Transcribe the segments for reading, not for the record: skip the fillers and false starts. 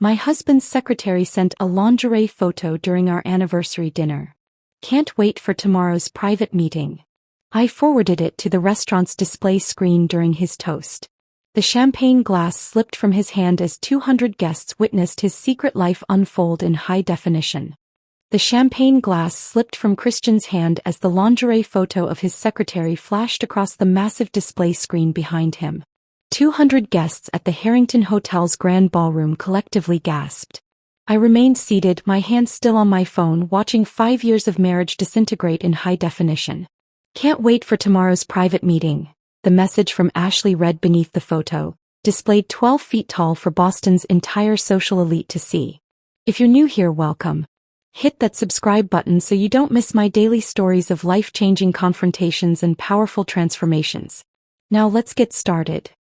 My husband's secretary sent a lingerie photo during our anniversary dinner. Can't wait for tomorrow's private meeting. I forwarded it to the restaurant's display screen during his toast. The champagne glass slipped from his hand as 200 guests witnessed his secret life unfold in high definition. The champagne glass slipped from Christian's hand as the lingerie photo of his secretary flashed across the massive display screen behind him. 200 guests at the Harrington Hotel's grand ballroom collectively gasped. I remained seated, my hand still on my phone, watching 5 years of marriage disintegrate in high definition. Can't wait for tomorrow's private meeting, the message from Ashley read beneath the photo, displayed 12 feet tall for Boston's entire social elite to see. If you're new here, welcome. Hit that subscribe button so you don't miss my daily stories of life-changing confrontations and powerful transformations. Now let's get started.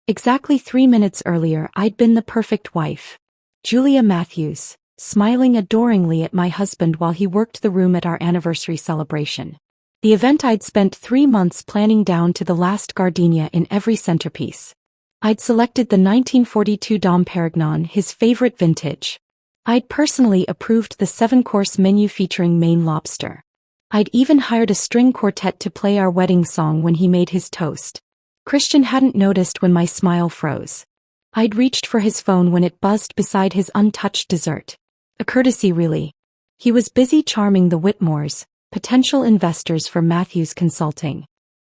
Exactly 3 minutes earlier, I'd been the perfect wife. Julia Matthews, smiling adoringly at my husband while he worked the room at our anniversary celebration. The event I'd spent 3 months planning down to the last gardenia in every centerpiece. I'd selected the 1942 Dom Perignon, his favorite vintage. I'd personally approved the 7-course menu featuring Maine lobster. I'd even hired a string quartet to play our wedding song when he made his toast. Christian hadn't noticed when my smile froze. I'd reached for his phone when it buzzed beside his untouched dessert. A courtesy, really. He was busy charming the Whitmores, potential investors for Matthews Consulting.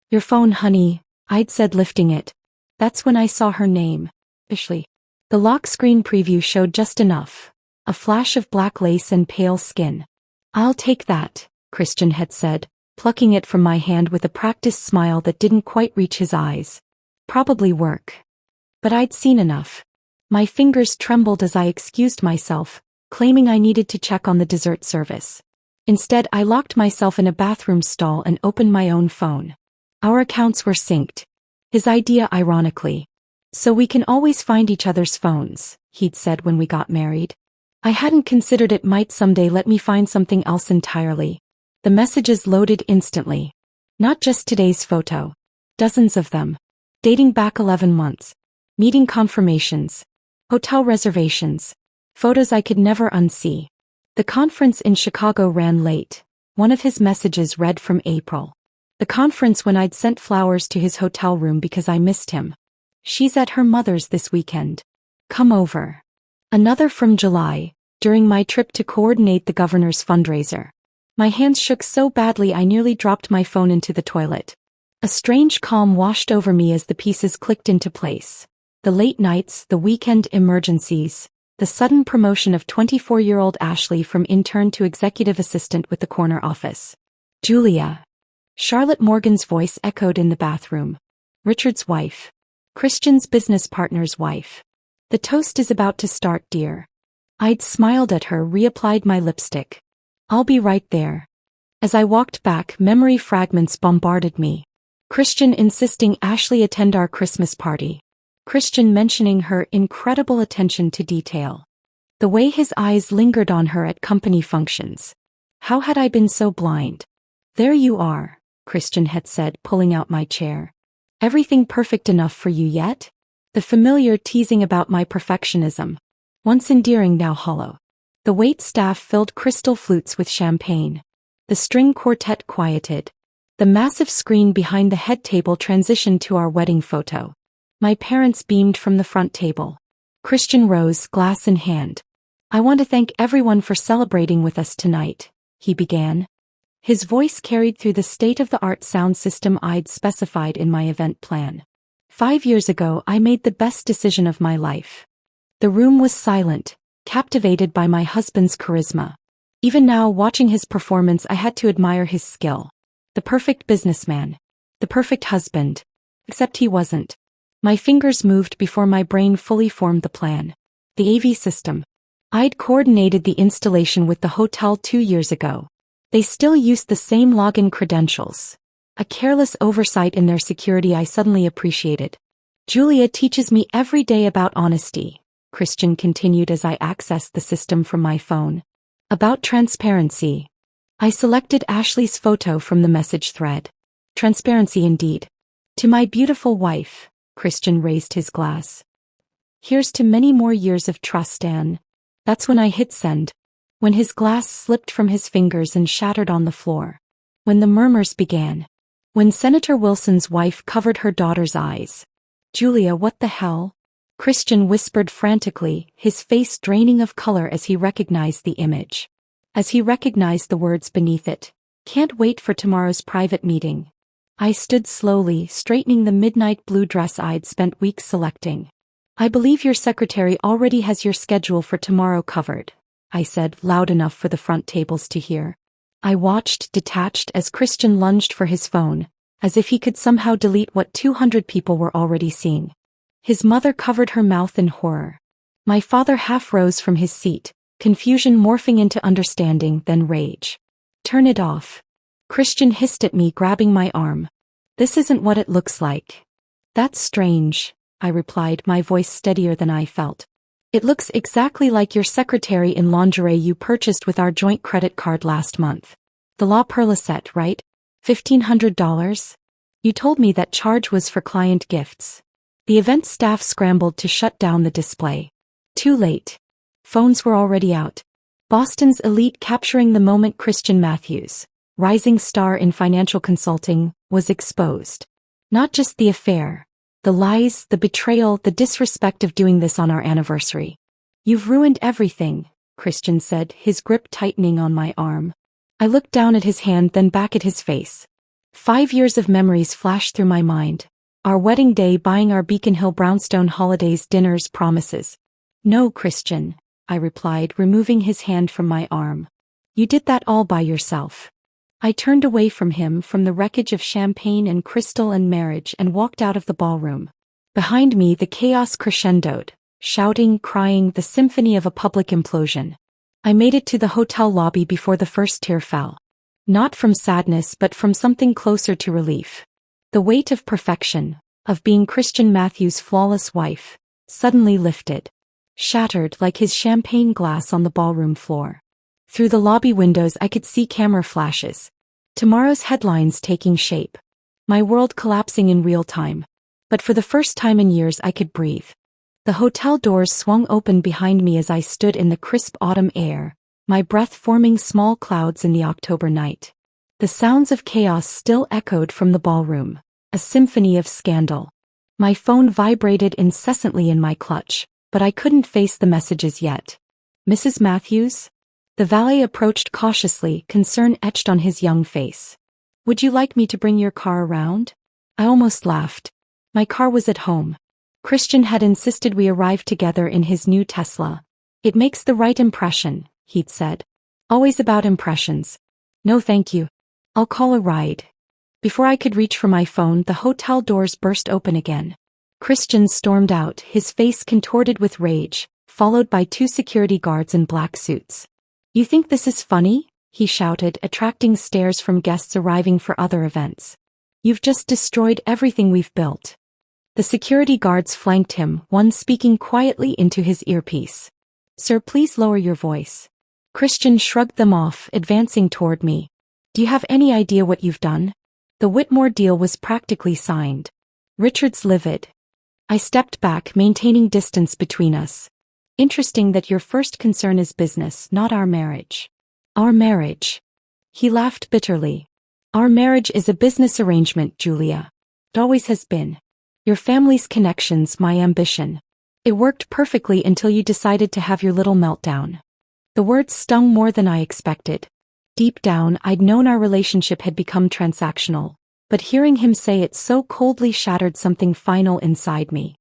Your phone, honey, I'd said, lifting it. That's when I saw her name. Ashley. The lock screen preview showed just enough. A flash of black lace and pale skin. I'll take that, Christian had said, plucking it from my hand with a practiced smile that didn't quite reach his eyes. Probably work. But I'd seen enough. My fingers trembled as I excused myself, claiming I needed to check on the dessert service. Instead, I locked myself in a bathroom stall and opened my own phone. Our accounts were synced. His idea, ironically. So we can always find each other's phones, he'd said when we got married. I hadn't considered it might someday let me find something else entirely. The messages loaded instantly. Not just today's photo. Dozens of them. Dating back 11 months. Meeting confirmations. Hotel reservations. Photos I could never unsee. The conference in Chicago ran late. One of his messages read from April. The conference when I'd sent flowers to his hotel room because I missed him. She's at her mother's this weekend. Come over. Another from July, during my trip to coordinate the governor's fundraiser. My hands shook so badly I nearly dropped my phone into the toilet. A strange calm washed over me as the pieces clicked into place. The late nights, the weekend emergencies, the sudden promotion of 24-year-old Ashley from intern to executive assistant with the corner office. Julia. Charlotte Morgan's voice echoed in the bathroom. Richard's wife. Christian's business partner's wife. The toast is about to start, dear. I'd smiled at her, reapplied my lipstick. I'll be right there. As I walked back, memory fragments bombarded me. Christian insisting Ashley attend our Christmas party. Christian mentioning her incredible attention to detail. The way his eyes lingered on her at company functions. How had I been so blind? There you are, Christian had said, pulling out my chair. Everything perfect enough for you yet? The familiar teasing about my perfectionism. Once endearing, now hollow. The wait staff filled crystal flutes with champagne. The string quartet quieted. The massive screen behind the head table transitioned to our wedding photo. My parents beamed from the front table. Christian rose, glass in hand. I want to thank everyone for celebrating with us tonight, he began. His voice carried through the state-of-the-art sound system I'd specified in my event plan. 5 years ago, I made the best decision of my life. The room was silent, captivated by my husband's charisma. Even now, watching his performance, I had to admire his skill. The perfect businessman. The perfect husband. Except he wasn't. My fingers moved before my brain fully formed the plan. The AV system. I'd coordinated the installation with the hotel 2 years ago. They still used the same login credentials. A careless oversight in their security I suddenly appreciated. Julia teaches me every day about honesty, Christian continued as I accessed the system from my phone. About transparency. I selected Ashley's photo from the message thread. Transparency indeed. To my beautiful wife, Christian raised his glass. Here's to many more years of trust, Anne. That's when I hit send. When his glass slipped from his fingers and shattered on the floor. When the murmurs began. When Senator Wilson's wife covered her daughter's eyes. Julia, what the hell? Christian whispered frantically, his face draining of color as he recognized the image. As he recognized the words beneath it. Can't wait for tomorrow's private meeting. I stood slowly, straightening the midnight blue dress I'd spent weeks selecting. I believe your secretary already has your schedule for tomorrow covered, I said, loud enough for the front tables to hear. I watched, detached, as Christian lunged for his phone, as if he could somehow delete what 200 people were already seeing. His mother covered her mouth in horror. My father half rose from his seat, confusion morphing into understanding, then rage. Turn it off. Christian hissed at me, grabbing my arm. This isn't what it looks like. That's strange, I replied, my voice steadier than I felt. It looks exactly like your secretary in lingerie you purchased with our joint credit card last month. The La Perla set, right? $1,500? You told me that charge was for client gifts. The event staff scrambled to shut down the display. Too late. Phones were already out. Boston's elite capturing the moment. Christian Matthews, rising star in financial consulting, was exposed. Not just the affair. The lies, the betrayal, the disrespect of doing this on our anniversary. You've ruined everything, Christian said, his grip tightening on my arm. I looked down at his hand, then back at his face. 5 years of memories flashed through my mind. Our wedding day, buying our Beacon Hill brownstone holidays, dinners, promises. No, Christian, I replied, removing his hand from my arm. You did that all by yourself. I turned away from him, from the wreckage of champagne and crystal and marriage, and walked out of the ballroom. Behind me the chaos crescendoed, shouting, crying, the symphony of a public implosion. I made it to the hotel lobby before the first tear fell. Not from sadness but from something closer to relief. The weight of perfection, of being Christian Matthews' flawless wife, suddenly lifted. Shattered like his champagne glass on the ballroom floor. Through the lobby windows I could see camera flashes. Tomorrow's headlines taking shape. My world collapsing in real time. But for the first time in years I could breathe. The hotel doors swung open behind me as I stood in the crisp autumn air, my breath forming small clouds in the October night. The sounds of chaos still echoed from the ballroom, a symphony of scandal. My phone vibrated incessantly in my clutch, but I couldn't face the messages yet. Mrs. Matthews? The valet approached cautiously, concern etched on his young face. Would you like me to bring your car around? I almost laughed. My car was at home. Christian had insisted we arrive together in his new Tesla. It makes the right impression, he'd said. Always about impressions. No thank you. I'll call a ride. Before I could reach for my phone, the hotel doors burst open again. Christian stormed out, his face contorted with rage, followed by 2 security guards in black suits. You think this is funny? He shouted, attracting stares from guests arriving for other events. You've just destroyed everything we've built. The security guards flanked him, one speaking quietly into his earpiece. Sir, please lower your voice. Christian shrugged them off, advancing toward me. Do you have any idea what you've done? The Whitmore deal was practically signed. Richard's livid. I stepped back, maintaining distance between us. Interesting that your first concern is business, not our marriage. Our marriage. He laughed bitterly. Our marriage is a business arrangement, Julia. It always has been. Your family's connections, my ambition. It worked perfectly until you decided to have your little meltdown. The words stung more than I expected. Deep down, I'd known our relationship had become transactional, but hearing him say it so coldly shattered something final inside me.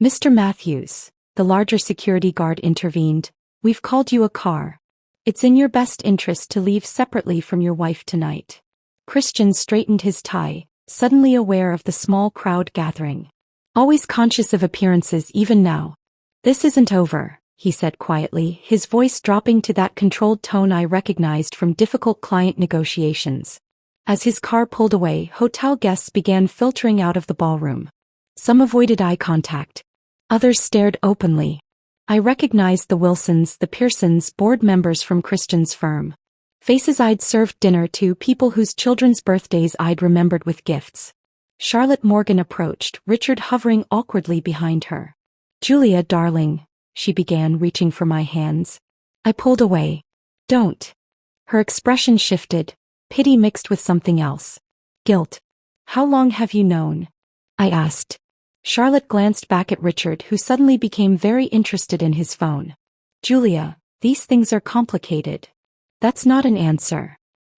Mr. Matthews, the larger security guard intervened, we've called you a car. It's in your best interest to leave separately from your wife tonight. Christian straightened his tie, suddenly aware of the small crowd gathering. Always conscious of appearances even now. This isn't over, he said quietly, his voice dropping to that controlled tone I recognized from difficult client negotiations. As his car pulled away, hotel guests began filtering out of the ballroom. Some avoided eye contact. Others stared openly. I recognized the Wilsons, the Pearsons, board members from Christian's firm. Faces I'd served dinner to, people whose children's birthdays I'd remembered with gifts. Charlotte Morgan approached, Richard hovering awkwardly behind her. Julia, darling, she began, reaching for my hands. I pulled away. Don't. Her expression shifted, pity mixed with something else. Guilt. How long have you known? I asked. Charlotte glanced back at Richard, who suddenly became very interested in his phone. Julia, these things are complicated. That's not an answer.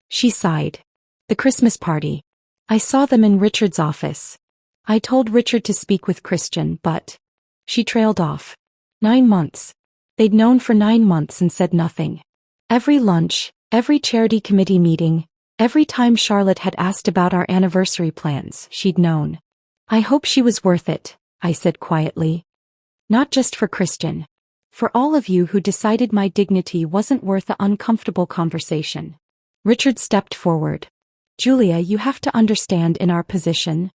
She sighed. The Christmas party. I saw them in Richard's office. I told Richard to speak with Christian, but... She trailed off. 9 months. They'd known for 9 months and said nothing. Every lunch, every charity committee meeting, every time Charlotte had asked about our anniversary plans, she'd known. I hope she was worth it, I said quietly. Not just for Christian. For all of you who decided my dignity wasn't worth the uncomfortable conversation. Richard stepped forward. Julia, you have to understand in our position.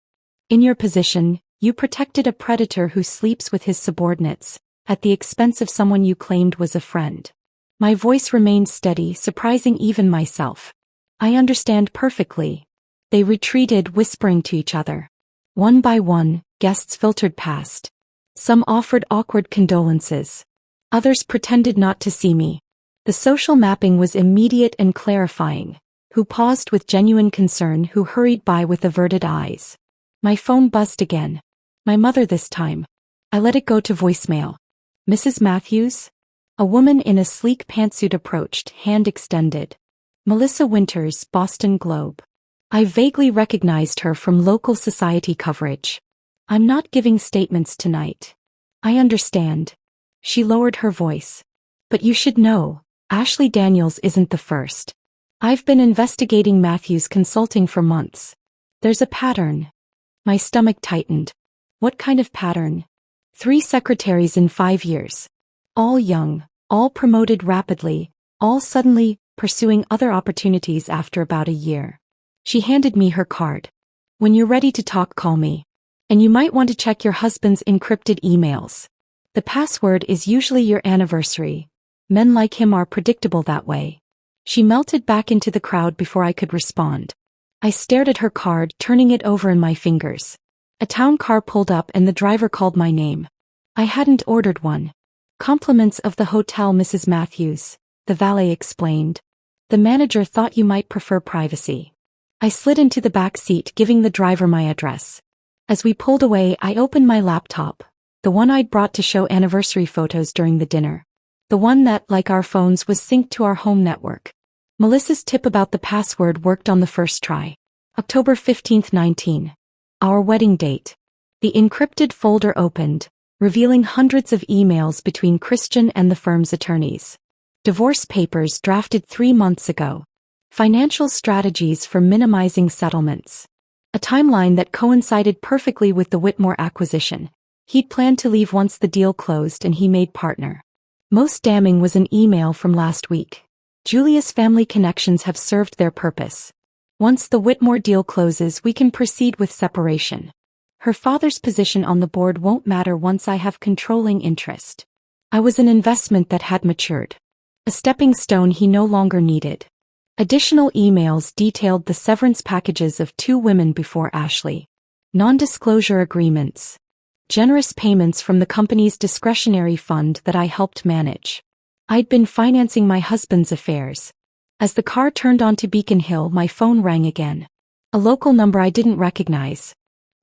In your position, you protected a predator who sleeps with his subordinates, at the expense of someone you claimed was a friend. My voice remained steady, surprising even myself. I understand perfectly. They retreated, whispering to each other. One by one, guests filtered past. Some offered awkward condolences. Others pretended not to see me. The social mapping was immediate and clarifying. Who paused with genuine concern, who hurried by with averted eyes. My phone buzzed again. My mother this time. I let it go to voicemail. Mrs. Matthews? A woman in a sleek pantsuit approached, hand extended. Melissa Winters, Boston Globe. I vaguely recognized her from local society coverage. I'm not giving statements tonight. I understand. She lowered her voice. But you should know, Ashley Daniels isn't the first. I've been investigating Matthews Consulting for months. There's a pattern. My stomach tightened. What kind of pattern? 3 secretaries in 5 years. All young, all promoted rapidly, all suddenly pursuing other opportunities after about a year. She handed me her card. When you're ready to talk, call me. And you might want to check your husband's encrypted emails. The password is usually your anniversary. Men like him are predictable that way. She melted back into the crowd before I could respond. I stared at her card, turning it over in my fingers. A town car pulled up and the driver called my name. I hadn't ordered one. Compliments of the hotel, Mrs. Matthews, the valet explained. The manager thought you might prefer privacy. I slid into the back seat, giving the driver my address. As we pulled away, I opened my laptop, the one I'd brought to show anniversary photos during the dinner. The one that, like our phones, was synced to our home network. Melissa's tip about the password worked on the first try. October 15th, 19. Our wedding date. The encrypted folder opened, revealing hundreds of emails between Christian and the firm's attorneys. Divorce papers drafted 3 months ago. Financial strategies for minimizing settlements. A timeline that coincided perfectly with the Whitmore acquisition. He'd planned to leave once the deal closed and he made partner. Most damning was an email from last week. Julia's family connections have served their purpose. Once the Whitmore deal closes, we can proceed with separation. Her father's position on the board won't matter once I have controlling interest. I was an investment that had matured. A stepping stone he no longer needed. Additional emails detailed the severance packages of 2 women before Ashley. Non-disclosure agreements. Generous payments from the company's discretionary fund that I helped manage. I'd been financing my husband's affairs. As the car turned onto Beacon Hill, my phone rang again. A local number I didn't recognize.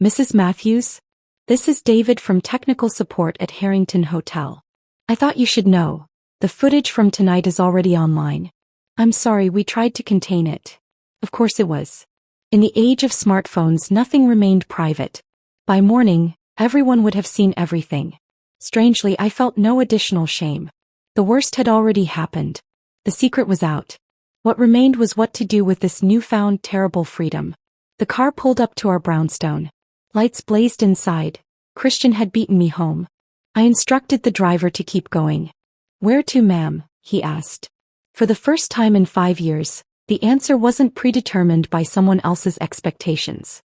Mrs. Matthews? This is David from technical support at Harrington Hotel. I thought you should know. The footage from tonight is already online. I'm sorry, we tried to contain it. Of course it was. In the age of smartphones, nothing remained private. By morning, everyone would have seen everything. Strangely, I felt no additional shame. The worst had already happened. The secret was out. What remained was what to do with this newfound terrible freedom. The car pulled up to our brownstone. Lights blazed inside. Christian had beaten me home. I instructed the driver to keep going. Where to, ma'am? He asked. For the first time in 5 years, the answer wasn't predetermined by someone else's expectations.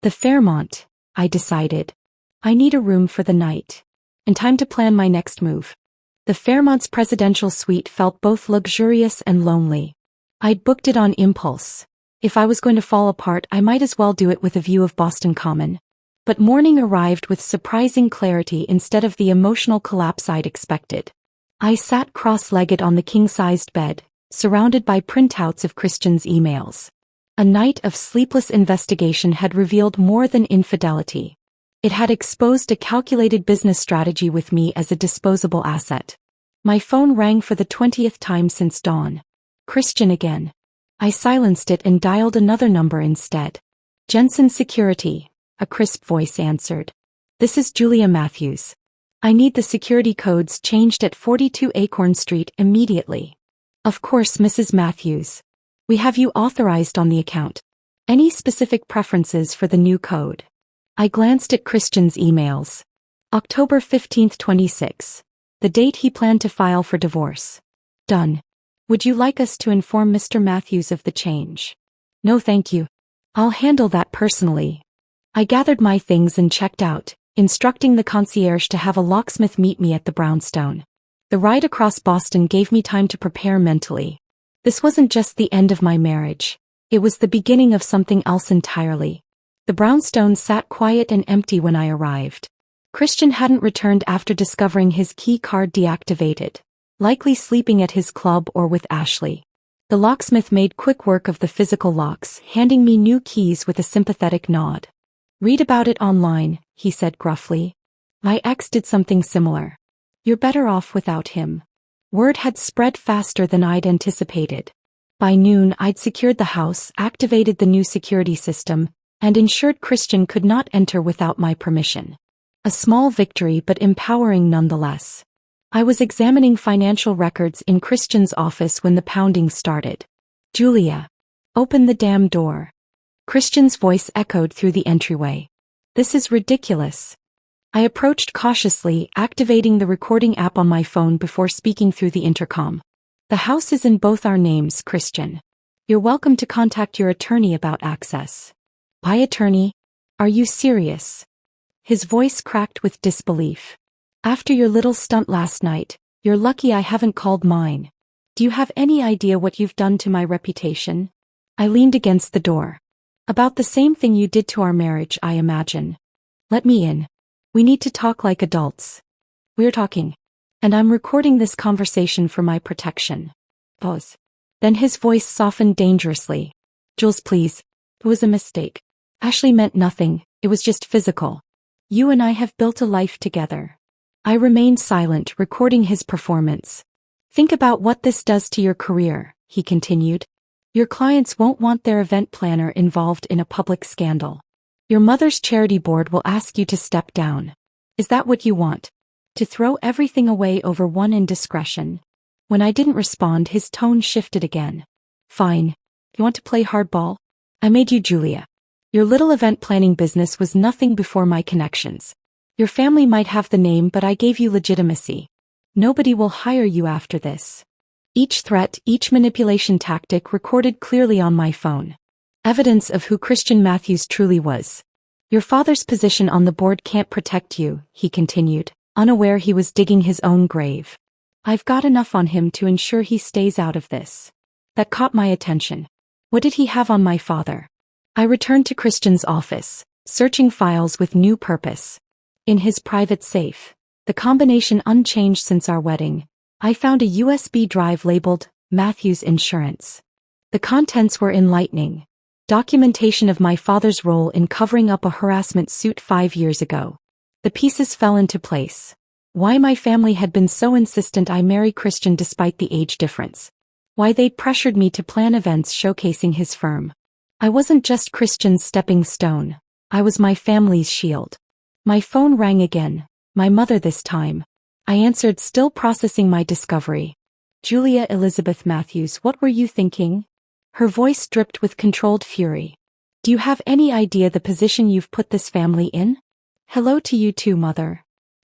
The Fairmont, I decided. I need a room for the night. And time to plan my next move. The Fairmont's presidential suite felt both luxurious and lonely. I'd booked it on impulse. If I was going to fall apart, I might as well do it with a view of Boston Common. But morning arrived with surprising clarity instead of the emotional collapse I'd expected. I sat cross-legged on the king-sized bed, surrounded by printouts of Christian's emails. A night of sleepless investigation had revealed more than infidelity. It had exposed a calculated business strategy with me as a disposable asset. My phone rang for the 20th time since dawn. Christian again. I silenced it and dialed another number instead. Jensen Security, a crisp voice answered. This is Julia Matthews. I need the security codes changed at 42 Acorn Street immediately. Of course, Mrs. Matthews. We have you authorized on the account. Any specific preferences for the new code? I glanced at Christian's emails. October 15, 26. The date he planned to file for divorce. Done. Would you like us to inform Mr. Matthews of the change? No, thank you. I'll handle that personally. I gathered my things and checked out, instructing the concierge to have a locksmith meet me at the brownstone. The ride across Boston gave me time to prepare mentally. This wasn't just the end of my marriage. It was the beginning of something else entirely. The brownstone sat quiet and empty when I arrived. Christian hadn't returned after discovering his key card deactivated, likely sleeping at his club or with Ashley. The locksmith made quick work of the physical locks, handing me new keys with a sympathetic nod. Read about it online, he said gruffly. My ex did something similar. You're better off without him. Word had spread faster than I'd anticipated. By noon I'd secured the house, activated the new security system, and ensured Christian could not enter without my permission. A small victory but empowering nonetheless. I was examining financial records in Christian's office when the pounding started. Julia. Open the damn door. Christian's voice echoed through the entryway. This is ridiculous. I approached cautiously, activating the recording app on my phone before speaking through the intercom. The house is in both our names, Christian. You're welcome to contact your attorney about access. My attorney? Are you serious? His voice cracked with disbelief. After your little stunt last night, you're lucky I haven't called mine. Do you have any idea what you've done to my reputation? I leaned against the door. About the same thing you did to our marriage, I imagine. Let me in. We need to talk like adults. We're talking. And I'm recording this conversation for my protection. Pause. Then his voice softened dangerously. Jules, please. It was a mistake. Ashley meant nothing, it was just physical. You and I have built a life together. I remained silent, recording his performance. Think about what this does to your career, he continued. Your clients won't want their event planner involved in a public scandal. Your mother's charity board will ask you to step down. Is that what you want? To throw everything away over one indiscretion? When I didn't respond, his tone shifted again. Fine. You want to play hardball? I made you Julia. Your little event planning business was nothing before my connections. Your family might have the name, but I gave you legitimacy. Nobody will hire you after this. Each threat, each manipulation tactic recorded clearly on my phone. Evidence of who Christian Matthews truly was. Your father's position on the board can't protect you, he continued, unaware he was digging his own grave. I've got enough on him to ensure he stays out of this. That caught my attention. What did he have on my father? I returned to Christian's office, searching files with new purpose. In his private safe, the combination unchanged since our wedding, I found a USB drive labeled Matthews Insurance. The contents were enlightening. Documentation of my father's role in covering up a harassment suit 5 years ago. The pieces fell into place. Why my family had been so insistent I marry Christian despite the age difference. Why they'd pressured me to plan events showcasing his firm. I wasn't just Christian's stepping stone. I was my family's shield. My phone rang again, my mother this time. I answered, still processing my discovery. Julia Elizabeth Matthews, what were you thinking? Her voice dripped with controlled fury. Do you have any idea the position you've put this family in? Hello to you too, mother.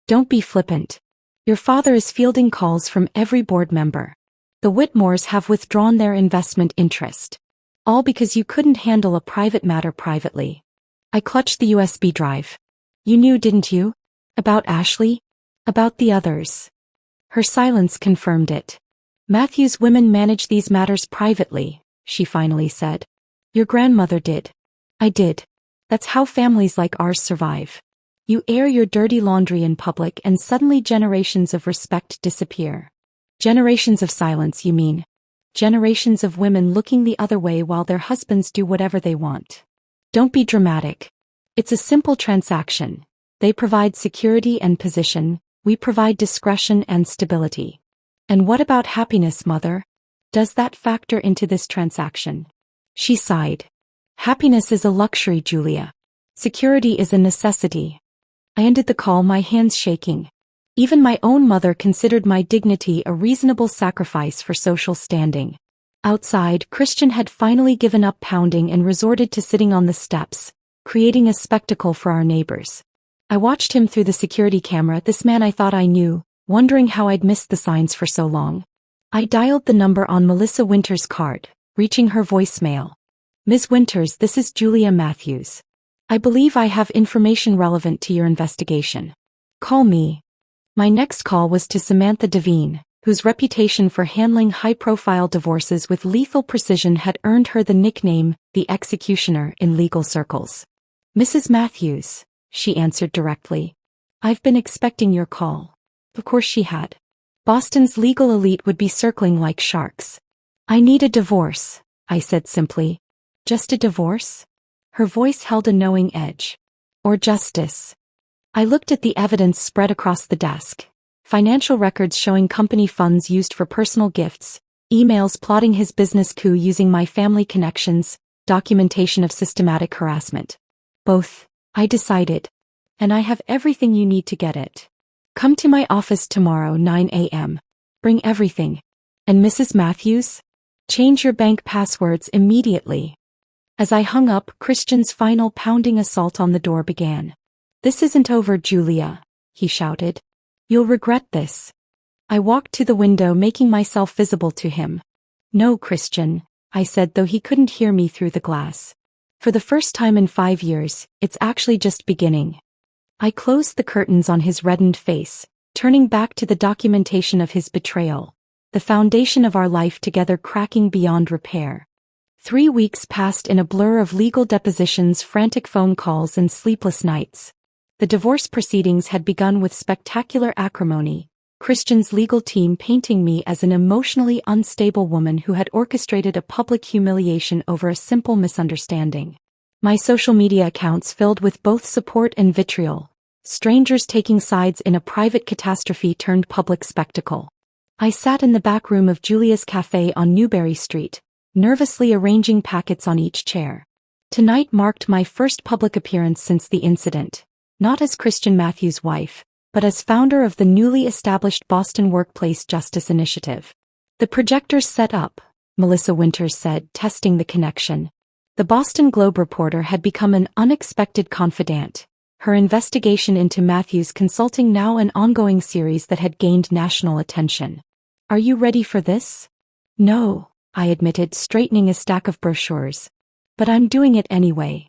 Don't be flippant. Your father is fielding calls from every board member. The Whitmores have withdrawn their investment interest. All because you couldn't handle a private matter privately. I clutched the USB drive. You knew, didn't you? About Ashley? About the others. Her silence confirmed it. Matthews' women manage these matters privately, she finally said. Your grandmother did. I did. That's how families like ours survive. You air your dirty laundry in public and suddenly generations of respect disappear. Generations of silence, you mean? Generations of women looking the other way while their husbands do whatever they want. Don't be dramatic. It's a simple transaction. They provide security and position, we provide discretion and stability. And what about happiness, mother? Does that factor into this transaction? She sighed. Happiness is a luxury, Julia. Security is a necessity. I ended the call, my hands shaking. Even my own mother considered my dignity a reasonable sacrifice for social standing. Outside, Christian had finally given up pounding and resorted to sitting on the steps, creating a spectacle for our neighbors. I watched him through the security camera, this man I thought I knew, wondering how I'd missed the signs for so long. I dialed the number on Melissa Winters' card, reaching her voicemail. Ms. Winters, this is Julia Matthews. I believe I have information relevant to your investigation. Call me. My next call was to Samantha Devine, whose reputation for handling high-profile divorces with lethal precision had earned her the nickname, the Executioner, in legal circles. Mrs. Matthews, she answered directly. I've been expecting your call. Of course she had. Boston's legal elite would be circling like sharks. I need a divorce, I said simply. Just a divorce? Her voice held a knowing edge. Or justice. I looked at the evidence spread across the desk. Financial records showing company funds used for personal gifts, emails plotting his business coup using my family connections, documentation of systematic harassment. Both, I decided. And I have everything you need to get it. Come to my office tomorrow 9 a.m. Bring everything. And Mrs. Matthews? Change your bank passwords immediately. As I hung up, Christian's final pounding assault on the door began. This isn't over, Julia, he shouted. You'll regret this. I walked to the window, making myself visible to him. No, Christian, I said, though he couldn't hear me through the glass. For the first time in 5 years, it's actually just beginning. I closed the curtains on his reddened face, turning back to the documentation of his betrayal, the foundation of our life together cracking beyond repair. 3 weeks passed in a blur of legal depositions, frantic phone calls, and sleepless nights. The divorce proceedings had begun with spectacular acrimony, Christian's legal team painting me as an emotionally unstable woman who had orchestrated a public humiliation over a simple misunderstanding. My social media accounts filled with both support and vitriol, strangers taking sides in a private catastrophe turned public spectacle. I sat in the back room of Julia's Cafe on Newbury Street, nervously arranging packets on each chair. Tonight marked my first public appearance since the incident, not as Christian Matthews' wife, but as founder of the newly established Boston Workplace Justice Initiative. The projector's set up, Melissa Winters said, testing the connection. The Boston Globe reporter had become an unexpected confidant, her investigation into Matthews Consulting now an ongoing series that had gained national attention. Are you ready for this? No, I admitted, straightening a stack of brochures. But I'm doing it anyway.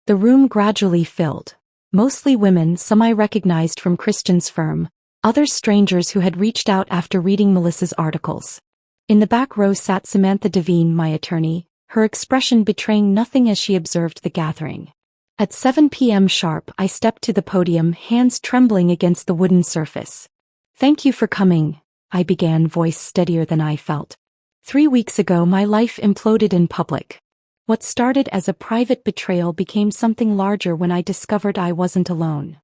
The room gradually filled. Mostly women, some I recognized from Christian's firm, others strangers who had reached out after reading Melissa's articles. In the back row sat Samantha Devine, my attorney, her expression betraying nothing as she observed the gathering. At 7 p.m. sharp, I stepped to the podium, hands trembling against the wooden surface. Thank you for coming, I began, voice steadier than I felt. 3 weeks ago my life imploded in public. What started as a private betrayal became something larger when I discovered I wasn't alone.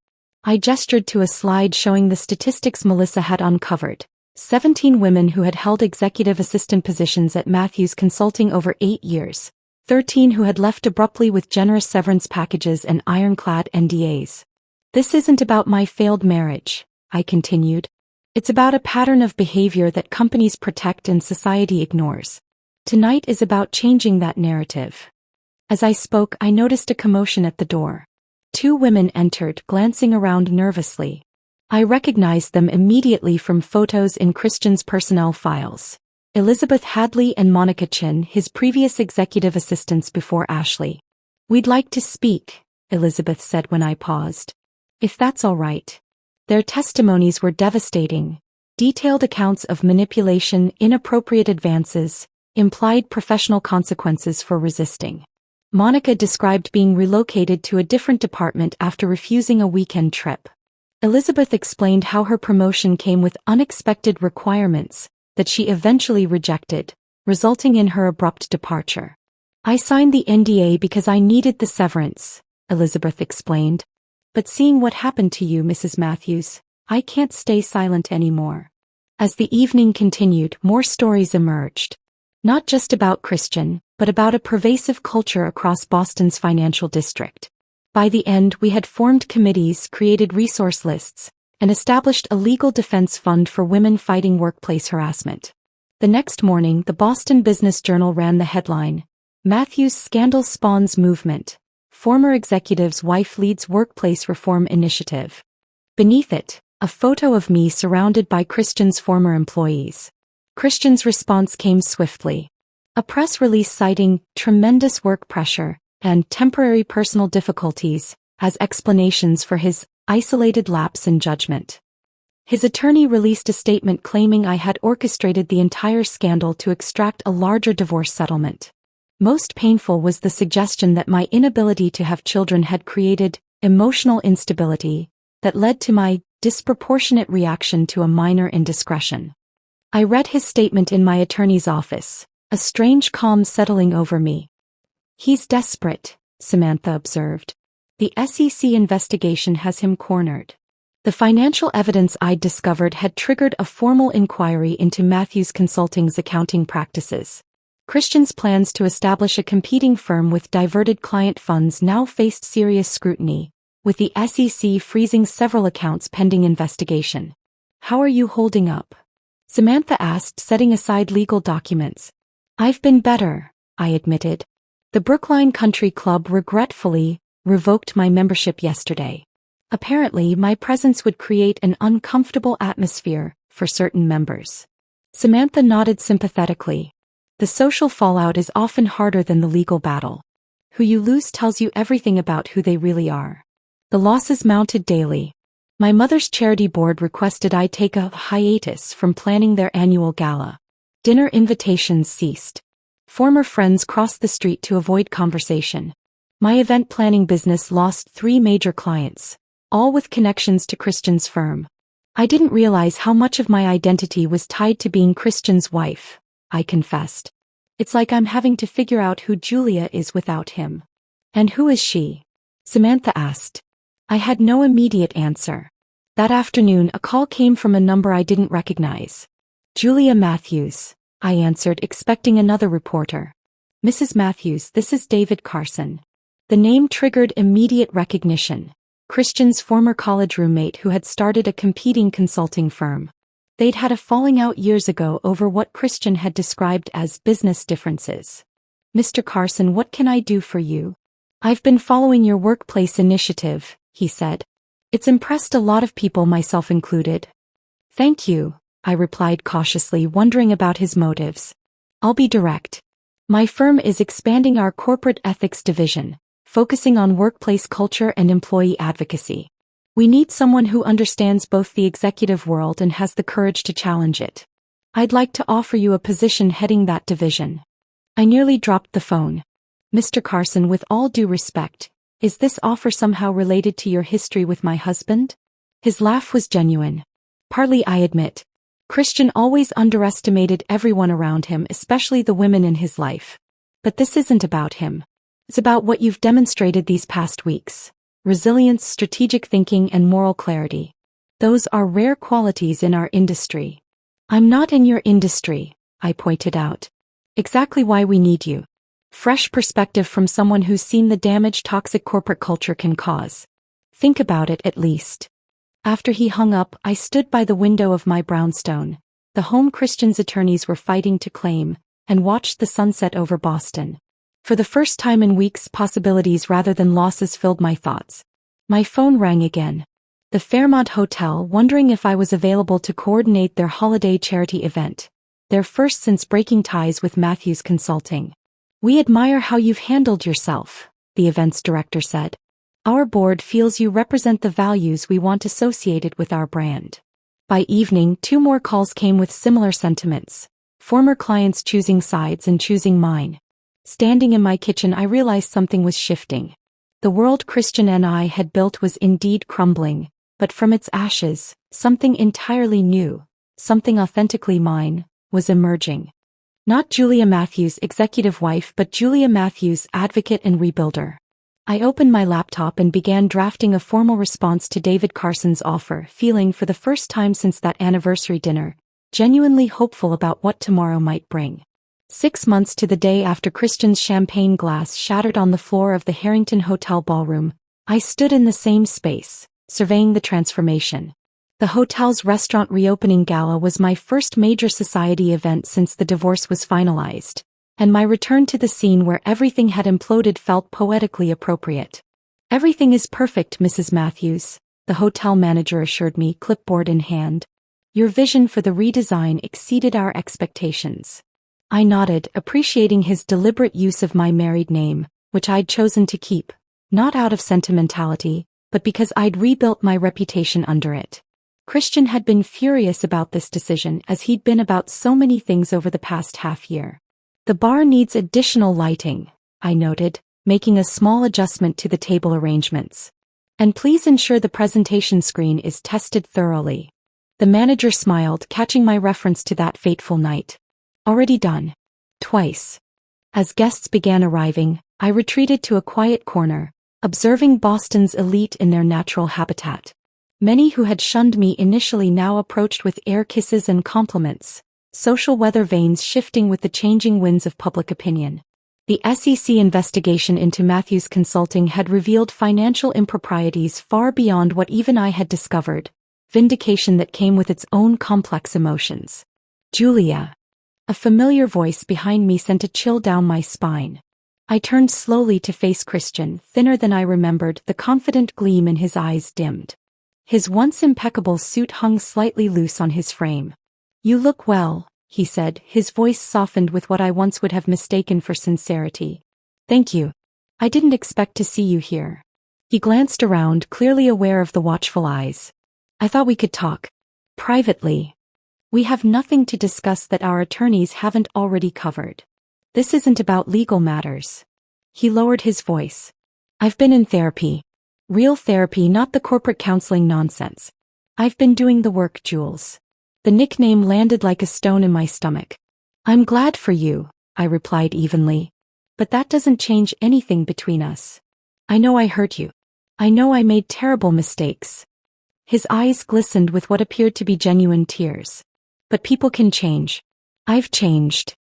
I gestured to a slide showing the statistics Melissa had uncovered. 17 women who had held executive assistant positions at Matthews Consulting over 8 years. 13 who had left abruptly with generous severance packages and ironclad NDAs. This isn't about my failed marriage, I continued. It's about a pattern of behavior that companies protect and society ignores. Tonight is about changing that narrative. As I spoke, I noticed a commotion at the door. 2 women entered, glancing around nervously. I recognized them immediately from photos in Christian's personnel files. Elizabeth Hadley and Monica Chin, his previous executive assistants before Ashley. We'd like to speak, Elizabeth said when I paused. If that's all right. Their testimonies were devastating. Detailed accounts of manipulation, inappropriate advances, implied professional consequences for resisting. Monica described being relocated to a different department after refusing a weekend trip. Elizabeth explained how her promotion came with unexpected requirements that she eventually rejected, resulting in her abrupt departure. I signed the NDA because I needed the severance, Elizabeth explained. But seeing what happened to you, Mrs. Matthews, I can't stay silent anymore. As the evening continued, more stories emerged. Not just about Christian, but about a pervasive culture across Boston's financial district. By the end, we had formed committees, created resource lists, and established a legal defense fund for women fighting workplace harassment. The next morning, the Boston Business Journal ran the headline, "Matthews Scandal Spawns Movement. Former Executive's Wife Leads Workplace Reform Initiative." Beneath it, a photo of me surrounded by Christian's former employees. Christian's response came swiftly. A press release citing tremendous work pressure and temporary personal difficulties as explanations for his isolated lapse in judgment. His attorney released a statement claiming I had orchestrated the entire scandal to extract a larger divorce settlement. Most painful was the suggestion that my inability to have children had created emotional instability that led to my disproportionate reaction to a minor indiscretion. I read his statement in my attorney's office, a strange calm settling over me. "He's desperate," Samantha observed. "The SEC investigation has him cornered." The financial evidence I'd discovered had triggered a formal inquiry into Matthews Consulting's accounting practices. Christian's plans to establish a competing firm with diverted client funds now faced serious scrutiny, with the SEC freezing several accounts pending investigation. "How are you holding up?" Samantha asked, setting aside legal documents. "I've been better," I admitted. "The Brookline Country Club regretfully revoked my membership yesterday. Apparently, my presence would create an uncomfortable atmosphere for certain members." Samantha nodded sympathetically. The social fallout is often harder than the legal battle. Who you lose tells you everything about who they really are. The losses mounted daily. My mother's charity board requested I take a hiatus from planning their annual gala. Dinner invitations ceased. Former friends crossed the street to avoid conversation. My event planning business lost 3 major clients, all with connections to Christian's firm. I didn't realize how much of my identity was tied to being Christian's wife, I confessed. "It's like I'm having to figure out who Julia is without him." "And who is she?" Samantha asked. I had no immediate answer. That afternoon, a call came from a number I didn't recognize. "Julia Matthews," I answered, expecting another reporter. "Mrs. Matthews, this is David Carson." The name triggered immediate recognition. Christian's former college roommate who had started a competing consulting firm. They'd had a falling out years ago over what Christian had described as business differences. "Mr. Carson, what can I do for you?" "I've been following your workplace initiative," he said. "It's impressed a lot of people, myself included." "Thank you," I replied cautiously, wondering about his motives. "I'll be direct. My firm is expanding our corporate ethics division, focusing on workplace culture and employee advocacy. We need someone who understands both the executive world and has the courage to challenge it. I'd like to offer you a position heading that division." I nearly dropped the phone. "Mr. Carson, with all due respect, is this offer somehow related to your history with my husband?" His laugh was genuine. "Partly, I admit. Christian always underestimated everyone around him, especially the women in his life. But this isn't about him. It's about what you've demonstrated these past weeks. Resilience, strategic thinking, and moral clarity. Those are rare qualities in our industry." "I'm not in your industry," I pointed out. "Exactly why we need you. Fresh perspective from someone who's seen the damage toxic corporate culture can cause. Think about it at least." After he hung up, I stood by the window of my brownstone, the home Christian's attorneys were fighting to claim, and watched the sunset over Boston. For the first time in weeks, possibilities rather than losses filled my thoughts. My phone rang again. The Fairmont Hotel, wondering if I was available to coordinate their holiday charity event, their first since breaking ties with Matthews Consulting. "We admire how you've handled yourself," the events director said. "Our board feels you represent the values we want associated with our brand." By evening, 2 more calls came with similar sentiments, former clients choosing sides and choosing mine. Standing in my kitchen, I realized something was shifting. The world Christian and I had built was indeed crumbling, but from its ashes, something entirely new, something authentically mine, was emerging. Not Julia Matthews, executive wife, but Julia Matthews, advocate and rebuilder. I opened my laptop and began drafting a formal response to David Carson's offer, feeling for the first time since that anniversary dinner, genuinely hopeful about what tomorrow might bring. 6 months to the day after Christian's champagne glass shattered on the floor of the Harrington Hotel ballroom, I stood in the same space, surveying the transformation. The hotel's restaurant reopening gala was my first major society event since the divorce was finalized, and my return to the scene where everything had imploded felt poetically appropriate. "Everything is perfect, Mrs. Matthews," the hotel manager assured me, clipboard in hand. "Your vision for the redesign exceeded our expectations." I nodded, appreciating his deliberate use of my married name, which I'd chosen to keep, not out of sentimentality, but because I'd rebuilt my reputation under it. Christian had been furious about this decision, as he'd been about so many things over the past half-year. "The bar needs additional lighting," I noted, making a small adjustment to the table arrangements. "And please ensure the presentation screen is tested thoroughly." The manager smiled, catching my reference to that fateful night. "Already done." Twice. As guests began arriving, I retreated to a quiet corner, observing Boston's elite in their natural habitat. Many who had shunned me initially now approached with air kisses and compliments, social weather vanes shifting with the changing winds of public opinion. The SEC investigation into Matthews Consulting had revealed financial improprieties far beyond what even I had discovered, vindication that came with its own complex emotions. "Julia." A familiar voice behind me sent a chill down my spine. I turned slowly to face Christian, thinner than I remembered, the confident gleam in his eyes dimmed. His once impeccable suit hung slightly loose on his frame. "You look well," he said, his voice softened with what I once would have mistaken for sincerity. "Thank you. I didn't expect to see you here." He glanced around, clearly aware of the watchful eyes. "I thought we could talk. Privately. We have nothing to discuss that our attorneys haven't already covered. This isn't about legal matters." He lowered his voice. "I've been in therapy. Real therapy, not the corporate counseling nonsense. I've been doing the work, Jules." The nickname landed like a stone in my stomach. "I'm glad for you," I replied evenly. "But that doesn't change anything between us. I know I hurt you. I know I made terrible mistakes." His eyes glistened with what appeared to be genuine tears. "But people can change. I've changed."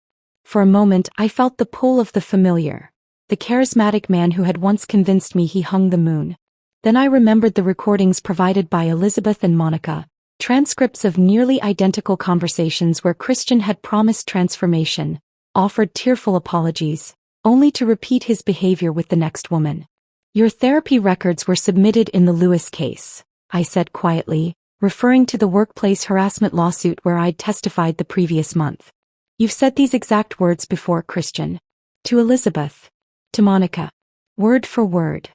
For a moment, I felt the pull of the familiar, the charismatic man who had once convinced me he hung the moon. Then I remembered the recordings provided by Elizabeth and Monica, transcripts of nearly identical conversations where Christian had promised transformation, offered tearful apologies, only to repeat his behavior with the next woman. "Your therapy records were submitted in the Lewis case," I said quietly, referring to the workplace harassment lawsuit where I'd testified the previous month. "You've said these exact words before, Christian. To Elizabeth. To Monica. Word for word."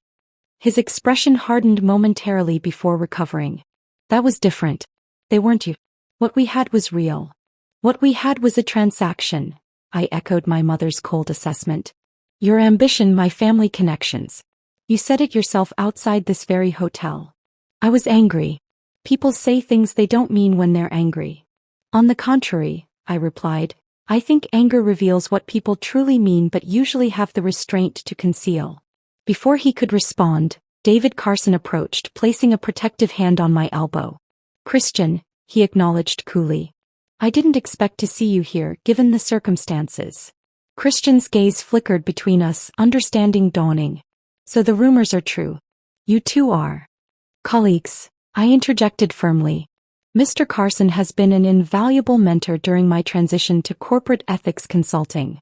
His expression hardened momentarily before recovering. "That was different. They weren't you. What we had was real. What we had was a transaction." I echoed my mother's cold assessment. "Your ambition, my family connections. You said it yourself outside this very hotel." I was angry. "People say things they don't mean when they're angry." "On the contrary," I replied, "I think anger reveals what people truly mean but usually have the restraint to conceal." Before he could respond, David Carson approached, placing a protective hand on my elbow. "Christian," he acknowledged coolly. "I didn't expect to see you here, given the circumstances." Christian's gaze flickered between us, understanding dawning. "So the rumors are true. You two are colleagues," I interjected firmly. "Mr. Carson has been an invaluable mentor during my transition to corporate ethics consulting."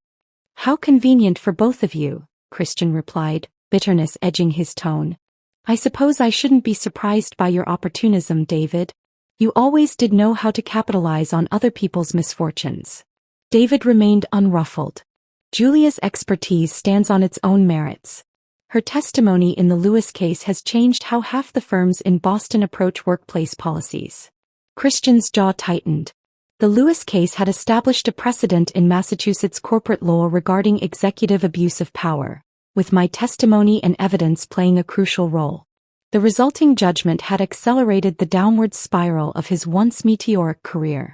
"How convenient for both of you," Christian replied, bitterness edging his tone. "I suppose I shouldn't be surprised by your opportunism, David. You always did know how to capitalize on other people's misfortunes." David remained unruffled. "Julia's expertise stands on its own merits. Her testimony in the Lewis case has changed how half the firms in Boston approach workplace policies." Christian's jaw tightened. The Lewis case had established a precedent in Massachusetts corporate law regarding executive abuse of power, with my testimony and evidence playing a crucial role. The resulting judgment had accelerated the downward spiral of his once meteoric career.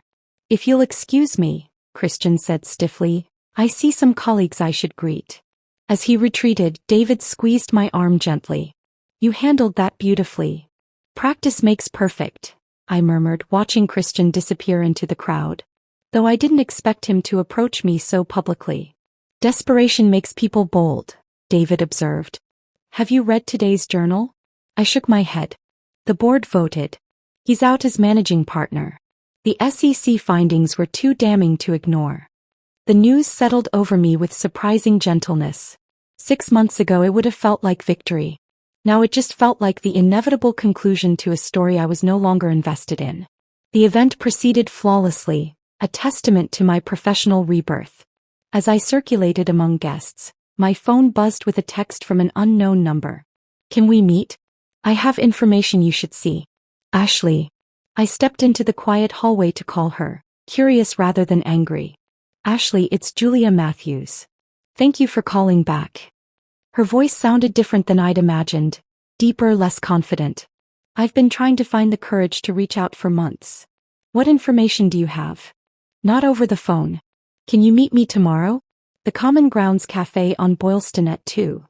"If you'll excuse me," Christian said stiffly, "I see some colleagues I should greet." As he retreated, David squeezed my arm gently. "You handled that beautifully." "Practice makes perfect," I murmured, watching Christian disappear into the crowd. Though I didn't expect him to approach me so publicly. "Desperation makes people bold," David observed. "Have you read today's journal?" I shook my head. The board voted. He's out as managing partner. The SEC findings were too damning to ignore. The news settled over me with surprising gentleness. 6 months ago it would have felt like victory. Now it just felt like the inevitable conclusion to a story I was no longer invested in. The event proceeded flawlessly, a testament to my professional rebirth. As I circulated among guests, my phone buzzed with a text from an unknown number. "Can we meet? I have information you should see. Ashley." I stepped into the quiet hallway to call her, curious rather than angry. "Ashley, it's Julia Matthews. Thank you for calling back." Her voice sounded different than I'd imagined, deeper, less confident. "I've been trying to find the courage to reach out for months. What information do you have?" "Not over the phone. Can you meet me tomorrow? The Common Grounds Cafe on Boylston at 2.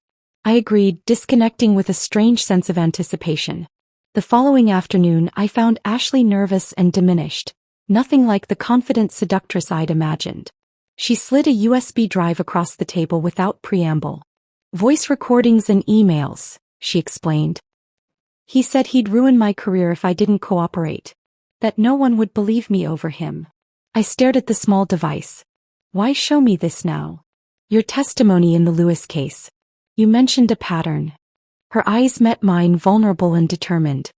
I agreed, disconnecting with a strange sense of anticipation. The following afternoon I found Ashley nervous and diminished, nothing like the confident seductress I'd imagined. She slid a USB drive across the table without preamble. "Voice recordings and emails," she explained. "He said he'd ruin my career if I didn't cooperate. That no one would believe me over him." I stared at the small device. "Why show me this now?" "Your testimony in the Lewis case. You mentioned a pattern." Her eyes met mine, vulnerable and determined.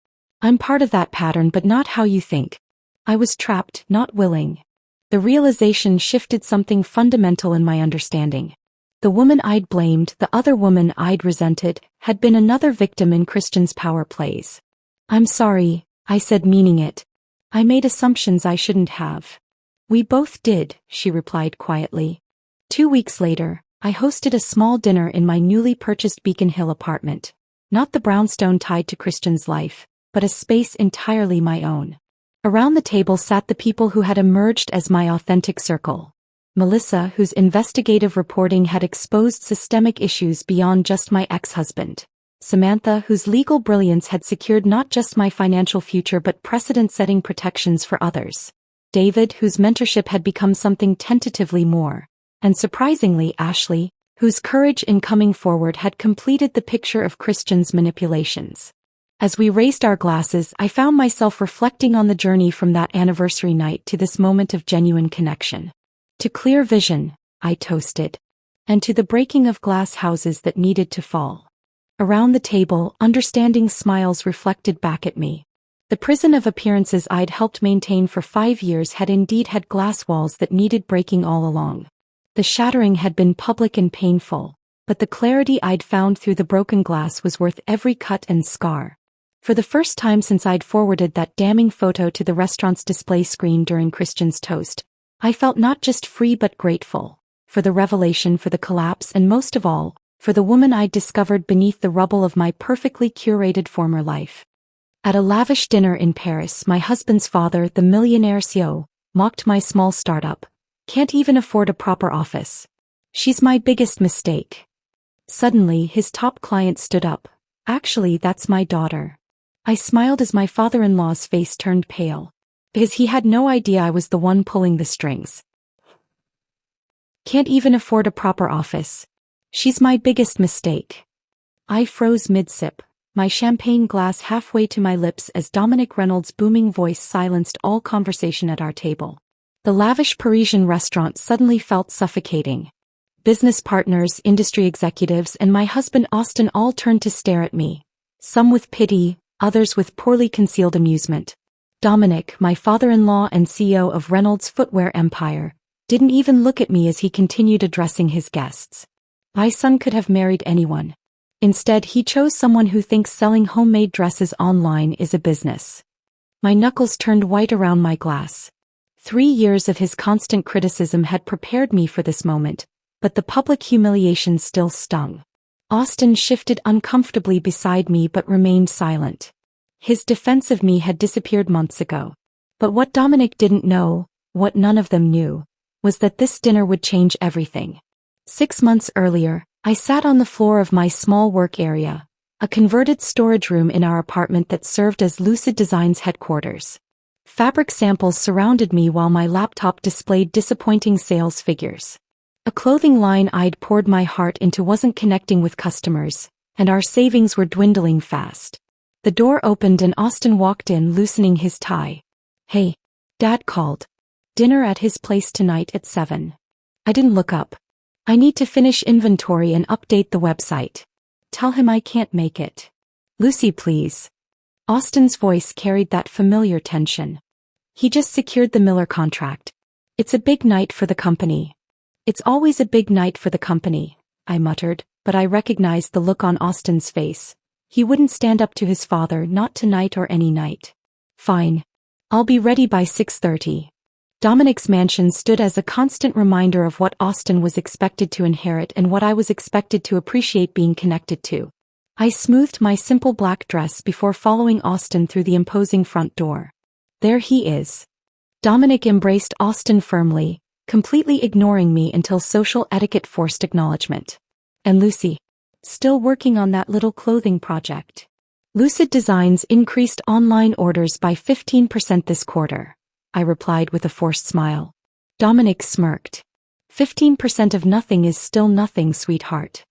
"I'm part of that pattern, but not how you think. I was trapped, not willing." The realization shifted something fundamental in my understanding. The woman I'd blamed, the other woman I'd resented, had been another victim in Christian's power plays. "I'm sorry," I said, meaning it. "I made assumptions I shouldn't have." "We both did," she replied quietly. 2 weeks later, I hosted a small dinner in my newly purchased Beacon Hill apartment. Not the brownstone tied to Christian's life, but a space entirely my own. Around the table sat the people who had emerged as my authentic circle. Melissa, whose investigative reporting had exposed systemic issues beyond just my ex-husband. Samantha, whose legal brilliance had secured not just my financial future but precedent-setting protections for others. David, whose mentorship had become something tentatively more. And surprisingly, Ashley, whose courage in coming forward had completed the picture of Christian's manipulations. As we raised our glasses, I found myself reflecting on the journey from that anniversary night to this moment of genuine connection. To clear vision, I toasted. And to the breaking of glass houses that needed to fall. Around the table, understanding smiles reflected back at me. The prison of appearances I'd helped maintain for 5 years had indeed had glass walls that needed breaking all along. The shattering had been public and painful, but the clarity I'd found through the broken glass was worth every cut and scar. For the first time since I'd forwarded that damning photo to the restaurant's display screen during Christian's toast, I felt not just free but grateful, for the revelation, for the collapse, and most of all, for the woman I'd discovered beneath the rubble of my perfectly curated former life. At a lavish dinner in Paris, my husband's father, the millionaire CEO, mocked my small startup. "Can't even afford a proper office. She's my biggest mistake." Suddenly, his top client stood up. "Actually, that's my daughter." I smiled as my father-in-law's face turned pale, because he had no idea I was the one pulling the strings. "Can't even afford a proper office. She's my biggest mistake." I froze mid-sip, my champagne glass halfway to my lips as Dominic Reynolds' booming voice silenced all conversation at our table. The lavish Parisian restaurant suddenly felt suffocating. Business partners, industry executives, and my husband Austin all turned to stare at me. Some with pity, others with poorly concealed amusement. Dominic, my father-in-law and CEO of Reynolds' footwear empire, didn't even look at me as he continued addressing his guests. My son could have married anyone. Instead, he chose someone who thinks selling homemade dresses online is a business. My knuckles turned white around my glass. 3 years of his constant criticism had prepared me for this moment, but the public humiliation still stung. Austin shifted uncomfortably beside me but remained silent. His defense of me had disappeared months ago. But what Dominic didn't know, what none of them knew, was that this dinner would change everything. 6 months earlier, I sat on the floor of my small work area, a converted storage room in our apartment that served as Lucid Design's headquarters. Fabric samples surrounded me while my laptop displayed disappointing sales figures. A clothing line I'd poured my heart into wasn't connecting with customers, and our savings were dwindling fast. The door opened and Austin walked in, loosening his tie. "Hey, Dad called. Dinner at his place tonight at 7. I didn't look up. I need to finish inventory and update the website. Tell him I can't make it. Lucy, please." Austin's voice carried that familiar tension. He just secured the Miller contract. "It's a big night for the company." "It's always a big night for the company," I muttered, but I recognized the look on Austin's face. He wouldn't stand up to his father, not tonight or any night. "Fine. I'll be ready by 6:30. Dominic's mansion stood as a constant reminder of what Austin was expected to inherit and what I was expected to appreciate being connected to. I smoothed my simple black dress before following Austin through the imposing front door. "There he is." Dominic embraced Austin firmly, completely ignoring me until social etiquette forced acknowledgement. "And Lucy? Still working on that little clothing project?" "Lucid Designs increased online orders by 15% this quarter," I replied with a forced smile. Dominic smirked. "15% of nothing is still nothing, sweetheart."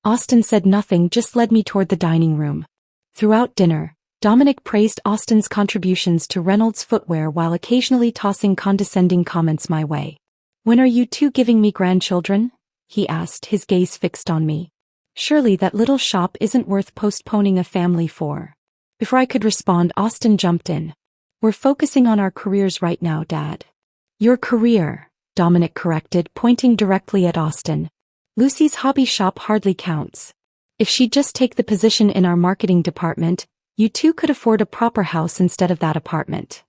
Austin said nothing, just led me toward the dining room. Throughout dinner, Dominic praised Austin's contributions to Reynolds Footwear while occasionally tossing condescending comments my way. "When are you two giving me grandchildren?" he asked, his gaze fixed on me. "Surely that little shop isn't worth postponing a family for." Before I could respond, Austin jumped in. "We're focusing on our careers right now, Dad." "Your career," Dominic corrected, pointing directly at Austin. "Lucy's hobby shop hardly counts. If she'd just take the position in our marketing department, you two could afford a proper house instead of that apartment."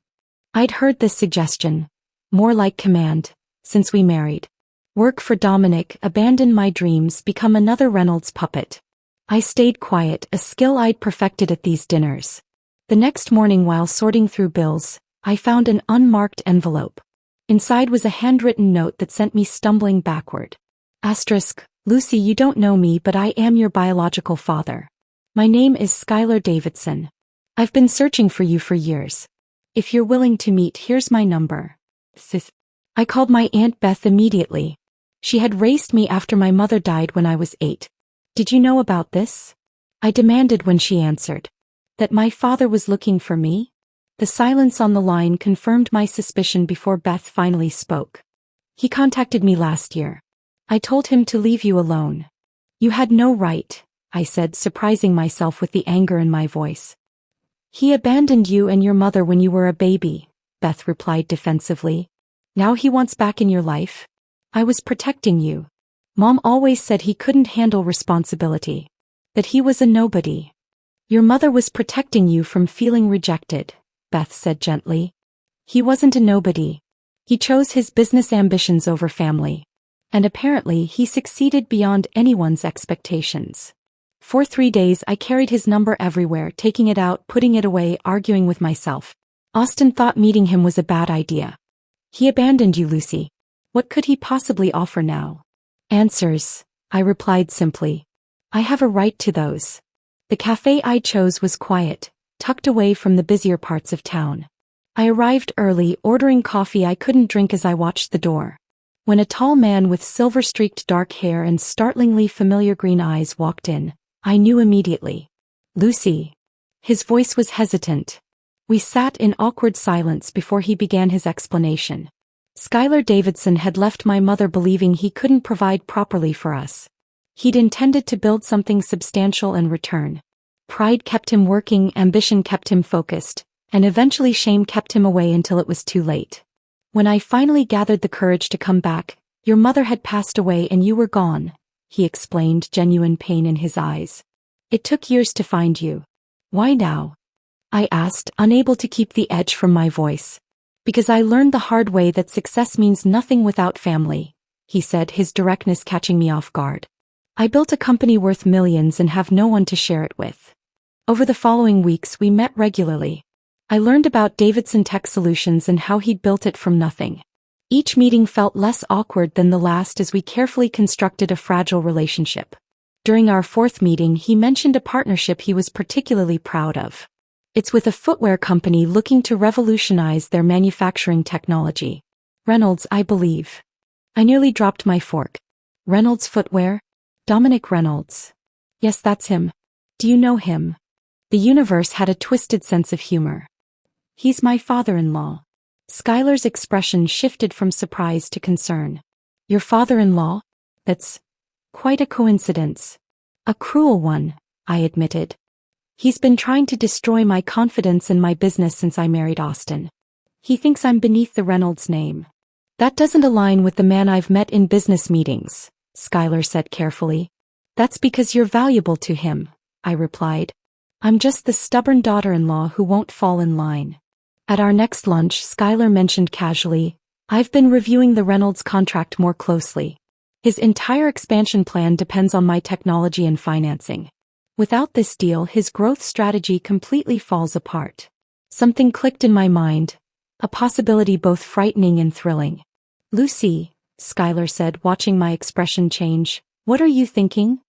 I'd heard this suggestion, more like command, since we married. Work for Dominic, abandon my dreams, become another Reynolds puppet. I stayed quiet, a skill I'd perfected at these dinners. The next morning, while sorting through bills, I found an unmarked envelope. Inside was a handwritten note that sent me stumbling backward. Asterisk, "Lucy, you don't know me, but I am your biological father. My name is Skylar Davidson. I've been searching for you for years. If you're willing to meet, here's my number. Sis." I called my Aunt Beth immediately. She had raised me after my mother died when I was 8. "Did you know about this?" I demanded when she answered. "That my father was looking for me?" The silence on the line confirmed my suspicion before Beth finally spoke. "He contacted me last year. I told him to leave you alone." "You had no right," I said, surprising myself with the anger in my voice. "He abandoned you and your mother when you were a baby," Beth replied defensively. "Now he wants back in your life? I was protecting you. Mom always said he couldn't handle responsibility. That he was a nobody." "Your mother was protecting you from feeling rejected," Beth said gently. "He wasn't a nobody. He chose his business ambitions over family. And apparently he succeeded beyond anyone's expectations." For 3 days I carried his number everywhere, taking it out, putting it away, arguing with myself. Austin thought meeting him was a bad idea. "He abandoned you, Lucy. What could he possibly offer now?" "Answers," I replied simply. "I have a right to those." The cafe I chose was quiet, tucked away from the busier parts of town. I arrived early, ordering coffee I couldn't drink as I watched the door. When a tall man with silver-streaked dark hair and startlingly familiar green eyes walked in, I knew immediately. "Lucy." His voice was hesitant. We sat in awkward silence before he began his explanation. Skylar Davidson had left my mother believing he couldn't provide properly for us. He'd intended to build something substantial in return. Pride kept him working, ambition kept him focused, and eventually shame kept him away until it was too late. When I finally gathered the courage to come back, "Your mother had passed away and you were gone," he explained, genuine pain in his eyes. "It took years to find you. Why now?" I asked, unable to keep the edge from my voice. Because I learned the hard way that success means nothing without family, he said, his directness catching me off guard. I built a company worth millions and have no one to share it with. Over the following weeks we met regularly. I learned about Davidson Tech Solutions and how he'd built it from nothing. Each meeting felt less awkward than the last as we carefully constructed a fragile relationship. During our fourth meeting he mentioned a partnership he was particularly proud of. It's with a footwear company looking to revolutionize their manufacturing technology. Reynolds, I believe. I nearly dropped my fork. Reynolds Footwear? Dominic Reynolds. Yes, that's him. Do you know him? The universe had a twisted sense of humor. He's my father-in-law. Skylar's expression shifted from surprise to concern. Your father-in-law? That's quite a coincidence. A cruel one, I admitted. He's been trying to destroy my confidence in my business since I married Austin. He thinks I'm beneath the Reynolds name. That doesn't align with the man I've met in business meetings, Skylar said carefully. That's because you're valuable to him, I replied. I'm just the stubborn daughter-in-law who won't fall in line. At our next lunch, Skylar mentioned casually, I've been reviewing the Reynolds contract more closely. His entire expansion plan depends on my technology and financing. Without this deal, his growth strategy completely falls apart. Something clicked in my mind, a possibility both frightening and thrilling. Lucy, Skylar said, watching my expression change, what are you thinking?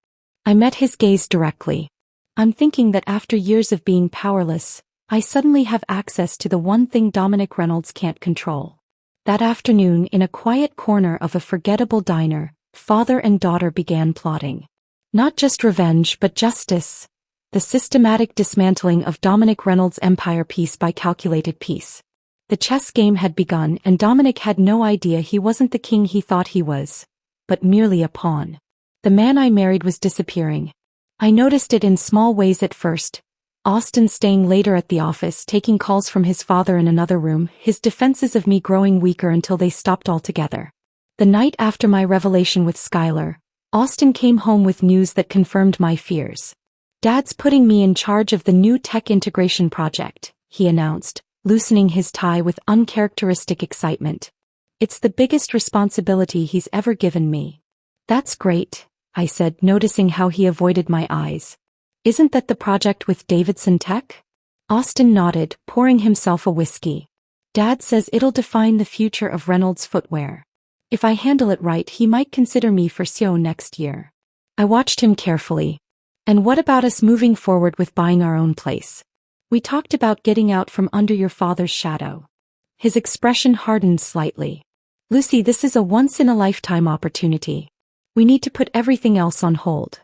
I met his gaze directly. I'm thinking that after years of being powerless, I suddenly have access to the one thing Dominic Reynolds can't control. That afternoon, in a quiet corner of a forgettable diner, father and daughter began plotting. Not just revenge but justice. The systematic dismantling of Dominic Reynolds' empire piece by calculated piece. The chess game had begun and Dominic had no idea he wasn't the king he thought he was, but merely a pawn. The man I married was disappearing. I noticed it in small ways at first. Austin staying later at the office, taking calls from his father in another room, his defenses of me growing weaker until they stopped altogether. The night after my revelation with Skylar, Austin came home with news that confirmed my fears. Dad's putting me in charge of the new tech integration project, he announced, loosening his tie with uncharacteristic excitement. It's the biggest responsibility he's ever given me. That's great, I said, noticing how he avoided my eyes. Isn't that the project with Davidson Tech? Austin nodded, pouring himself a whiskey. Dad says it'll define the future of Reynolds Footwear. If I handle it right, he might consider me for CEO next year. I watched him carefully. And what about us moving forward with buying our own place? We talked about getting out from under your father's shadow. His expression hardened slightly. Lucy, this is a once-in-a-lifetime opportunity. We need to put everything else on hold.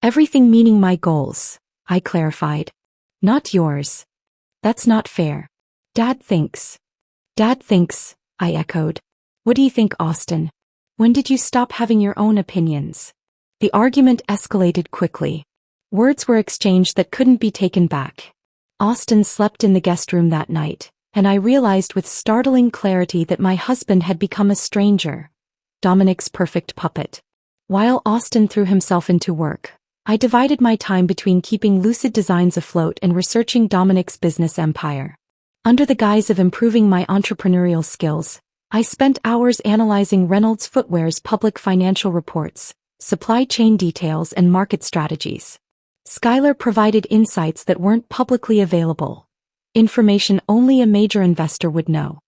Everything meaning my goals, I clarified. Not yours. That's not fair. Dad thinks, I echoed. What do you think, Austin? When did you stop having your own opinions? The argument escalated quickly. Words were exchanged that couldn't be taken back. Austin slept in the guest room that night, and I realized with startling clarity that my husband had become a stranger. Dominic's perfect puppet. While Austin threw himself into work, I divided my time between keeping Lucid Designs afloat and researching Dominic's business empire. Under the guise of improving my entrepreneurial skills, I spent hours analyzing Reynolds Footwear's public financial reports, supply chain details and market strategies. Skylar provided insights that weren't publicly available. Information only a major investor would know.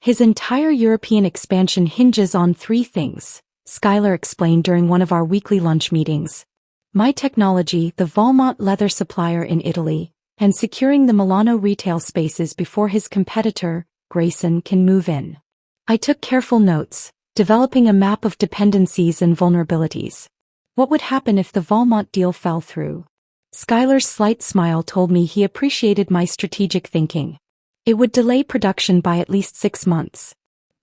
His entire European expansion hinges on 3 things, Skylar explained during one of our weekly lunch meetings. My technology, the Valmont leather supplier in Italy, and securing the Milano retail spaces before his competitor, Grayson, can move in. I took careful notes, developing a map of dependencies and vulnerabilities. What would happen if the Valmont deal fell through? Skylar's slight smile told me he appreciated my strategic thinking. It would delay production by at least 6 months.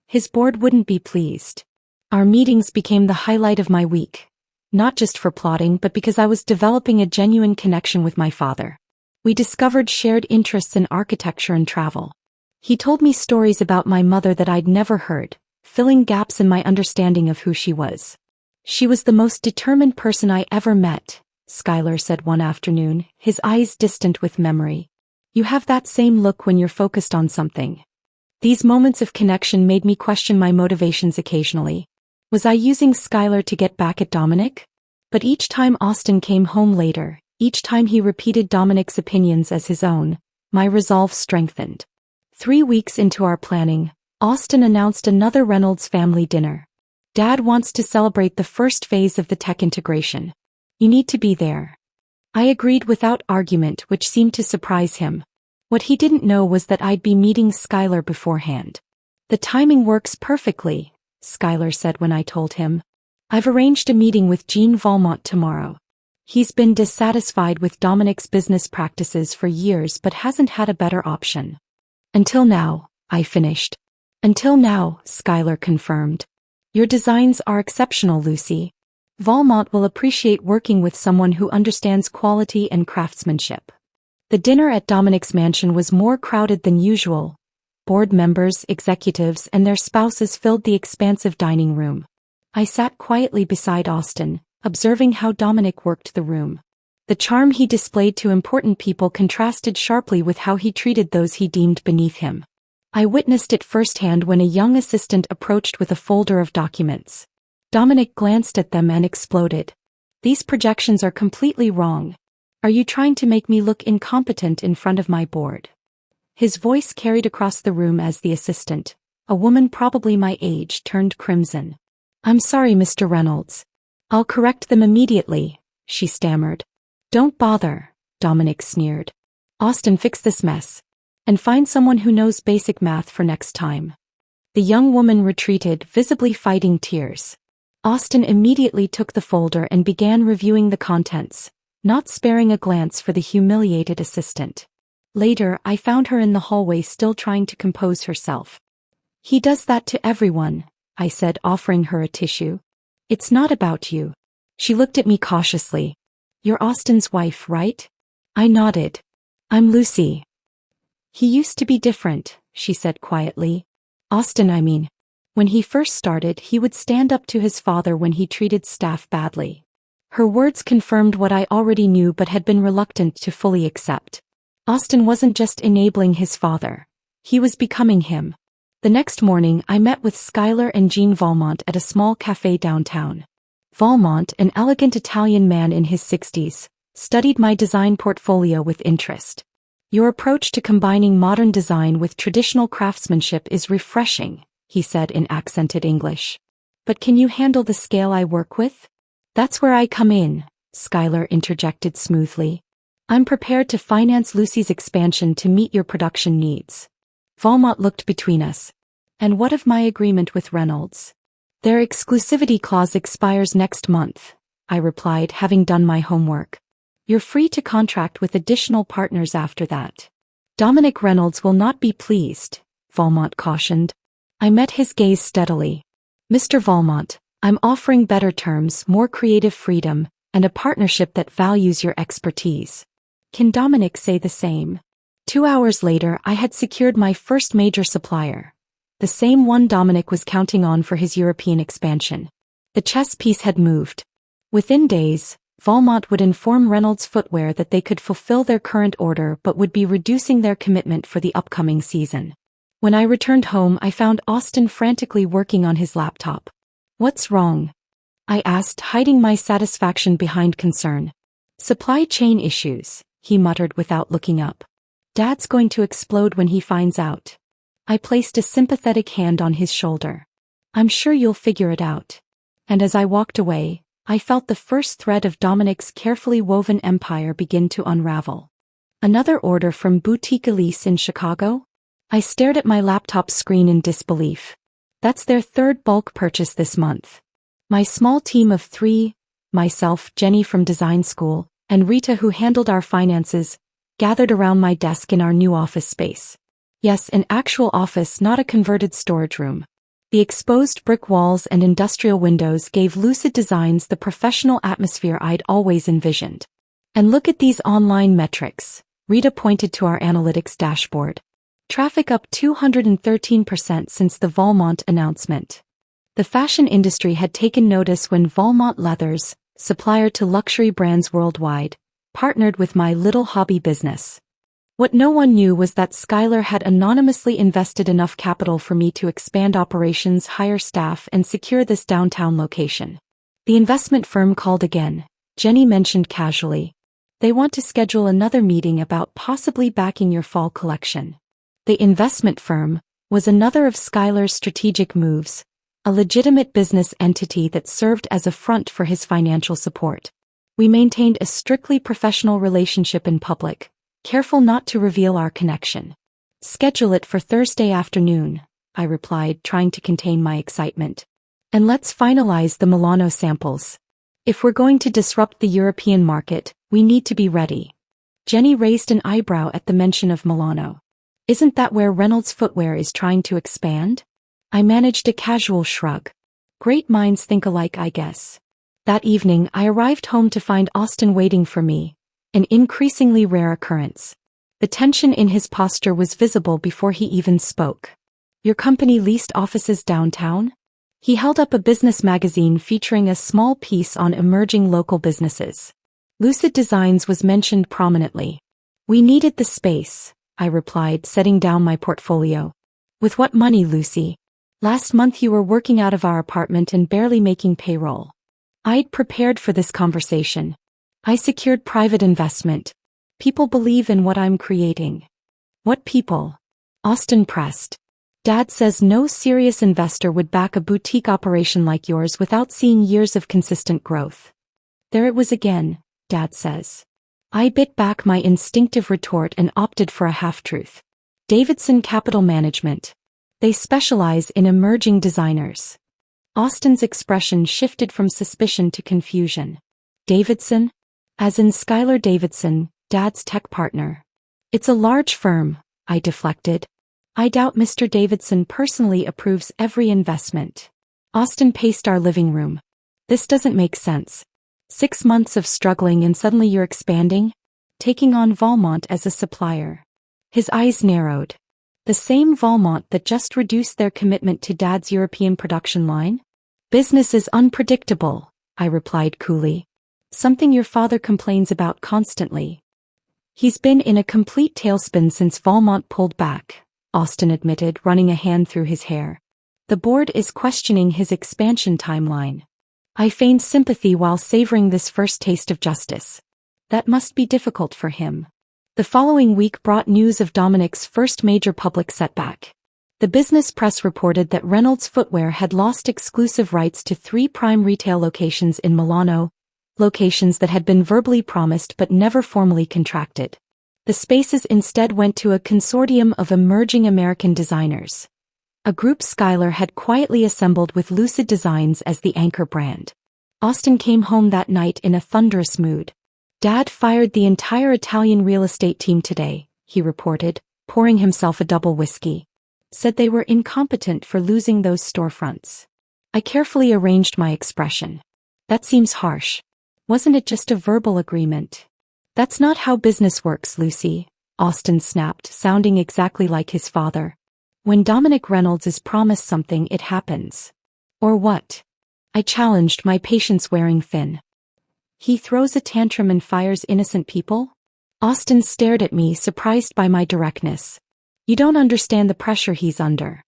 His board wouldn't be pleased. Our meetings became the highlight of my week. Not just for plotting but because I was developing a genuine connection with my father. We discovered shared interests in architecture and travel. He told me stories about my mother that I'd never heard, filling gaps in my understanding of who she was. She was the most determined person I ever met, Skylar said one afternoon, his eyes distant with memory. You have that same look when you're focused on something. These moments of connection made me question my motivations occasionally. Was I using Skylar to get back at Dominic? But each time Austin came home later, each time he repeated Dominic's opinions as his own, my resolve strengthened. 3 weeks into our planning, Austin announced another Reynolds family dinner. Dad wants to celebrate the first phase of the tech integration. You need to be there. I agreed without argument, which seemed to surprise him. What he didn't know was that I'd be meeting Skylar beforehand. The timing works perfectly, Skylar said when I told him. I've arranged a meeting with Jean Valmont tomorrow. He's been dissatisfied with Dominic's business practices for years but hasn't had a better option. Until now, I finished. Until now, Skylar confirmed. Your designs are exceptional, Lucy. Valmont will appreciate working with someone who understands quality and craftsmanship. The dinner at Dominic's mansion was more crowded than usual. Board members, executives, and their spouses filled the expansive dining room. I sat quietly beside Austin, observing how Dominic worked the room. The charm he displayed to important people contrasted sharply with how he treated those he deemed beneath him. I witnessed it firsthand when a young assistant approached with a folder of documents. Dominic glanced at them and exploded. These projections are completely wrong. Are you trying to make me look incompetent in front of my board? His voice carried across the room as the assistant, a woman probably my age, turned crimson. I'm sorry, Mr. Reynolds. I'll correct them immediately, she stammered. Don't bother, Dominic sneered. Austin, fix this mess. And find someone who knows basic math for next time. The young woman retreated, visibly fighting tears. Austin immediately took the folder and began reviewing the contents, not sparing a glance for the humiliated assistant. Later, I found her in the hallway still trying to compose herself. He does that to everyone, I said, offering her a tissue. It's not about you. She looked at me cautiously. You're Austin's wife, right? I nodded. I'm Lucy. He used to be different, she said quietly. Austin, I mean. When he first started, he would stand up to his father when he treated staff badly. Her words confirmed what I already knew but had been reluctant to fully accept. Austin wasn't just enabling his father. He was becoming him. The next morning, I met with Skylar and Jean Valmont at a small cafe downtown. Valmont, an elegant Italian man in his 60s, studied my design portfolio with interest. Your approach to combining modern design with traditional craftsmanship is refreshing, he said in accented English. But can you handle the scale I work with? That's where I come in, Skylar interjected smoothly. I'm prepared to finance Lucy's expansion to meet your production needs. Valmont looked between us. And what of my agreement with Reynolds? Their exclusivity clause expires next month, I replied, having done my homework. You're free to contract with additional partners after that. Dominic Reynolds will not be pleased, Valmont cautioned. I met his gaze steadily. Mr. Valmont, I'm offering better terms, more creative freedom, and a partnership that values your expertise. Can Dominic say the same? 2 hours later, I had secured my first major supplier. The same one Dominic was counting on for his European expansion. The chess piece had moved. Within days, Valmont would inform Reynolds Footwear that they could fulfill their current order but would be reducing their commitment for the upcoming season. When I returned home, I found Austin frantically working on his laptop. What's wrong? I asked, hiding my satisfaction behind concern. Supply chain issues, he muttered without looking up. Dad's going to explode when he finds out. I placed a sympathetic hand on his shoulder. I'm sure you'll figure it out. And as I walked away, I felt the first thread of Dominic's carefully woven empire begin to unravel. Another order from meticulously in Chicago? I stared at my laptop screen in disbelief. That's their third bulk purchase this month. My small team of 3, myself, Jenny from design school, and Rita, who handled our finances, gathered around my desk in our new office space. Yes, an actual office, not a converted storage room. The exposed brick walls and industrial windows gave Lucid Designs the professional atmosphere I'd always envisioned. And look at these online metrics, Rita pointed to our analytics dashboard. Traffic up 213% since the Valmont announcement. The fashion industry had taken notice when Valmont Leathers, supplier to luxury brands worldwide, partnered with my little hobby business. What no one knew was that Skylar had anonymously invested enough capital for me to expand operations, hire staff, and secure this downtown location. The investment firm called again, Jenny mentioned casually. They want to schedule another meeting about possibly backing your fall collection. The investment firm was another of Skylar's strategic moves, a legitimate business entity that served as a front for his financial support. We maintained a strictly professional relationship in public, careful not to reveal our connection. Schedule it for Thursday afternoon, I replied, trying to contain my excitement. And let's finalize the Milano samples. If we're going to disrupt the European market, we need to be ready. Jenny raised an eyebrow at the mention of Milano. Isn't that where Reynolds Footwear is trying to expand? I managed a casual shrug. Great minds think alike, I guess. That evening, I arrived home to find Austin waiting for me, an increasingly rare occurrence. The tension in his posture was visible before he even spoke. Your company leased offices downtown? He held up a business magazine featuring a small piece on emerging local businesses. Lucid Designs was mentioned prominently. We needed the space, I replied, setting down my portfolio. With what money, Lucy? Last month you were working out of our apartment and barely making payroll. I'd prepared for this conversation. I secured private investment. People believe in what I'm creating. What people? Austin pressed. Dad says no serious investor would back a boutique operation like yours without seeing years of consistent growth. There it was again, Dad says. I bit back my instinctive retort and opted for a half-truth. Davidson Capital Management. They specialize in emerging designers. Austin's expression shifted from suspicion to confusion. Davidson? As in Skylar Davidson, Dad's tech partner. It's a large firm, I deflected. I doubt Mr. Davidson personally approves every investment. Austin paced our living room. This doesn't make sense. 6 months of struggling and suddenly you're expanding? Taking on Valmont as a supplier. His eyes narrowed. The same Valmont that just reduced their commitment to Dad's European production line? Business is unpredictable, I replied coolly. Something your father complains about constantly. He's been in a complete tailspin since Valmont pulled back, Austin admitted, running a hand through his hair. The board is questioning his expansion timeline. I feigned sympathy while savoring this first taste of justice. That must be difficult for him. The following week brought news of Dominic's first major public setback. The business press reported that Reynolds Footwear had lost exclusive rights to 3 prime retail locations in Milano, locations that had been verbally promised but never formally contracted. The spaces instead went to a consortium of emerging American designers. A group Skylar had quietly assembled with Lucid Designs as the anchor brand. Austin came home that night in a thunderous mood. Dad fired the entire Italian real estate team today, he reported, pouring himself a double whiskey. Said they were incompetent for losing those storefronts. I carefully arranged my expression. That seems harsh. Wasn't it just a verbal agreement? That's not how business works, Lucy, Austin snapped, sounding exactly like his father. When Dominic Reynolds is promised something, it happens. Or what? I challenged, my patience wearing thin. He throws a tantrum and fires innocent people? Austin stared at me, surprised by my directness. You don't understand the pressure he's under.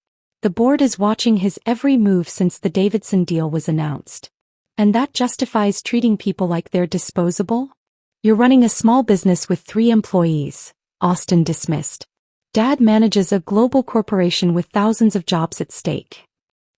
The board is watching his every move since the Davidson deal was announced. And that justifies treating people like they're disposable? You're running a small business with 3 employees, Austin dismissed. Dad manages a global corporation with thousands of jobs at stake.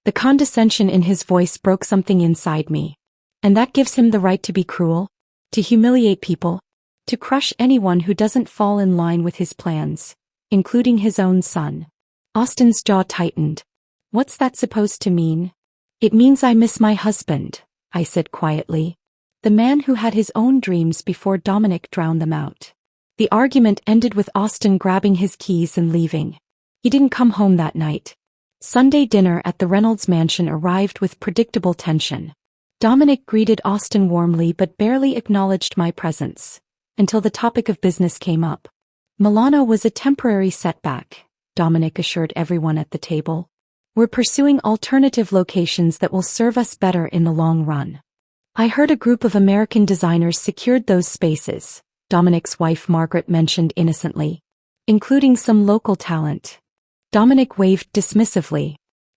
The condescension in his voice broke something inside me. And that gives him the right to be cruel, to humiliate people, to crush anyone who doesn't fall in line with his plans, including his own son. Austin's jaw tightened. What's that supposed to mean? It means I miss my husband, I said quietly. The man who had his own dreams before Dominic drowned them out. The argument ended with Austin grabbing his keys and leaving. He didn't come home that night. Sunday dinner at the Reynolds mansion arrived with predictable tension. Dominic greeted Austin warmly but barely acknowledged my presence, until the topic of business came up. Milano was a temporary setback, Dominic assured everyone at the table. We're pursuing alternative locations that will serve us better in the long run. I heard a group of American designers secured those spaces, Dominic's wife Margaret mentioned innocently. including some local talent. Dominic waved dismissively.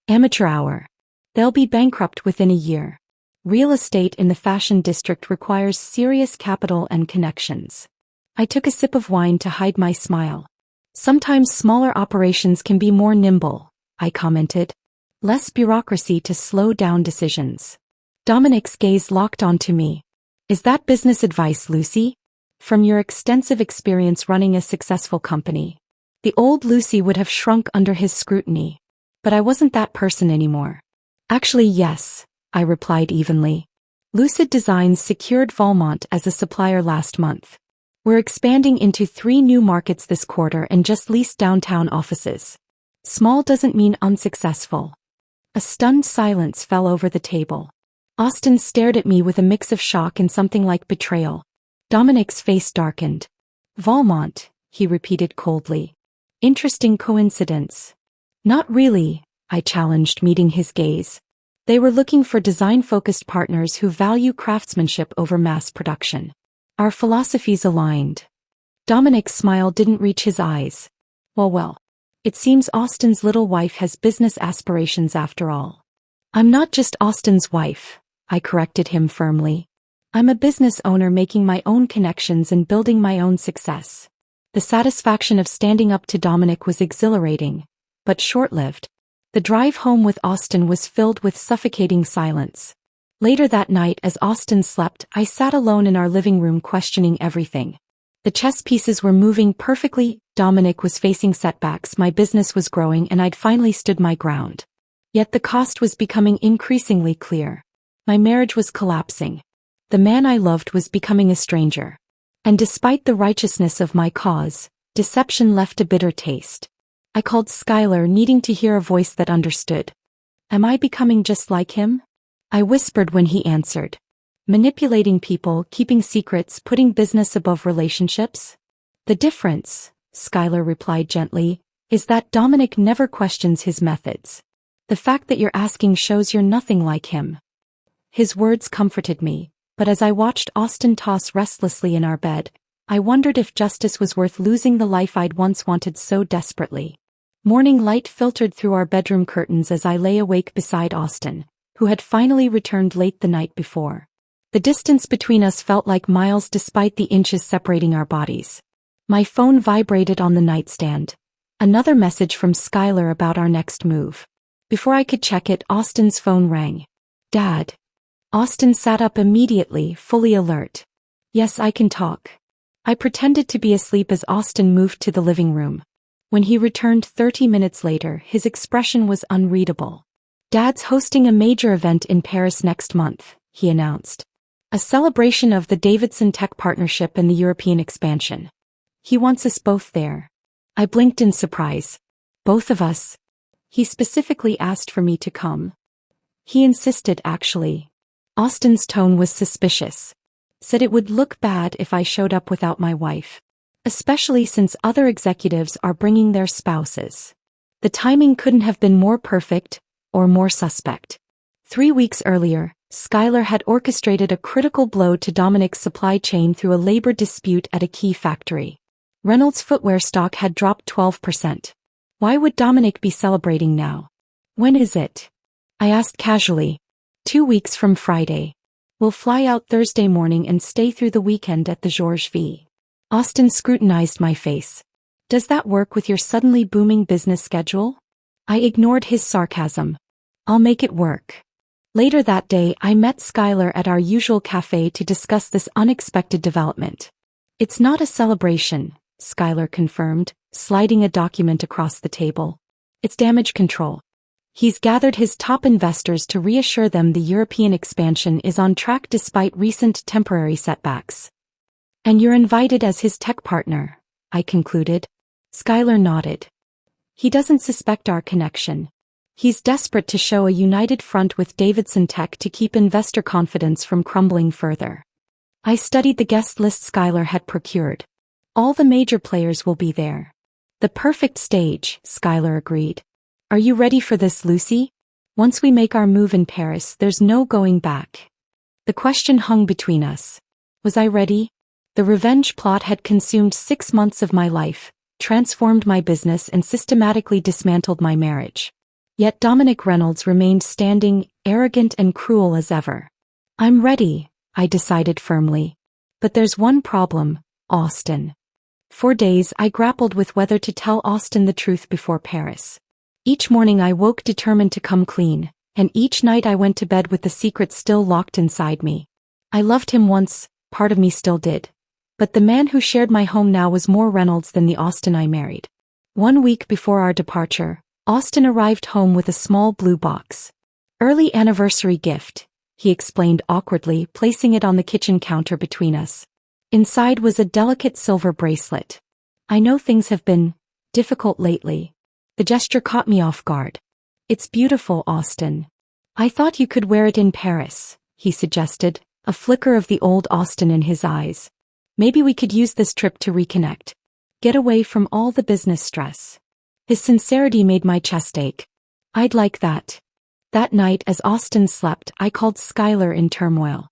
Amateur hour. They'll be bankrupt within a year. Real estate in the fashion district requires serious capital and connections. I took a sip of wine to hide my smile. Sometimes smaller operations can be more nimble, I commented. Less bureaucracy to slow down decisions. Dominic's gaze locked onto me. Is that business advice, Lucy? From your extensive experience running a successful company. The old Lucy would have shrunk under his scrutiny. But I wasn't that person anymore. Actually, yes, I replied evenly. Lucid Designs secured Valmont as a supplier last month. We're expanding into 3 new markets this quarter and just leased downtown offices. Small doesn't mean unsuccessful. A stunned silence fell over the table. Austin stared at me with a mix of shock and something like betrayal. Dominic's face darkened. Valmont, he repeated coldly. Interesting coincidence. Not really, I challenged, meeting his gaze. They were looking for design-focused partners who value craftsmanship over mass production. Our philosophies aligned. Dominic's smile didn't reach his eyes. Well, it seems Austin's little wife has business aspirations after all. I'm not just Austin's wife, I corrected him firmly. I'm a business owner making my own connections and building my own success. The satisfaction of standing up to Dominic was exhilarating, but short-lived. The drive home with Austin was filled with suffocating silence. Later that night, as Austin slept, I sat alone in our living room questioning everything. The chess pieces were moving perfectly, Dominic was facing setbacks, my business was growing, and I'd finally stood my ground. Yet the cost was becoming increasingly clear. My marriage was collapsing. The man I loved was becoming a stranger. And despite the righteousness of my cause, deception left a bitter taste. I called Skylar, needing to hear a voice that understood. Am I becoming just like him? I whispered when he answered. Manipulating people, keeping secrets, putting business above relationships? The difference, Skylar replied gently, is that Dominic never questions his methods. The fact that you're asking shows you're nothing like him. His words comforted me, but as I watched Austin toss restlessly in our bed, I wondered if justice was worth losing the life I'd once wanted so desperately. Morning light filtered through our bedroom curtains as I lay awake beside Austin, who had finally returned late the night before. The distance between us felt like miles despite the inches separating our bodies. My phone vibrated on the nightstand. Another message from Skylar about our next move. Before I could check it, Austin's phone rang. Dad. Austin sat up immediately, fully alert. Yes, I can talk. I pretended to be asleep as Austin moved to the living room. When he returned 30 minutes later, his expression was unreadable. Dad's hosting a major event in Paris next month, he announced. A celebration of the Davidson Tech partnership and the European expansion. He wants us both there. I blinked in surprise. Both of us? He specifically asked for me to come. He insisted, actually. Austin's tone was suspicious. Said it would look bad if I showed up without my wife. Especially since other executives are bringing their spouses. The timing couldn't have been more perfect, or more suspect. 3 weeks earlier, Skylar had orchestrated a critical blow to Dominic's supply chain through a labor dispute at a key factory. Reynolds' footwear stock had dropped 12%. Why would Dominic be celebrating now? When is it? I asked casually. 2 weeks from Friday. We'll fly out Thursday morning and stay through the weekend at the Georges V. Austin scrutinized my face. Does that work with your suddenly booming business schedule? I ignored his sarcasm. I'll make it work. Later that day, I met Skylar at our usual cafe to discuss this unexpected development. It's not a celebration, Skylar confirmed, sliding a document across the table. It's damage control. He's gathered his top investors to reassure them the European expansion is on track despite recent temporary setbacks. And you're invited as his tech partner, I concluded. Skylar nodded. He doesn't suspect our connection. He's desperate to show a united front with Davidson Tech to keep investor confidence from crumbling further. I studied the guest list Skylar had procured. All the major players will be there. The perfect stage, Skylar agreed. Are you ready for this, Lucy? Once we make our move in Paris, there's no going back. The question hung between us. Was I ready? The revenge plot had consumed 6 months of my life, transformed my business and systematically dismantled my marriage. Yet Dominic Reynolds remained standing, arrogant and cruel as ever. I'm ready, I decided firmly. But there's one problem, Austin. For days I grappled with whether to tell Austin the truth before Paris. Each morning I woke determined to come clean, and each night I went to bed with the secret still locked inside me. I loved him once, part of me still did. But the man who shared my home now was more Reynolds than the Austin I married. 1 week before our departure, Austin arrived home with a small blue box. Early anniversary gift, he explained awkwardly, placing it on the kitchen counter between us. Inside was a delicate silver bracelet. I know things have been difficult lately. The gesture caught me off guard. It's beautiful, Austin. I thought you could wear it in Paris, he suggested, a flicker of the old Austin in his eyes. Maybe we could use this trip to reconnect. Get away from all the business stress. His sincerity made my chest ache. I'd like that. That night as Austin slept, I called Skylar in turmoil.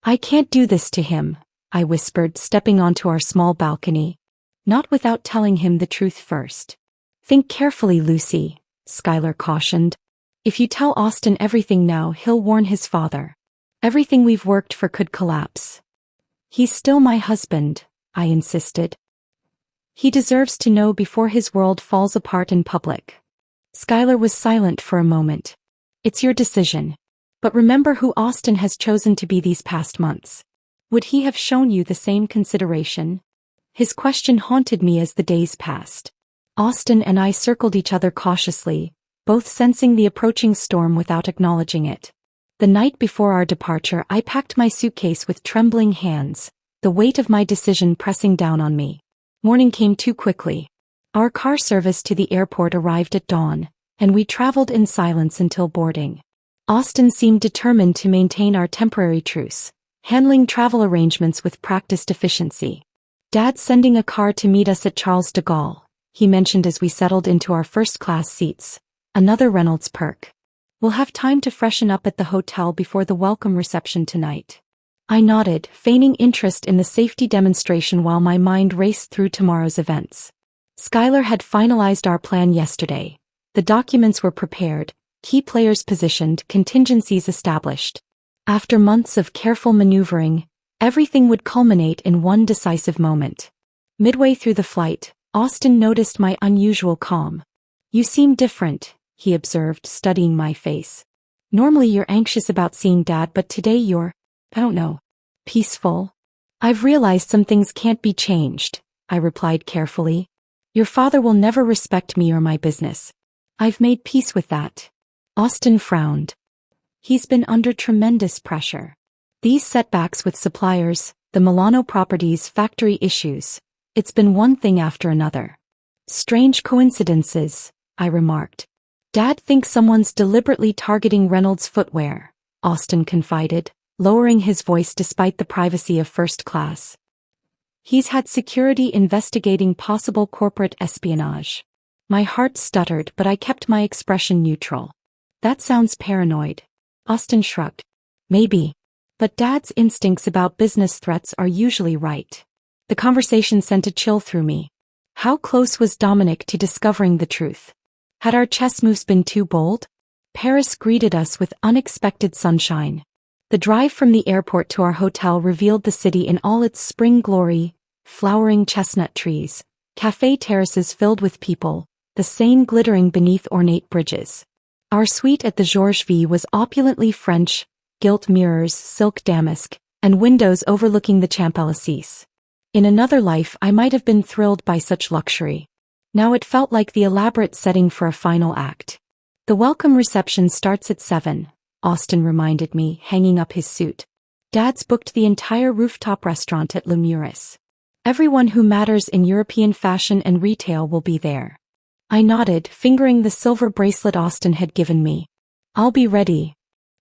I can't do this to him, I whispered, stepping onto our small balcony. Not without telling him the truth first. Think carefully, Lucy, Skylar cautioned. If you tell Austin everything now, he'll warn his father. Everything we've worked for could collapse. He's still my husband, I insisted. He deserves to know before his world falls apart in public. Skylar was silent for a moment. It's your decision. But remember who Austin has chosen to be these past months. Would he have shown you the same consideration? His question haunted me as the days passed. Austin and I circled each other cautiously, both sensing the approaching storm without acknowledging it. The night before our departure, I packed my suitcase with trembling hands, the weight of my decision pressing down on me. Morning came too quickly. Our car service to the airport arrived at dawn, and we traveled in silence until boarding. Austin seemed determined to maintain our temporary truce, handling travel arrangements with practiced efficiency. Dad's sending a car to meet us at Charles de Gaulle, he mentioned as we settled into our first-class seats, another Reynolds perk. We'll have time to freshen up at the hotel before the welcome reception tonight. I nodded, feigning interest in the safety demonstration while my mind raced through tomorrow's events. Skylar had finalized our plan yesterday. The documents were prepared, key players positioned, contingencies established. After months of careful maneuvering, everything would culminate in one decisive moment. Midway through the flight, Austin noticed my unusual calm. You seem different, he observed, studying my face. Normally you're anxious about seeing Dad, but today you're, peaceful. I've realized some things can't be changed, I replied carefully. Your father will never respect me or my business. I've made peace with that. Austin frowned. He's been under tremendous pressure. These setbacks with suppliers, the Milano Properties factory issues, it's been one thing after another. Strange coincidences, I remarked. Dad thinks someone's deliberately targeting Reynolds' footwear, Austin confided, lowering his voice despite the privacy of first class. He's had security investigating possible corporate espionage. My heart stuttered, but I kept my expression neutral. That sounds paranoid. Austin shrugged. Maybe. But Dad's instincts about business threats are usually right. The conversation sent a chill through me. How close was Dominic to discovering the truth? Had our chess moves been too bold? Paris greeted us with unexpected sunshine. The drive from the airport to our hotel revealed the city in all its spring glory, flowering chestnut trees, cafe terraces filled with people, the Seine glittering beneath ornate bridges. Our suite at the Georges V was opulently French, gilt mirrors, silk damask, and windows overlooking the Champs-Élysées. In another life I might have been thrilled by such luxury. Now it felt like the elaborate setting for a final act. The welcome reception starts at 7, Austin reminded me, hanging up his suit. Dad's booked the entire rooftop restaurant at Le Muris. Everyone who matters in European fashion and retail will be there. I nodded, fingering the silver bracelet Austin had given me. I'll be ready.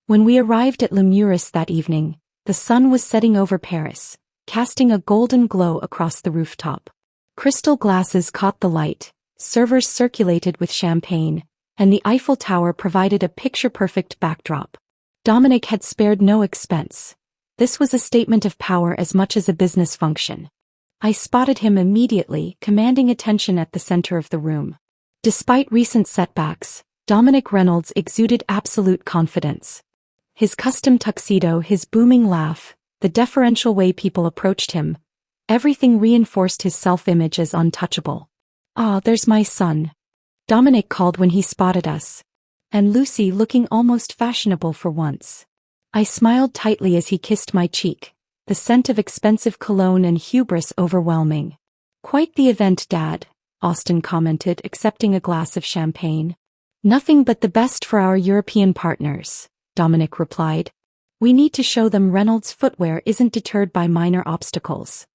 When we arrived at Le Muris that evening, the sun was setting over Paris, casting a golden glow across the rooftop. Crystal glasses caught the light, servers circulated with champagne, and the Eiffel Tower provided a picture-perfect backdrop. Dominic had spared no expense. This was a statement of power as much as a business function. I spotted him immediately, commanding attention at the center of the room. Despite recent setbacks, Dominic Reynolds exuded absolute confidence. His custom tuxedo, his booming laugh, the deferential way people approached him, everything reinforced his self-image as untouchable. "Ah, there's my son," Dominic called when he spotted us. "And Lucy looking almost fashionable for once." I smiled tightly as he kissed my cheek, the scent of expensive cologne and hubris overwhelming. "Quite the event, Dad," Austin commented, accepting a glass of champagne. "Nothing but the best for our European partners," Dominic replied. "We need to show them Reynolds footwear isn't deterred by minor obstacles."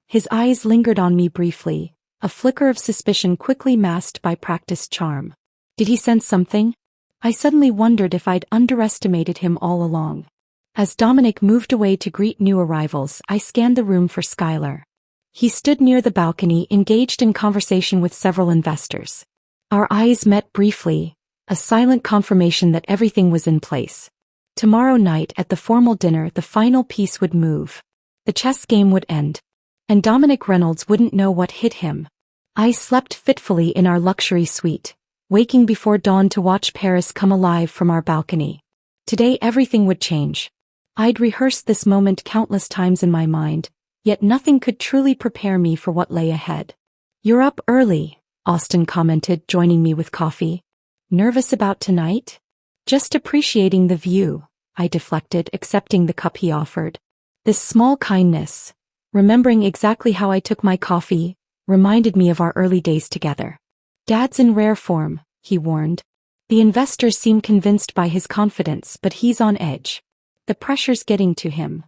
His eyes lingered on me briefly, a flicker of suspicion quickly masked by practiced charm. Did he sense something? I suddenly wondered if I'd underestimated him all along. As Dominic moved away to greet new arrivals, I scanned the room for Skylar. He stood near the balcony, engaged in conversation with several investors. Our eyes met briefly, a silent confirmation that everything was in place. Tomorrow night at the formal dinner, the final piece would move. The chess game would end. And Dominic Reynolds wouldn't know what hit him. I slept fitfully in our luxury suite, waking before dawn to watch Paris come alive from our balcony. Today everything would change. I'd rehearsed this moment countless times in my mind, yet nothing could truly prepare me for what lay ahead. "You're up early," Austin commented, joining me with coffee. "Nervous about tonight?" "Just appreciating the view," I deflected, accepting the cup he offered. This small kindness, remembering exactly how I took my coffee, reminded me of our early days together. "Dad's in rare form," he warned. "The investors seem convinced by his confidence, but he's on edge. The pressure's getting to him."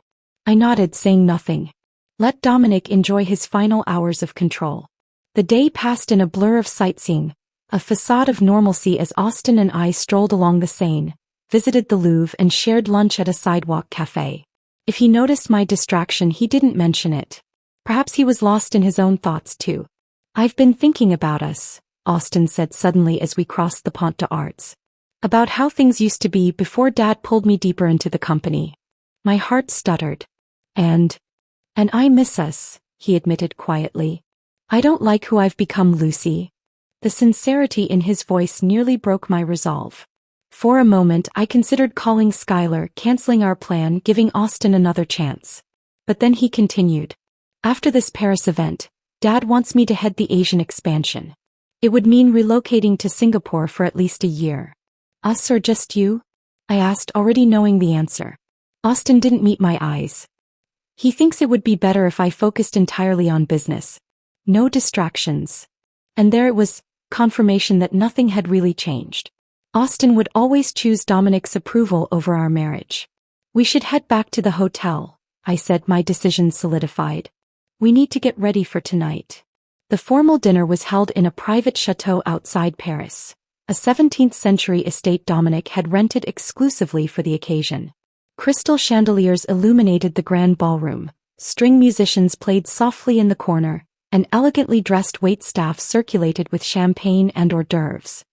I nodded, saying nothing. Let Dominic enjoy his final hours of control. The day passed in a blur of sightseeing, a facade of normalcy as Austin and I strolled along the Seine, visited the Louvre and shared lunch at a sidewalk cafe. If he noticed my distraction, he didn't mention it. Perhaps he was lost in his own thoughts too. "I've been thinking about us," Austin said suddenly as we crossed the Pont d'Arts. "About how things used to be before Dad pulled me deeper into the company." My heart stuttered. And I miss us," he admitted quietly. "I don't like who I've become, Lucy." The sincerity in his voice nearly broke my resolve. For a moment I considered calling Skylar, canceling our plan, giving Austin another chance. But then he continued. "After this Paris event, Dad wants me to head the Asian expansion. It would mean relocating to Singapore for at least a year." "Us or just you?" I asked, already knowing the answer. Austin didn't meet my eyes. "He thinks it would be better if I focused entirely on business. No distractions." And there it was, confirmation that nothing had really changed. Austin would always choose Dominic's approval over our marriage. "We should head back to the hotel," I said, my decision solidified. "We need to get ready for tonight." The formal dinner was held in a private chateau outside Paris, a 17th-century estate Dominic had rented exclusively for the occasion. Crystal chandeliers illuminated the grand ballroom, string musicians played softly in the corner, and elegantly dressed waitstaff circulated with champagne and hors d'oeuvres.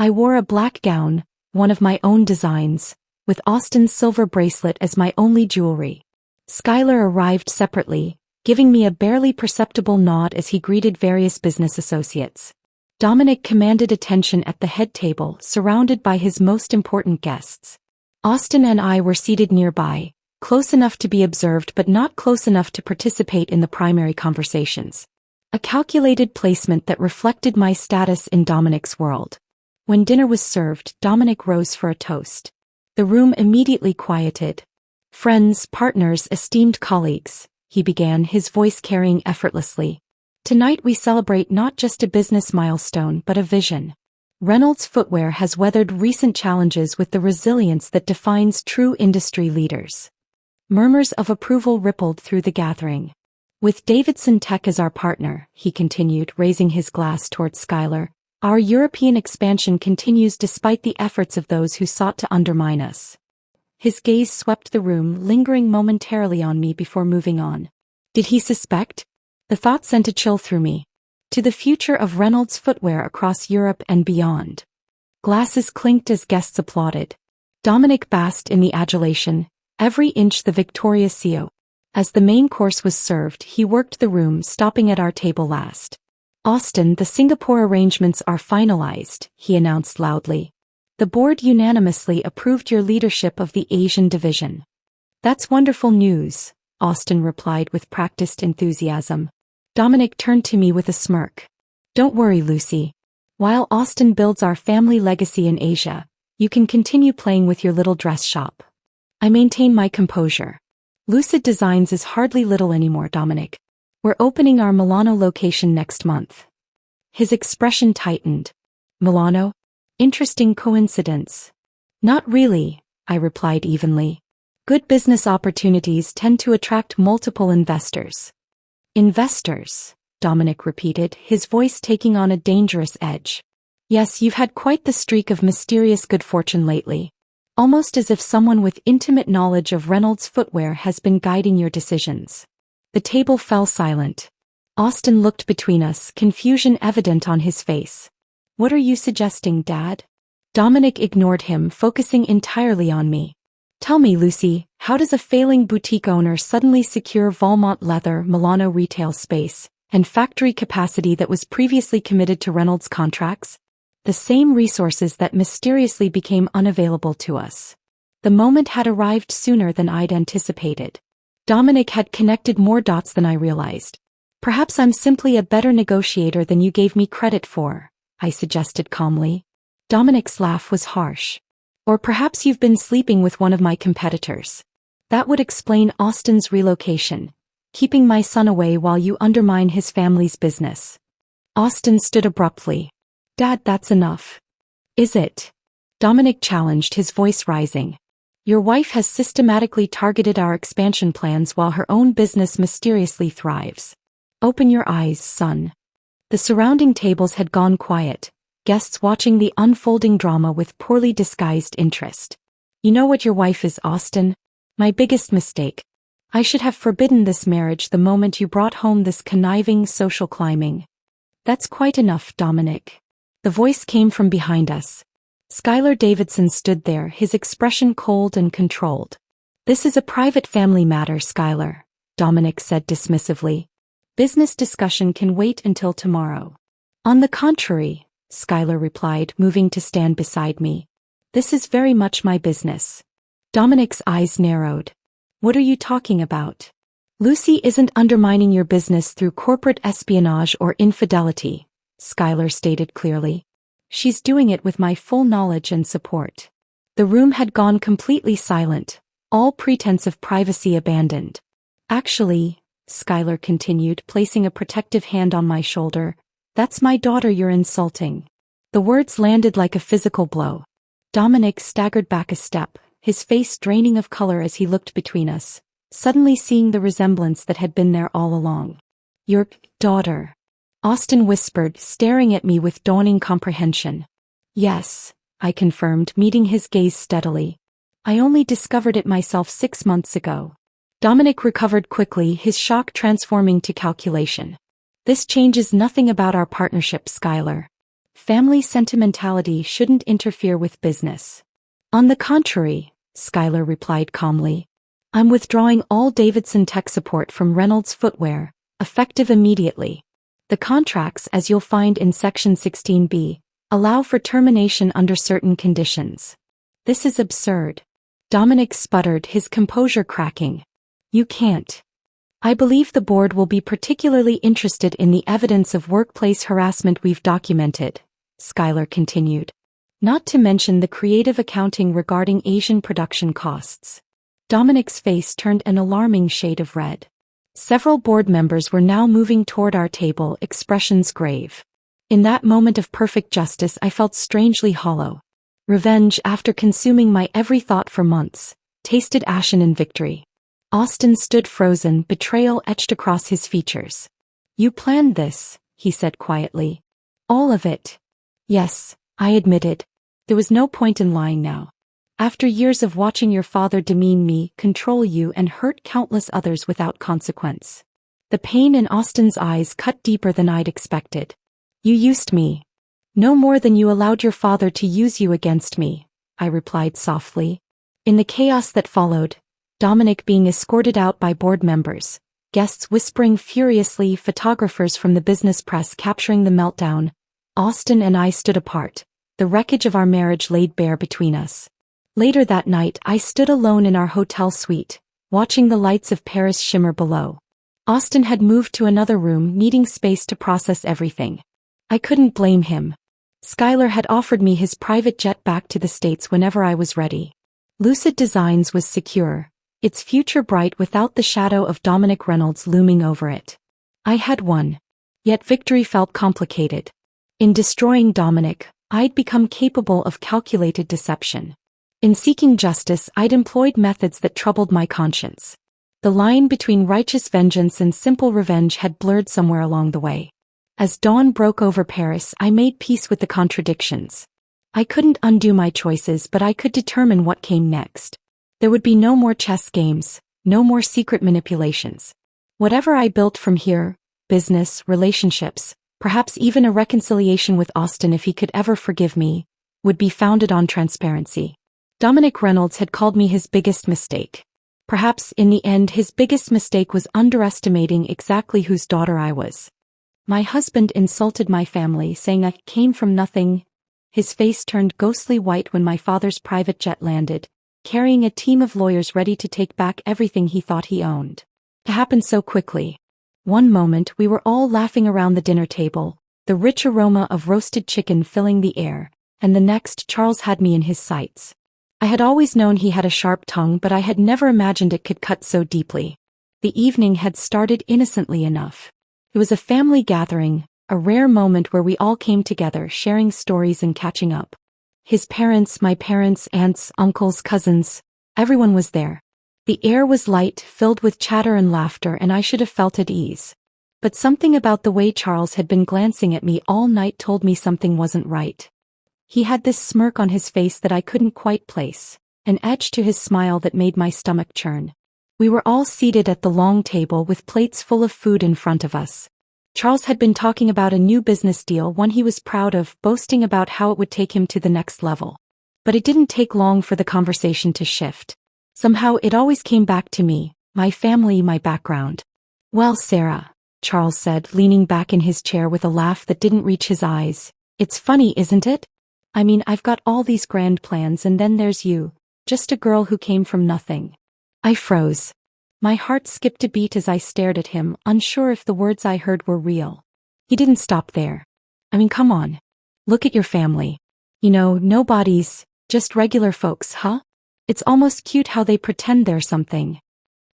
I wore a black gown, one of my own designs, with Austin's silver bracelet as my only jewelry. Skylar arrived separately, giving me a barely perceptible nod as he greeted various business associates. Dominic commanded attention at the head table, surrounded by his most important guests. Austin and I were seated nearby, close enough to be observed but not close enough to participate in the primary conversations. A calculated placement that reflected my status in Dominic's world. When dinner was served, Dominic rose for a toast. The room immediately quieted. "Friends, partners, esteemed colleagues," he began, his voice carrying effortlessly. "Tonight we celebrate not just a business milestone but a vision. Reynolds Footwear has weathered recent challenges with the resilience that defines true industry leaders." Murmurs of approval rippled through the gathering. "With Davidson Tech as our partner," he continued, raising his glass towards Skylar, "our European expansion continues despite the efforts of those who sought to undermine us." His gaze swept the room, lingering momentarily on me before moving on. Did he suspect? The thought sent a chill through me. To the future of Reynolds Footwear across Europe and beyond. Glasses clinked as guests applauded. Dominic basked in the adulation, every inch the Victoria's CEO. As the main course was served, he worked the room, stopping at our table last. "Austin, the Singapore arrangements are finalized," he announced loudly. "The board unanimously approved your leadership of the Asian division." "That's wonderful news," Austin replied with practiced enthusiasm. Dominic turned to me with a smirk. "Don't worry, Lucy. While Austin builds our family legacy in Asia, you can continue playing with your little dress shop." I maintain my composure. "Lucid Designs is hardly little anymore, Dominic. We're opening our Milano location next month." His expression tightened. "Milano? Interesting coincidence." "Not really," I replied evenly. "Good business opportunities tend to attract multiple investors." "Investors?" Dominic repeated, his voice taking on a dangerous edge. "Yes, you've had quite the streak of mysterious good fortune lately. Almost as if someone with intimate knowledge of Reynolds footwear has been guiding your decisions." The table fell silent. Austin looked between us, confusion evident on his face. "What are you suggesting, Dad?" Dominic ignored him, focusing entirely on me. "Tell me, Lucy, how does a failing boutique owner suddenly secure Valmont Leather Milano retail space and factory capacity that was previously committed to Reynolds contracts? The same resources that mysteriously became unavailable to us. The moment had arrived sooner than I'd anticipated. Dominic had connected more dots than I realized. Perhaps I'm simply a better negotiator than you gave me credit for," I suggested calmly. Dominic's laugh was harsh. "Or perhaps you've been sleeping with one of my competitors. That would explain Austin's relocation, keeping my son away while you undermine his family's business." Austin stood abruptly. "Dad, that's enough." "Is it?" Dominic challenged, his voice rising. "Your wife has systematically targeted our expansion plans while her own business mysteriously thrives. Open your eyes, son." The surrounding tables had gone quiet, guests watching the unfolding drama with poorly disguised interest. "You know what your wife is, Austin? My biggest mistake. I should have forbidden this marriage the moment you brought home this conniving social climbing." "That's quite enough, Dominic." The voice came from behind us. Skylar Davidson stood there, his expression cold and controlled. "This is a private family matter, Skylar," Dominic said dismissively. "Business discussion can wait until tomorrow." "On the contrary," Skylar replied, moving to stand beside me. "This is very much my business." Dominic's eyes narrowed. "What are you talking about?" "Lucy isn't undermining your business through corporate espionage or infidelity," Skylar stated clearly. "She's doing it with my full knowledge and support." The room had gone completely silent, all pretense of privacy abandoned. "Actually," Skylar continued, placing a protective hand on my shoulder, "that's my daughter you're insulting." The words landed like a physical blow. Dominic staggered back a step, his face draining of color as he looked between us, suddenly seeing the resemblance that had been there all along. "Your daughter," Austin whispered, staring at me with dawning comprehension. "Yes," I confirmed, meeting his gaze steadily. "I only discovered it myself 6 months ago." Dominic recovered quickly, his shock transforming to calculation. "This changes nothing about our partnership, Skylar. Family sentimentality shouldn't interfere with business." "On the contrary," Skylar replied calmly. "I'm withdrawing all Davidson tech support from Reynolds Footwear, effective immediately. The contracts, as you'll find in Section 16B, allow for termination under certain conditions." "This is absurd." Dominic sputtered, his composure cracking. "You can't." "I believe the board will be particularly interested in the evidence of workplace harassment we've documented," Skylar continued. "Not to mention the creative accounting regarding Asian production costs." Dominic's face turned an alarming shade of red. Several board members were now moving toward our table, expressions grave. In that moment of perfect justice I felt strangely hollow. Revenge, after consuming my every thought for months, tasted ashen in victory. Austin stood frozen, betrayal etched across his features. "You planned this," he said quietly. "All of it." "Yes," I admitted. There was no point in lying now. "After years of watching your father demean me, control you, and hurt countless others without consequence." The pain in Austin's eyes cut deeper than I'd expected. "You used me. No more than you allowed your father to use you against me," I replied softly. In the chaos that followed, Dominic being escorted out by board members, guests whispering furiously, photographers from the business press capturing the meltdown. Austin and I stood apart, the wreckage of our marriage laid bare between us. Later that night I stood alone in our hotel suite, watching the lights of Paris shimmer below. Austin had moved to another room, needing space to process everything. I couldn't blame him. Skylar had offered me his private jet back to the States whenever I was ready. Lucid Designs was secure, its future bright without the shadow of Dominic Reynolds looming over it. I had won. Yet victory felt complicated. In destroying Dominic, I'd become capable of calculated deception. In seeking justice, I'd employed methods that troubled my conscience. The line between righteous vengeance and simple revenge had blurred somewhere along the way. As dawn broke over Paris, I made peace with the contradictions. I couldn't undo my choices, but I could determine what came next. There would be no more chess games, no more secret manipulations. Whatever I built from here, business, relationships, perhaps even a reconciliation with Austin if he could ever forgive me, would be founded on transparency. Dominic Reynolds had called me his biggest mistake. Perhaps in the end his biggest mistake was underestimating exactly whose daughter I was. My husband insulted my family, saying I came from nothing. His face turned ghostly white when my father's private jet landed, carrying a team of lawyers ready to take back everything he thought he owned. It happened so quickly. One moment we were all laughing around the dinner table, the rich aroma of roasted chicken filling the air, and the next Charles had me in his sights. I had always known he had a sharp tongue, but I had never imagined it could cut so deeply. The evening had started innocently enough. It was a family gathering, a rare moment where we all came together, sharing stories and catching up. His parents, my parents, aunts, uncles, cousins, everyone was there. The air was light, filled with chatter and laughter, and I should have felt at ease. But something about the way Charles had been glancing at me all night told me something wasn't right. He had this smirk on his face that I couldn't quite place, an edge to his smile that made my stomach churn. We were all seated at the long table with plates full of food in front of us. Charles had been talking about a new business deal, one he was proud of, boasting about how it would take him to the next level. But it didn't take long for the conversation to shift. Somehow it always came back to me, my family, my background. "Well, Sarah," Charles said, leaning back in his chair with a laugh that didn't reach his eyes, "it's funny, isn't it? I mean, I've got all these grand plans and then there's you, just a girl who came from nothing." I froze. My heart skipped a beat as I stared at him, unsure if the words I heard were real. He didn't stop there. "I mean, come on. Look at your family. You know, nobodies, just regular folks, huh? It's almost cute how they pretend they're something."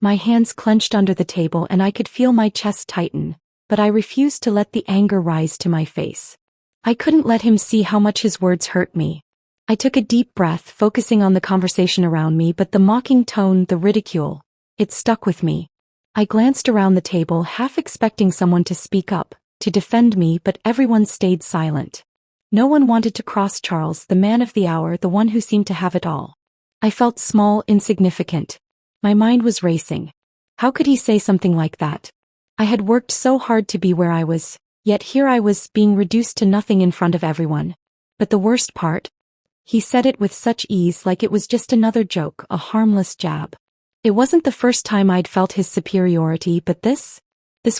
My hands clenched under the table and I could feel my chest tighten, but I refused to let the anger rise to my face. I couldn't let him see how much his words hurt me. I took a deep breath, focusing on the conversation around me, but the mocking tone, the ridicule, it stuck with me. I glanced around the table, half expecting someone to speak up, to defend me, but everyone stayed silent. No one wanted to cross Charles, the man of the hour, the one who seemed to have it all. I felt small, insignificant. My mind was racing. How could he say something like that? I had worked so hard to be where I was, yet here I was, being reduced to nothing in front of everyone. But the worst part? He said it with such ease, like it was just another joke, a harmless jab. It wasn't the first time I'd felt his superiority, but this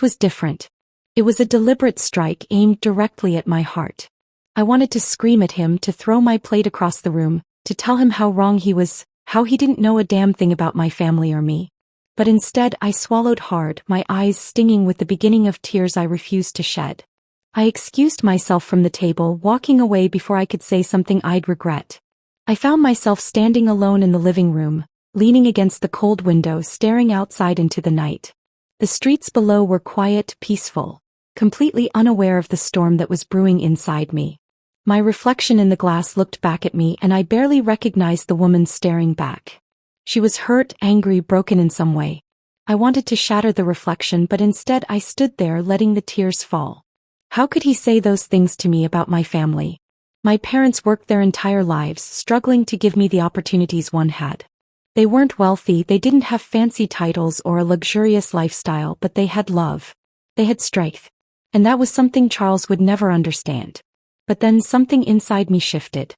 was different. It was a deliberate strike aimed directly at my heart. I wanted to scream at him, to throw my plate across the room, to tell him how wrong he was, how he didn't know a damn thing about my family or me. But instead I swallowed hard, my eyes stinging with the beginning of tears I refused to shed. I excused myself from the table, walking away before I could say something I'd regret. I found myself standing alone in the living room, leaning against the cold window, staring outside into the night. The streets below were quiet, peaceful, completely unaware of the storm that was brewing inside me. My reflection in the glass looked back at me and I barely recognized the woman staring back. She was hurt, angry, broken in some way. I wanted to shatter the reflection, but instead I stood there letting the tears fall. How could he say those things to me about my family? My parents worked their entire lives, struggling to give me the opportunities one had. They weren't wealthy, they didn't have fancy titles or a luxurious lifestyle, but they had love. They had strength. And that was something Charles would never understand. But then something inside me shifted.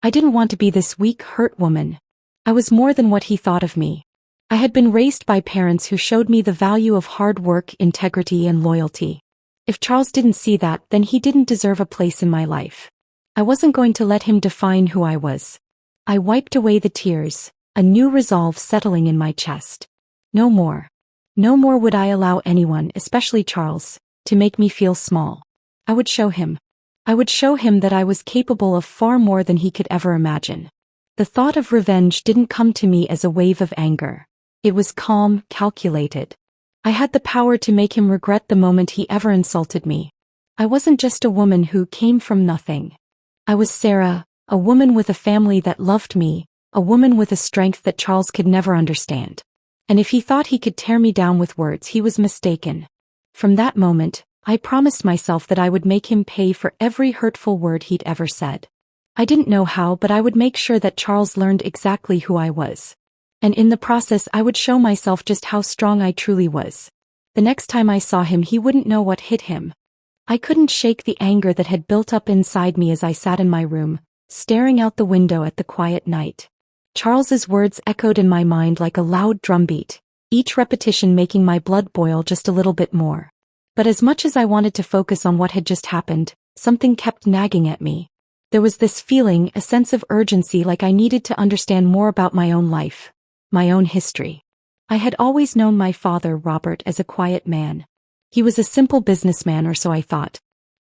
I didn't want to be this weak, hurt woman. I was more than what he thought of me. I had been raised by parents who showed me the value of hard work, integrity, and loyalty. If Charles didn't see that, then he didn't deserve a place in my life. I wasn't going to let him define who I was. I wiped away the tears, a new resolve settling in my chest. No more. No more would I allow anyone, especially Charles, to make me feel small. I would show him. I would show him that I was capable of far more than he could ever imagine. The thought of revenge didn't come to me as a wave of anger. It was calm, calculated. I had the power to make him regret the moment he ever insulted me. I wasn't just a woman who came from nothing. I was Sarah, a woman with a family that loved me, a woman with a strength that Charles could never understand. And if he thought he could tear me down with words, he was mistaken. From that moment, I promised myself that I would make him pay for every hurtful word he'd ever said. I didn't know how, but I would make sure that Charles learned exactly who I was. And in the process, I would show myself just how strong I truly was. The next time I saw him, he wouldn't know what hit him. I couldn't shake the anger that had built up inside me as I sat in my room, staring out the window at the quiet night. Charles's words echoed in my mind like a loud drumbeat, each repetition making my blood boil just a little bit more. But as much as I wanted to focus on what had just happened, something kept nagging at me. There was this feeling, a sense of urgency, like I needed to understand more about my own life. My own history. I had always known my father, Robert, as a quiet man. He was a simple businessman, or so I thought.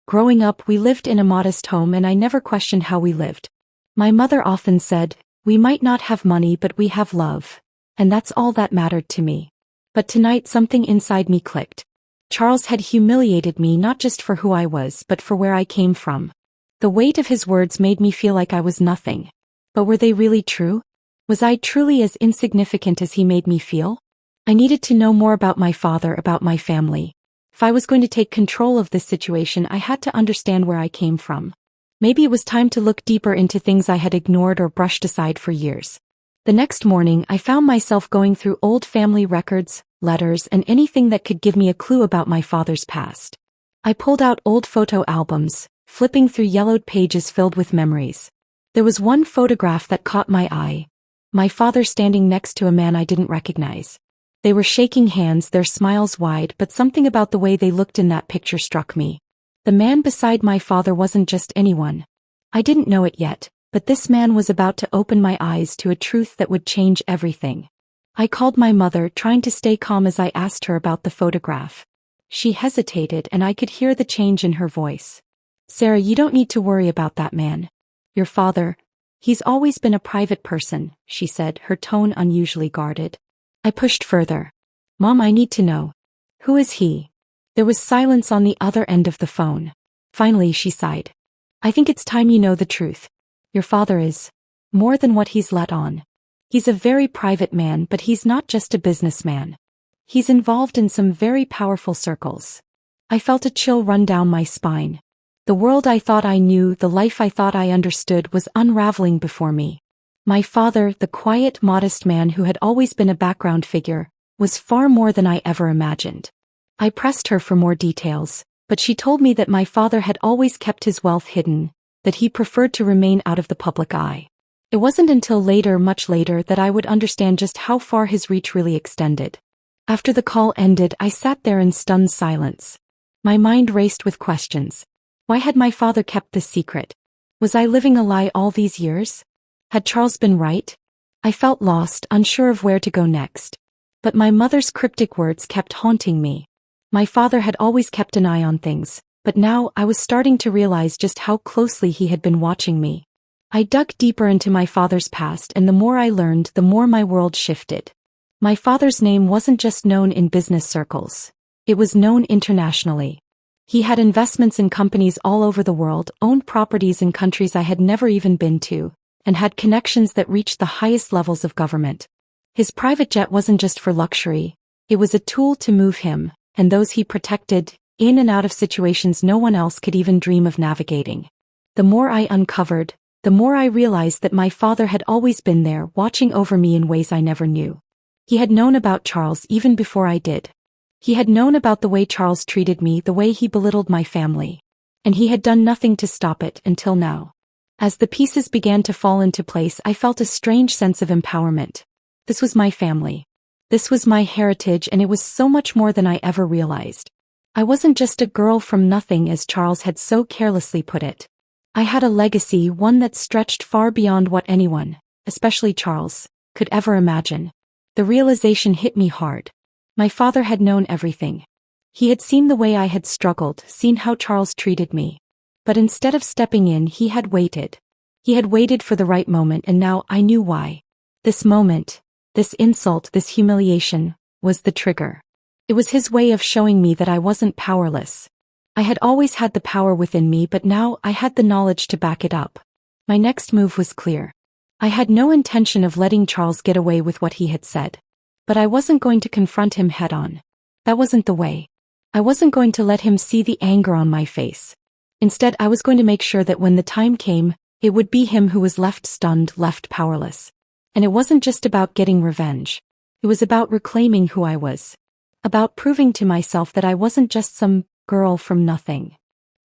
Growing up, we lived in a modest home and I never questioned how we lived. My mother often said, "We might not have money, but we have love." And that's all that mattered to me. But tonight something inside me clicked. Charles had humiliated me not just for who I was, but for where I came from. The weight of his words made me feel like I was nothing. But were they really true? Was I truly as insignificant as he made me feel? I needed to know more about my father, about my family. If I was going to take control of this situation, I had to understand where I came from. Maybe it was time to look deeper into things I had ignored or brushed aside for years. The next morning, I found myself going through old family records, letters, and anything that could give me a clue about my father's past. I pulled out old photo albums, flipping through yellowed pages filled with memories. There was one photograph that caught my eye. My father standing next to a man I didn't recognize. They were shaking hands, their smiles wide, but something about the way they looked in that picture struck me. The man beside my father wasn't just anyone. I didn't know it yet, but this man was about to open my eyes to a truth that would change everything. I called my mother, trying to stay calm as I asked her about the photograph. She hesitated and I could hear the change in her voice. "Sarah, you don't need to worry about that man. Your father, he's always been a private person," she said, her tone unusually guarded. I pushed further. "Mom, I need to know. Who is he?" There was silence on the other end of the phone. Finally, she sighed. "I think it's time you know the truth. Your father is more than what he's let on. He's a very private man, but he's not just a businessman. He's involved in some very powerful circles." I felt a chill run down my spine. The world I thought I knew, the life I thought I understood, was unraveling before me. My father, the quiet, modest man who had always been a background figure, was far more than I ever imagined. I pressed her for more details, but she told me that my father had always kept his wealth hidden, that he preferred to remain out of the public eye. It wasn't until later, much later, that I would understand just how far his reach really extended. After the call ended, I sat there in stunned silence. My mind raced with questions. Why had my father kept this secret? Was I living a lie all these years? Had Charles been right? I felt lost, unsure of where to go next. But my mother's cryptic words kept haunting me. My father had always kept an eye on things, but now I was starting to realize just how closely he had been watching me. I dug deeper into my father's past, and the more I learned, the more my world shifted. My father's name wasn't just known in business circles. It was known internationally. He had investments in companies all over the world, owned properties in countries I had never even been to, and had connections that reached the highest levels of government. His private jet wasn't just for luxury. It was a tool to move him, and those he protected, in and out of situations no one else could even dream of navigating. The more I uncovered, the more I realized that my father had always been there, watching over me in ways I never knew. He had known about Charles even before I did. He had known about the way Charles treated me, the way he belittled my family. And he had done nothing to stop it until now. As the pieces began to fall into place, I felt a strange sense of empowerment. This was my family. This was my heritage, and it was so much more than I ever realized. I wasn't just a girl from nothing, as Charles had so carelessly put it. I had a legacy, one that stretched far beyond what anyone, especially Charles, could ever imagine. The realization hit me hard. My father had known everything. He had seen the way I had struggled, seen how Charles treated me. But instead of stepping in, he had waited. He had waited for the right moment, and now I knew why. This moment, this insult, this humiliation, was the trigger. It was his way of showing me that I wasn't powerless. I had always had the power within me, but now I had the knowledge to back it up. My next move was clear. I had no intention of letting Charles get away with what he had said. But I wasn't going to confront him head-on. That wasn't the way. I wasn't going to let him see the anger on my face. Instead, I was going to make sure that when the time came, it would be him who was left stunned, left powerless. And it wasn't just about getting revenge. It was about reclaiming who I was. About proving to myself that I wasn't just some girl from nothing.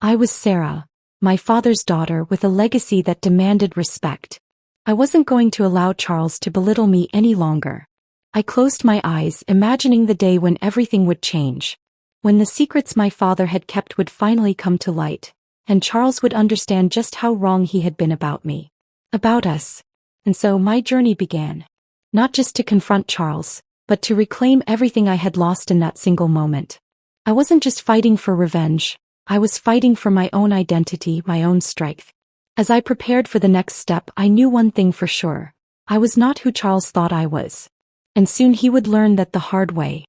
I was Sarah, my father's daughter, with a legacy that demanded respect. I wasn't going to allow Charles to belittle me any longer. I closed my eyes, imagining the day when everything would change. When the secrets my father had kept would finally come to light, and Charles would understand just how wrong he had been about me. About us. And so my journey began. Not just to confront Charles, but to reclaim everything I had lost in that single moment. I wasn't just fighting for revenge, I was fighting for my own identity, my own strength. As I prepared for the next step, I knew one thing for sure. I was not who Charles thought I was. And soon he would learn that the hard way.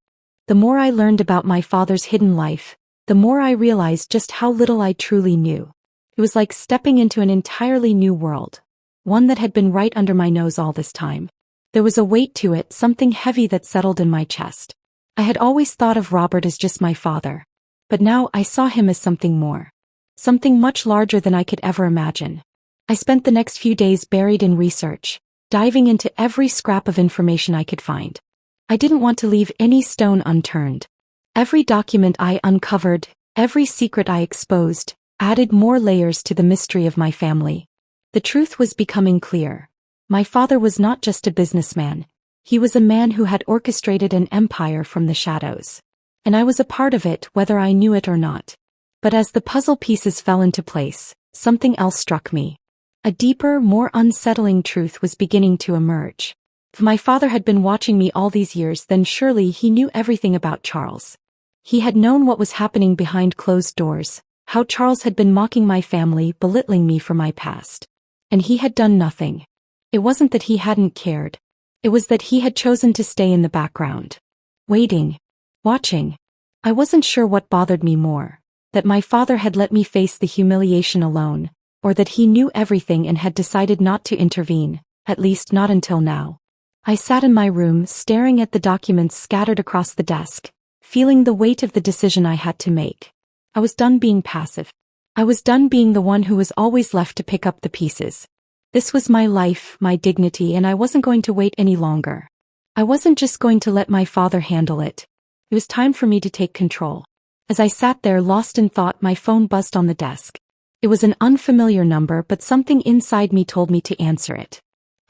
The more I learned about my father's hidden life, the more I realized just how little I truly knew. It was like stepping into an entirely new world. One that had been right under my nose all this time. There was a weight to it, something heavy that settled in my chest. I had always thought of Robert as just my father. But now I saw him as something more. Something much larger than I could ever imagine. I spent the next few days buried in research, diving into every scrap of information I could find. I didn't want to leave any stone unturned. Every document I uncovered, every secret I exposed, added more layers to the mystery of my family. The truth was becoming clear. My father was not just a businessman. He was a man who had orchestrated an empire from the shadows. And I was a part of it, whether I knew it or not. But as the puzzle pieces fell into place, something else struck me. A deeper, more unsettling truth was beginning to emerge. If my father had been watching me all these years, then surely he knew everything about Charles. He had known what was happening behind closed doors, how Charles had been mocking my family, belittling me for my past. And he had done nothing. It wasn't that he hadn't cared. It was that he had chosen to stay in the background. Waiting. Watching. I wasn't sure what bothered me more. That my father had let me face the humiliation alone, or that he knew everything and had decided not to intervene, at least not until now. I sat in my room, staring at the documents scattered across the desk, feeling the weight of the decision I had to make. I was done being passive. I was done being the one who was always left to pick up the pieces. This was my life, my dignity, and I wasn't going to wait any longer. I wasn't just going to let my father handle it. It was time for me to take control. As I sat there lost in thought, my phone buzzed on the desk. It was an unfamiliar number, but something inside me told me to answer it.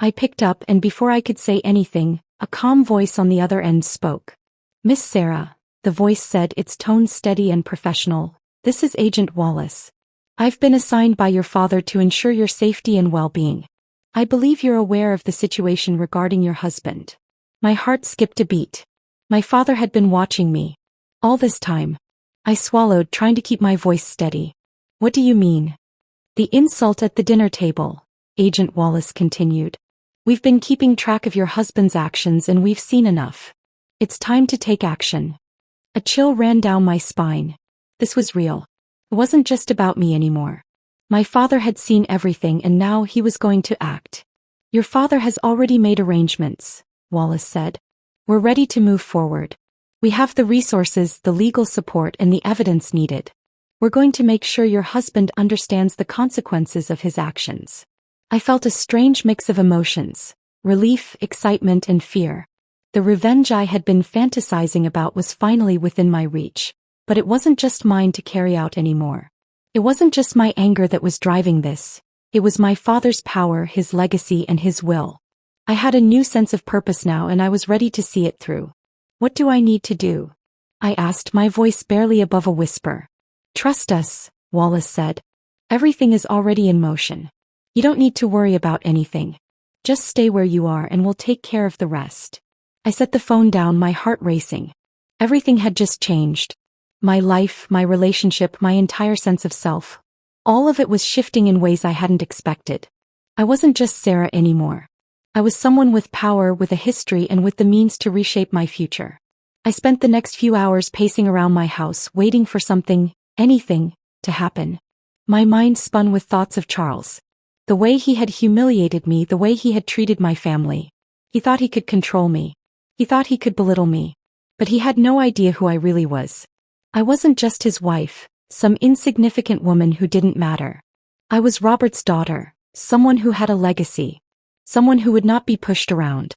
I picked up, and before I could say anything, a calm voice on the other end spoke. "Miss Sarah," the voice said, its tone steady and professional. "This is Agent Wallace. I've been assigned by your father to ensure your safety and well-being. I believe you're aware of the situation regarding your husband." My heart skipped a beat. My father had been watching me. All this time. I swallowed, trying to keep my voice steady. "What do you mean?" "The insult at the dinner table," Agent Wallace continued. "We've been keeping track of your husband's actions, and we've seen enough. It's time to take action." A chill ran down my spine. This was real. It wasn't just about me anymore. My father had seen everything, and now he was going to act. "Your father has already made arrangements," Wallace said. "We're ready to move forward. We have the resources, the legal support, and the evidence needed. We're going to make sure your husband understands the consequences of his actions." I felt a strange mix of emotions: relief, excitement, and fear. The revenge I had been fantasizing about was finally within my reach. But it wasn't just mine to carry out anymore. It wasn't just my anger that was driving this. It was my father's power, his legacy, and his will. I had a new sense of purpose now and I was ready to see it through. What do I need to do? I asked, my voice barely above a whisper. Trust us, Wallace said. Everything is already in motion. You don't need to worry about anything. Just stay where you are and we'll take care of the rest. I set the phone down, my heart racing. Everything had just changed. My life, my relationship, my entire sense of self. All of it was shifting in ways I hadn't expected. I wasn't just Sarah anymore. I was someone with power, with a history, and with the means to reshape my future. I spent the next few hours pacing around my house, waiting for something, anything, to happen. My mind spun with thoughts of Charles. The way he had humiliated me, the way he had treated my family. He thought he could control me. He thought he could belittle me. But he had no idea who I really was. I wasn't just his wife, some insignificant woman who didn't matter. I was Robert's daughter, someone who had a legacy. Someone who would not be pushed around.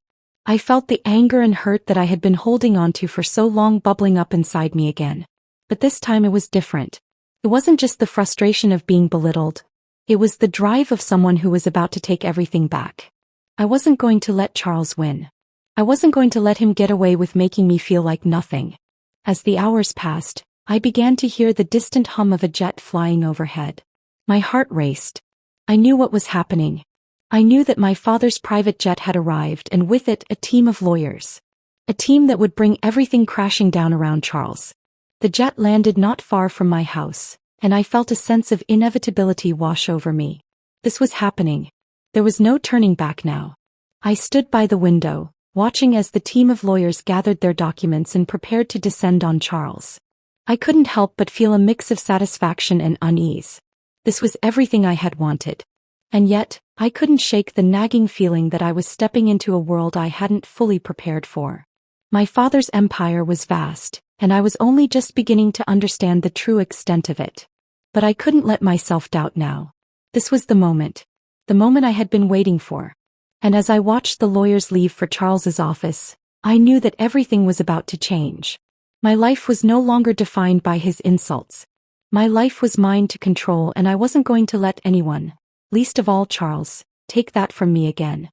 I felt the anger and hurt that I had been holding on to for so long bubbling up inside me again. But this time it was different. It wasn't just the frustration of being belittled. It was the drive of someone who was about to take everything back. I wasn't going to let Charles win. I wasn't going to let him get away with making me feel like nothing. As the hours passed, I began to hear the distant hum of a jet flying overhead. My heart raced. I knew what was happening. I knew that my father's private jet had arrived and with it a team of lawyers. A team that would bring everything crashing down around Charles. The jet landed not far from my house, and I felt a sense of inevitability wash over me. This was happening. There was no turning back now. I stood by the window, watching as the team of lawyers gathered their documents and prepared to descend on Charles. I couldn't help but feel a mix of satisfaction and unease. This was everything I had wanted. And yet, I couldn't shake the nagging feeling that I was stepping into a world I hadn't fully prepared for. My father's empire was vast, and I was only just beginning to understand the true extent of it. But I couldn't let myself doubt now. This was the moment I had been waiting for. And as I watched the lawyers leave for Charles's office, I knew that everything was about to change. My life was no longer defined by his insults. My life was mine to control, and I wasn't going to let anyone, least of all Charles, take that from me again.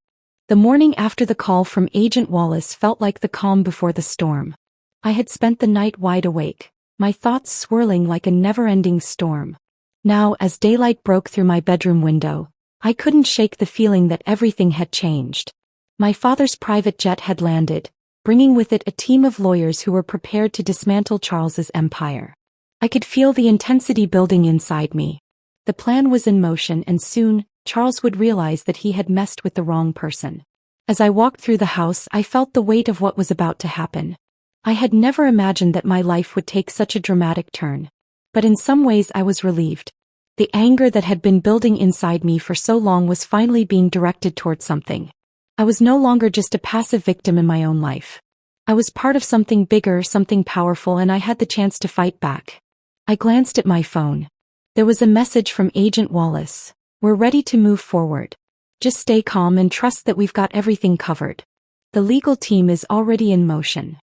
The morning after the call from Agent Wallace felt like the calm before the storm. I had spent the night wide awake, my thoughts swirling like a never-ending storm. Now, as daylight broke through my bedroom window, I couldn't shake the feeling that everything had changed. My father's private jet had landed, bringing with it a team of lawyers who were prepared to dismantle Charles's empire. I could feel the intensity building inside me. The plan was in motion, and soon, Charles would realize that he had messed with the wrong person. As I walked through the house, I felt the weight of what was about to happen. I had never imagined that my life would take such a dramatic turn. But in some ways I was relieved. The anger that had been building inside me for so long was finally being directed toward something. I was no longer just a passive victim in my own life. I was part of something bigger, something powerful, and I had the chance to fight back. I glanced at my phone. There was a message from Agent Wallace. We're ready to move forward. Just stay calm and trust that we've got everything covered. The legal team is already in motion.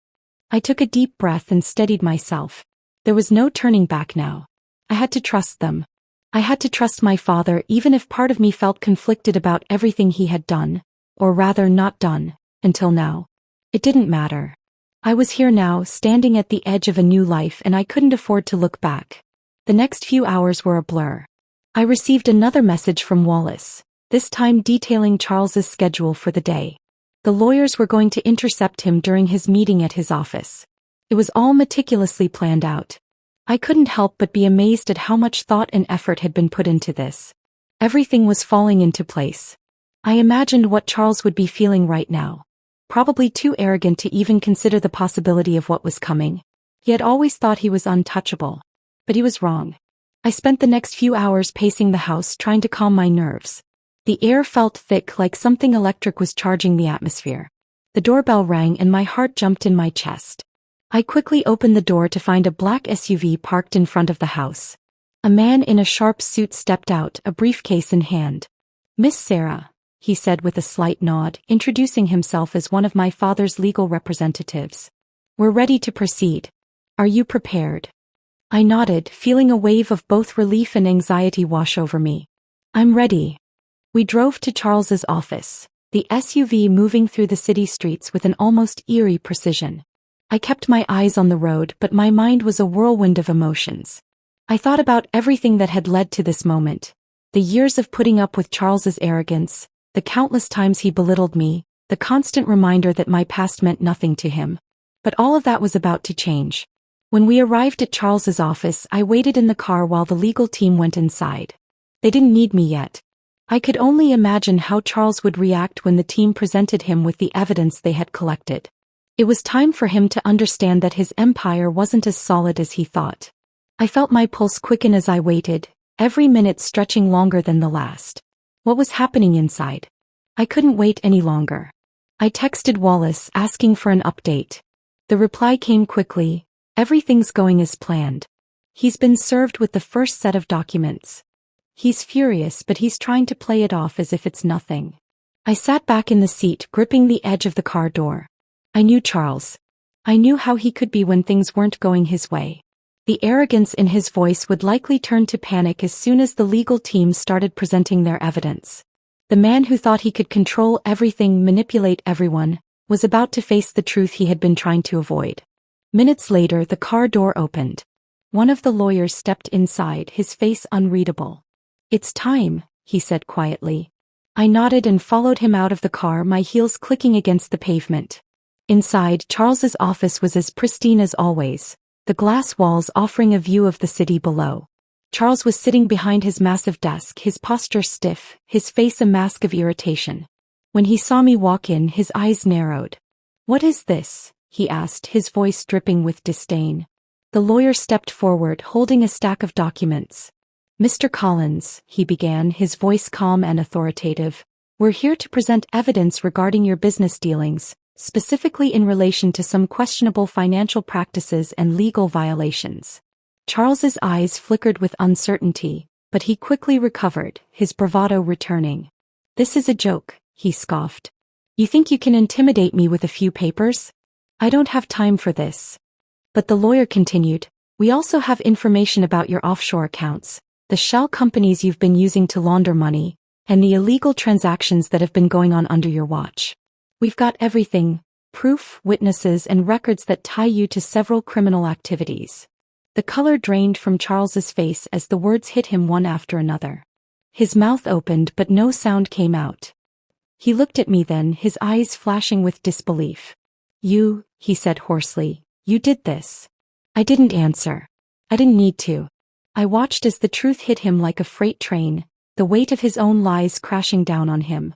I took a deep breath and steadied myself. There was no turning back now. I had to trust them. I had to trust my father, even if part of me felt conflicted about everything he had done, or rather not done, until now. It didn't matter. I was here now, standing at the edge of a new life, and I couldn't afford to look back. The next few hours were a blur. I received another message from Wallace, this time detailing Charles's schedule for the day. The lawyers were going to intercept him during his meeting at his office. It was all meticulously planned out. I couldn't help but be amazed at how much thought and effort had been put into this. Everything was falling into place. I imagined what Charles would be feeling right now. Probably too arrogant to even consider the possibility of what was coming. He had always thought he was untouchable. But he was wrong. I spent the next few hours pacing the house, trying to calm my nerves. The air felt thick, like something electric was charging the atmosphere. The doorbell rang and my heart jumped in my chest. I quickly opened the door to find a black SUV parked in front of the house. A man in a sharp suit stepped out, a briefcase in hand. "Miss Sarah," he said with a slight nod, introducing himself as one of my father's legal representatives. "We're ready to proceed. Are you prepared?" I nodded, feeling a wave of both relief and anxiety wash over me. "I'm ready." We drove to Charles's office. the SUV moving through the city streets with an almost eerie precision. I kept my eyes on the road, but my mind was a whirlwind of emotions. I thought about everything that had led to this moment. The years of putting up with Charles's arrogance, the countless times he belittled me, the constant reminder that my past meant nothing to him. But all of that was about to change. When we arrived at Charles's office, I waited in the car while the legal team went inside. They didn't need me yet. I could only imagine how Charles would react when the team presented him with the evidence they had collected. It was time for him to understand that his empire wasn't as solid as he thought. I felt my pulse quicken as I waited, every minute stretching longer than the last. What was happening inside? I couldn't wait any longer. I texted Wallace asking for an update. The reply came quickly, "Everything's going as planned. He's been served with the first set of documents. He's furious, but he's trying to play it off as if it's nothing." I sat back in the seat, gripping the edge of the car door. I knew Charles. I knew how he could be when things weren't going his way. The arrogance in his voice would likely turn to panic as soon as the legal team started presenting their evidence. The man who thought he could control everything, manipulate everyone, was about to face the truth he had been trying to avoid. Minutes later, the car door opened. One of the lawyers stepped inside, his face unreadable. "It's time," he said quietly. I nodded and followed him out of the car, my heels clicking against the pavement. Inside, Charles's office was as pristine as always, the glass walls offering a view of the city below. Charles was sitting behind his massive desk, his posture stiff, his face a mask of irritation. When he saw me walk in, his eyes narrowed. "What is this?" he asked, his voice dripping with disdain. The lawyer stepped forward, holding a stack of documents. "Mr. Collins," he began, his voice calm and authoritative, "we're here to present evidence regarding your business dealings, specifically in relation to some questionable financial practices and legal violations." Charles's eyes flickered with uncertainty, but he quickly recovered, his bravado returning. "This is a joke," he scoffed. "You think you can intimidate me with a few papers? I don't have time for this." But the lawyer continued, "We also have information about your offshore accounts, the shell companies you've been using to launder money, and the illegal transactions that have been going on under your watch. We've got everything, proof, witnesses, and records that tie you to several criminal activities." The color drained from Charles's face as the words hit him one after another. His mouth opened, but no sound came out. He looked at me then, his eyes flashing with disbelief. "You," he said hoarsely, "you did this." I didn't answer. I didn't need to. I watched as the truth hit him like a freight train, the weight of his own lies crashing down on him.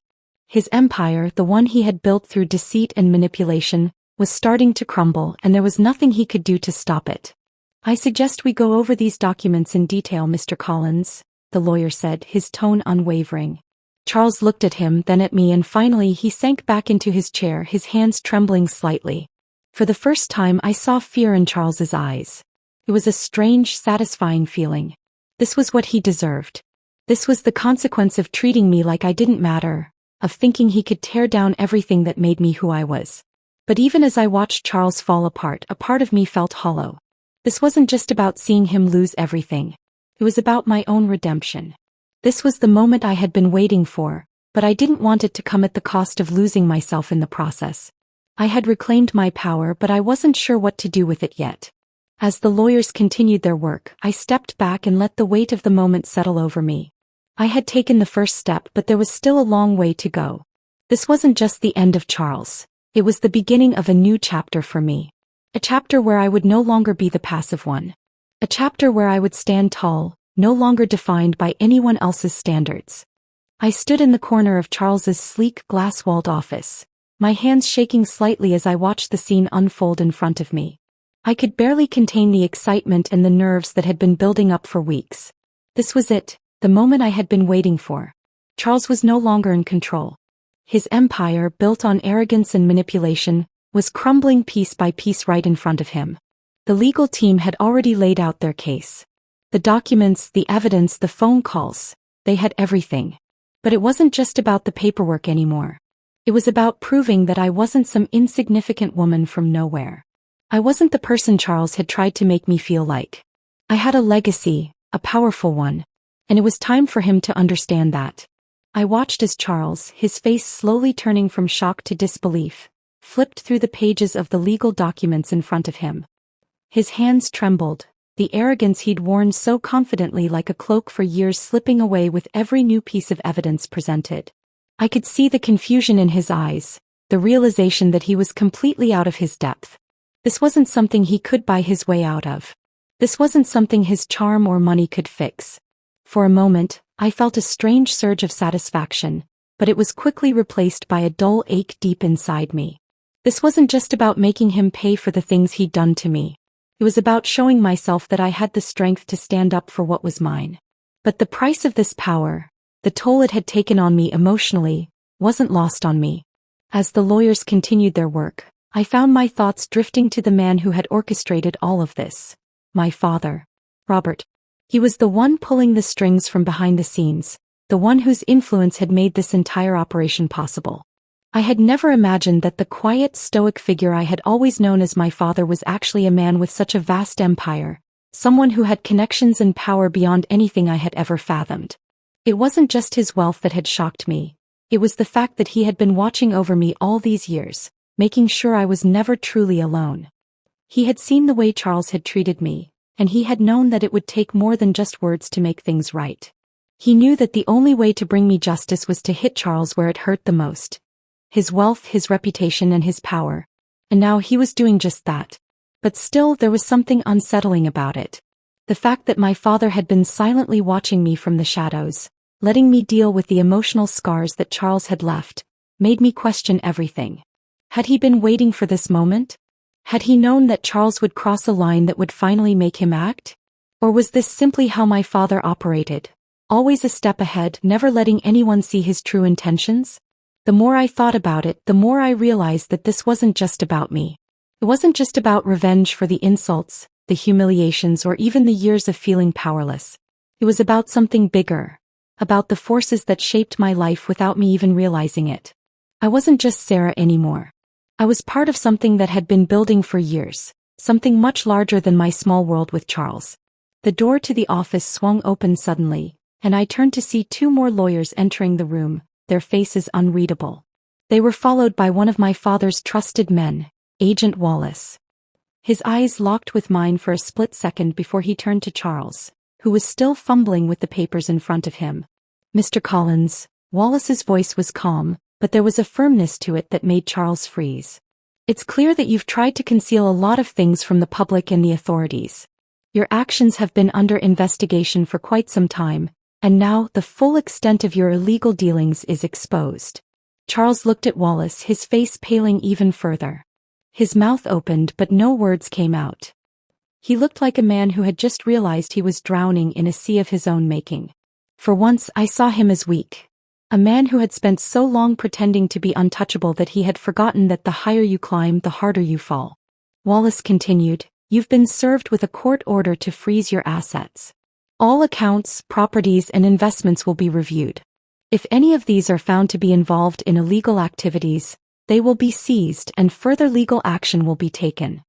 His empire, the one he had built through deceit and manipulation, was starting to crumble, and there was nothing he could do to stop it. "I suggest we go over these documents in detail, Mr. Collins," the lawyer said, his tone unwavering. Charles looked at him, then at me, and finally he sank back into his chair, his hands trembling slightly. For the first time I saw fear in Charles's eyes. It was a strange, satisfying feeling. This was what he deserved. This was the consequence of treating me like I didn't matter, of thinking he could tear down everything that made me who I was. But even as I watched Charles fall apart, a part of me felt hollow. This wasn't just about seeing him lose everything. It was about my own redemption. This was the moment I had been waiting for, but I didn't want it to come at the cost of losing myself in the process. I had reclaimed my power, but I wasn't sure what to do with it yet. As the lawyers continued their work, I stepped back and let the weight of the moment settle over me. I had taken the first step, but there was still a long way to go. This wasn't just the end of Charles. It was the beginning of a new chapter for me. A chapter where I would no longer be the passive one. A chapter where I would stand tall, no longer defined by anyone else's standards. I stood in the corner of Charles's sleek, glass-walled office, my hands shaking slightly as I watched the scene unfold in front of me. I could barely contain the excitement and the nerves that had been building up for weeks. This was it, the moment I had been waiting for. Charles was no longer in control. His empire, built on arrogance and manipulation, was crumbling piece by piece right in front of him. The legal team had already laid out their case. The documents, the evidence, the phone calls, they had everything. But it wasn't just about the paperwork anymore. It was about proving that I wasn't some insignificant woman from nowhere. I wasn't the person Charles had tried to make me feel like. I had a legacy, a powerful one, and it was time for him to understand that. I watched as Charles, his face slowly turning from shock to disbelief, flipped through the pages of the legal documents in front of him. His hands trembled, the arrogance he'd worn so confidently like a cloak for years slipping away with every new piece of evidence presented. I could see the confusion in his eyes, the realization that he was completely out of his depth. This wasn't something he could buy his way out of. This wasn't something his charm or money could fix. For a moment, I felt a strange surge of satisfaction, but it was quickly replaced by a dull ache deep inside me. This wasn't just about making him pay for the things he'd done to me. It was about showing myself that I had the strength to stand up for what was mine. But the price of this power, the toll it had taken on me emotionally, wasn't lost on me. As the lawyers continued their work, I found my thoughts drifting to the man who had orchestrated all of this. My father, Robert. He was the one pulling the strings from behind the scenes, the one whose influence had made this entire operation possible. I had never imagined that the quiet, stoic figure I had always known as my father was actually a man with such a vast empire, someone who had connections and power beyond anything I had ever fathomed. It wasn't just his wealth that had shocked me. It was the fact that he had been watching over me all these years, making sure I was never truly alone. He had seen the way Charles had treated me, and he had known that it would take more than just words to make things right. He knew that the only way to bring me justice was to hit Charles where it hurt the most. His wealth, his reputation, and his power. And now he was doing just that. But still there was something unsettling about it. The fact that my father had been silently watching me from the shadows, letting me deal with the emotional scars that Charles had left, made me question everything. Had he been waiting for this moment? Had he known that Charles would cross a line that would finally make him act? Or was this simply how my father operated? Always a step ahead, never letting anyone see his true intentions? The more I thought about it, the more I realized that this wasn't just about me. It wasn't just about revenge for the insults, the humiliations, or even the years of feeling powerless. It was about something bigger. About the forces that shaped my life without me even realizing it. I wasn't just Sarah anymore. I was part of something that had been building for years, something much larger than my small world with Charles. The door to the office swung open suddenly, and I turned to see two more lawyers entering the room, their faces unreadable. They were followed by one of my father's trusted men, Agent Wallace. His eyes locked with mine for a split second before he turned to Charles, who was still fumbling with the papers in front of him. Mr. Collins, Wallace's voice was calm, but there was a firmness to it that made Charles freeze. It's clear that you've tried to conceal a lot of things from the public and the authorities. Your actions have been under investigation for quite some time, and now the full extent of your illegal dealings is exposed. Charles looked at Wallace, his face paling even further. His mouth opened but no words came out. He looked like a man who had just realized he was drowning in a sea of his own making. For once I saw him as weak. A man who had spent so long pretending to be untouchable that he had forgotten that the higher you climb, the harder you fall. Wallace continued, "You've been served with a court order to freeze your assets. All accounts, properties, and investments will be reviewed. If any of these are found to be involved in illegal activities, they will be seized and further legal action will be taken."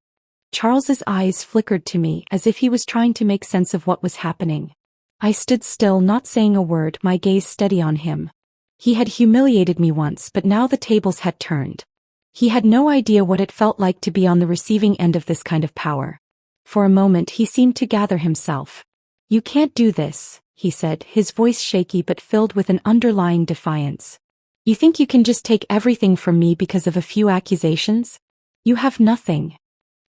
Charles's eyes flickered to me as if he was trying to make sense of what was happening. I stood still, not saying a word, my gaze steady on him. He had humiliated me once, but now the tables had turned. He had no idea what it felt like to be on the receiving end of this kind of power. For a moment he seemed to gather himself. "You can't do this," he said, his voice shaky but filled with an underlying defiance. "You think you can just take everything from me because of a few accusations? You have nothing."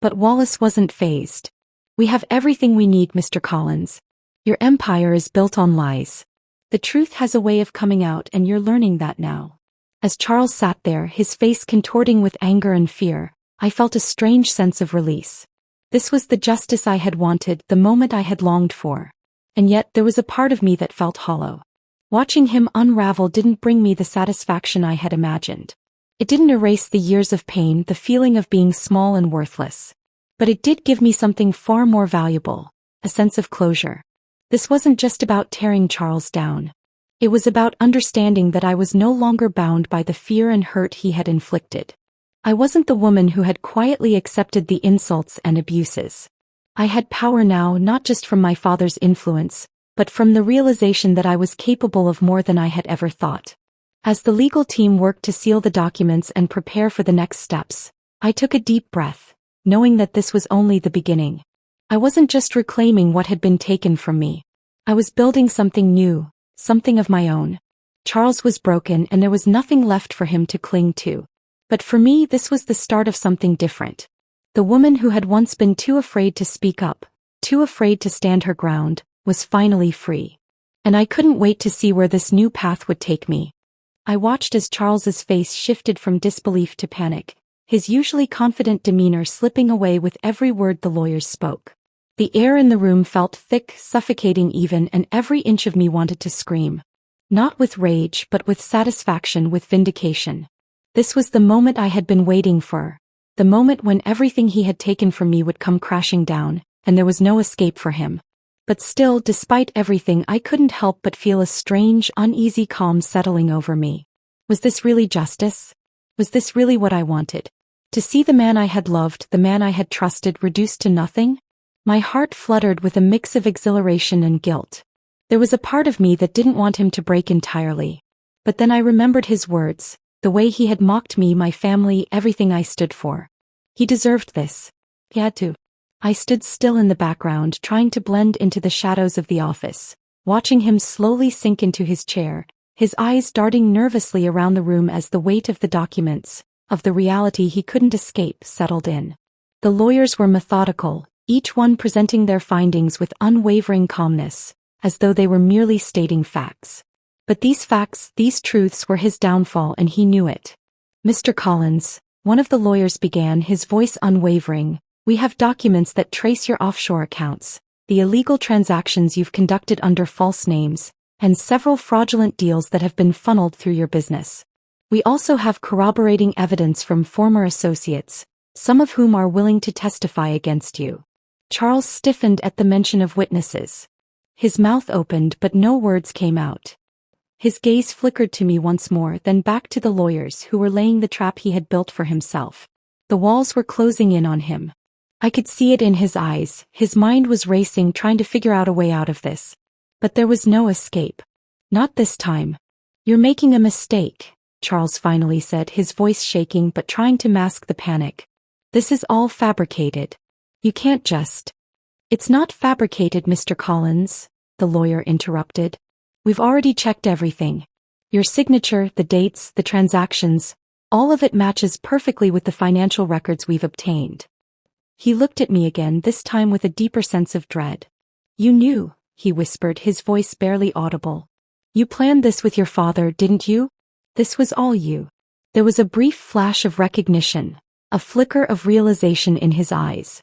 But Wallace wasn't fazed. "We have everything we need, Mr. Collins. Your empire is built on lies. The truth has a way of coming out, and you're learning that now." As Charles sat there, his face contorting with anger and fear, I felt a strange sense of release. This was the justice I had wanted, the moment I had longed for. And yet there was a part of me that felt hollow. Watching him unravel didn't bring me the satisfaction I had imagined. It didn't erase the years of pain, the feeling of being small and worthless. But it did give me something far more valuable, a sense of closure. This wasn't just about tearing Charles down. It was about understanding that I was no longer bound by the fear and hurt he had inflicted. I wasn't the woman who had quietly accepted the insults and abuses. I had power now, not just from my father's influence, but from the realization that I was capable of more than I had ever thought. As the legal team worked to seal the documents and prepare for the next steps, I took a deep breath, knowing that this was only the beginning. I wasn't just reclaiming what had been taken from me. I was building something new, something of my own. Charles was broken and there was nothing left for him to cling to. But for me, this was the start of something different. The woman who had once been too afraid to speak up, too afraid to stand her ground, was finally free. And I couldn't wait to see where this new path would take me. I watched as Charles's face shifted from disbelief to panic, his usually confident demeanor slipping away with every word the lawyers spoke. The air in the room felt thick, suffocating even, and every inch of me wanted to scream. Not with rage, but with satisfaction, with vindication. This was the moment I had been waiting for. The moment when everything he had taken from me would come crashing down, and there was no escape for him. But still, despite everything, I couldn't help but feel a strange, uneasy calm settling over me. Was this really justice? Was this really what I wanted? To see the man I had loved, the man I had trusted, reduced to nothing? My heart fluttered with a mix of exhilaration and guilt. There was a part of me that didn't want him to break entirely. But then I remembered his words, the way he had mocked me, my family, everything I stood for. He deserved this. He had to. I stood still in the background, trying to blend into the shadows of the office, watching him slowly sink into his chair, his eyes darting nervously around the room as the weight of the documents, of the reality he couldn't escape, settled in. The lawyers were methodical, each one presenting their findings with unwavering calmness, as though they were merely stating facts. But these facts, these truths were his downfall, and he knew it. "Mr. Collins," one of the lawyers began, his voice unwavering, "we have documents that trace your offshore accounts, the illegal transactions you've conducted under false names, and several fraudulent deals that have been funneled through your business. We also have corroborating evidence from former associates, some of whom are willing to testify against you." Charles stiffened at the mention of witnesses. His mouth opened, but no words came out. His gaze flickered to me once more, then back to the lawyers who were laying the trap he had built for himself. The walls were closing in on him. I could see it in his eyes, his mind was racing, trying to figure out a way out of this. But there was no escape. Not this time. "You're making a mistake," Charles finally said, his voice shaking but trying to mask the panic. "This is all fabricated. You can't just—" "It's not fabricated, Mr. Collins," the lawyer interrupted. "We've already checked everything. Your signature, the dates, the transactions, all of it matches perfectly with the financial records we've obtained." He looked at me again, this time with a deeper sense of dread. "You knew," he whispered, his voice barely audible. "You planned this with your father, didn't you? This was all you." There was a brief flash of recognition, a flicker of realization in his eyes.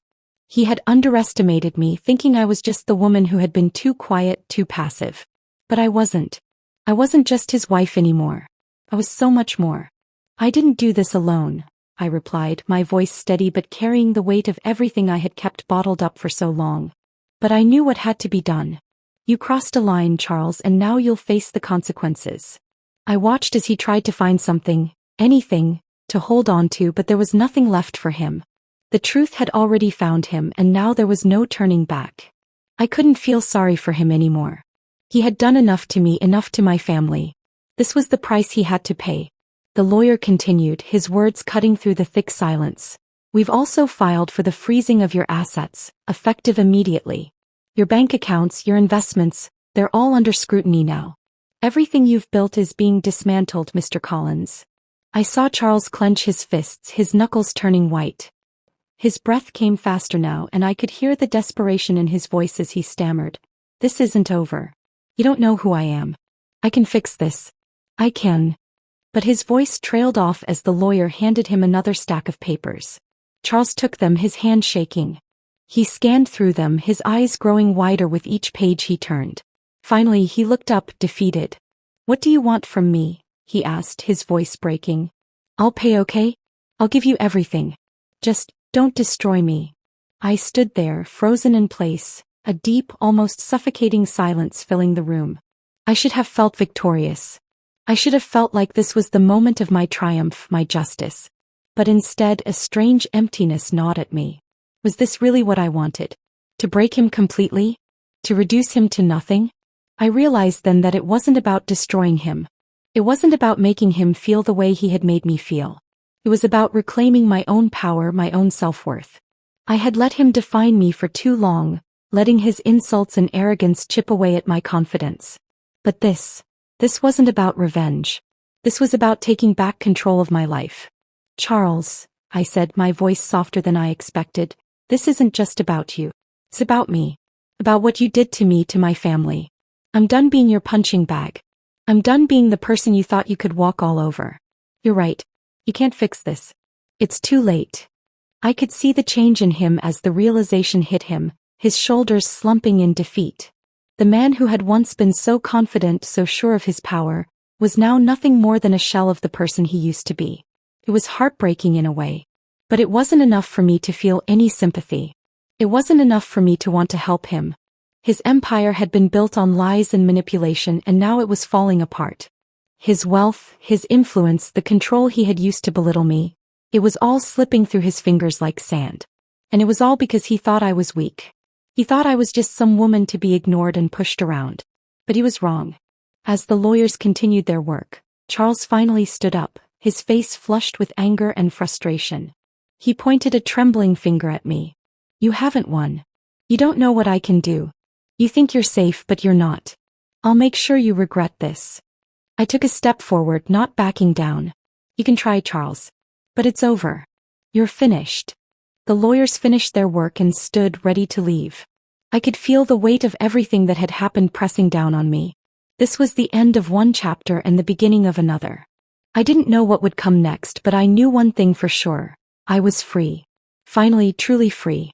He had underestimated me, thinking I was just the woman who had been too quiet, too passive. But I wasn't. I wasn't just his wife anymore. I was so much more. "I didn't do this alone," I replied, my voice steady but carrying the weight of everything I had kept bottled up for so long. "But I knew what had to be done. You crossed a line, Charles, and now you'll face the consequences." I watched as he tried to find something, anything, to hold on to, but there was nothing left for him. The truth had already found him, and now there was no turning back. I couldn't feel sorry for him anymore. He had done enough to me, enough to my family. This was the price he had to pay. The lawyer continued, his words cutting through the thick silence. "We've also filed for the freezing of your assets, effective immediately. Your bank accounts, your investments, they're all under scrutiny now. Everything you've built is being dismantled, Mr. Collins." I saw Charles clench his fists, his knuckles turning white. His breath came faster now, and I could hear the desperation in his voice as he stammered. "This isn't over. You don't know who I am. I can fix this. I can." But his voice trailed off as the lawyer handed him another stack of papers. Charles took them, his hand shaking. He scanned through them, his eyes growing wider with each page he turned. Finally he looked up, defeated. "What do you want from me?" he asked, his voice breaking. "I'll pay, okay? I'll give you everything. Just don't destroy me." I stood there, frozen in place, a deep, almost suffocating silence filling the room. I should have felt victorious. I should have felt like this was the moment of my triumph, my justice. But instead a strange emptiness gnawed at me. Was this really what I wanted? To break him completely? To reduce him to nothing? I realized then that it wasn't about destroying him. It wasn't about making him feel the way he had made me feel. It was about reclaiming my own power, my own self-worth. I had let him define me for too long, letting his insults and arrogance chip away at my confidence. But this wasn't about revenge. This was about taking back control of my life. Charles, I said, my voice softer than I expected, this isn't just about you. It's about me. About what you did to me, to my family. I'm done being your punching bag. I'm done being the person you thought you could walk all over. You're right. You can't fix this. It's too late. I could see the change in him as the realization hit him, his shoulders slumping in defeat. The man who had once been so confident, so sure of his power, was now nothing more than a shell of the person he used to be. It was heartbreaking in a way. But it wasn't enough for me to feel any sympathy. It wasn't enough for me to want to help him. His empire had been built on lies and manipulation, and now it was falling apart. His wealth, his influence, the control he had used to belittle me, it was all slipping through his fingers like sand. And it was all because he thought I was weak. He thought I was just some woman to be ignored and pushed around. But he was wrong. As the lawyers continued their work, Charles finally stood up, his face flushed with anger and frustration. He pointed a trembling finger at me. You haven't won. You don't know what I can do. You think you're safe, but you're not. I'll make sure you regret this. I took a step forward, not backing down. You can try, Charles. But it's over. You're finished. The lawyers finished their work and stood ready to leave. I could feel the weight of everything that had happened pressing down on me. This was the end of one chapter and the beginning of another. I didn't know what would come next, but I knew one thing for sure. I was free. Finally, truly free.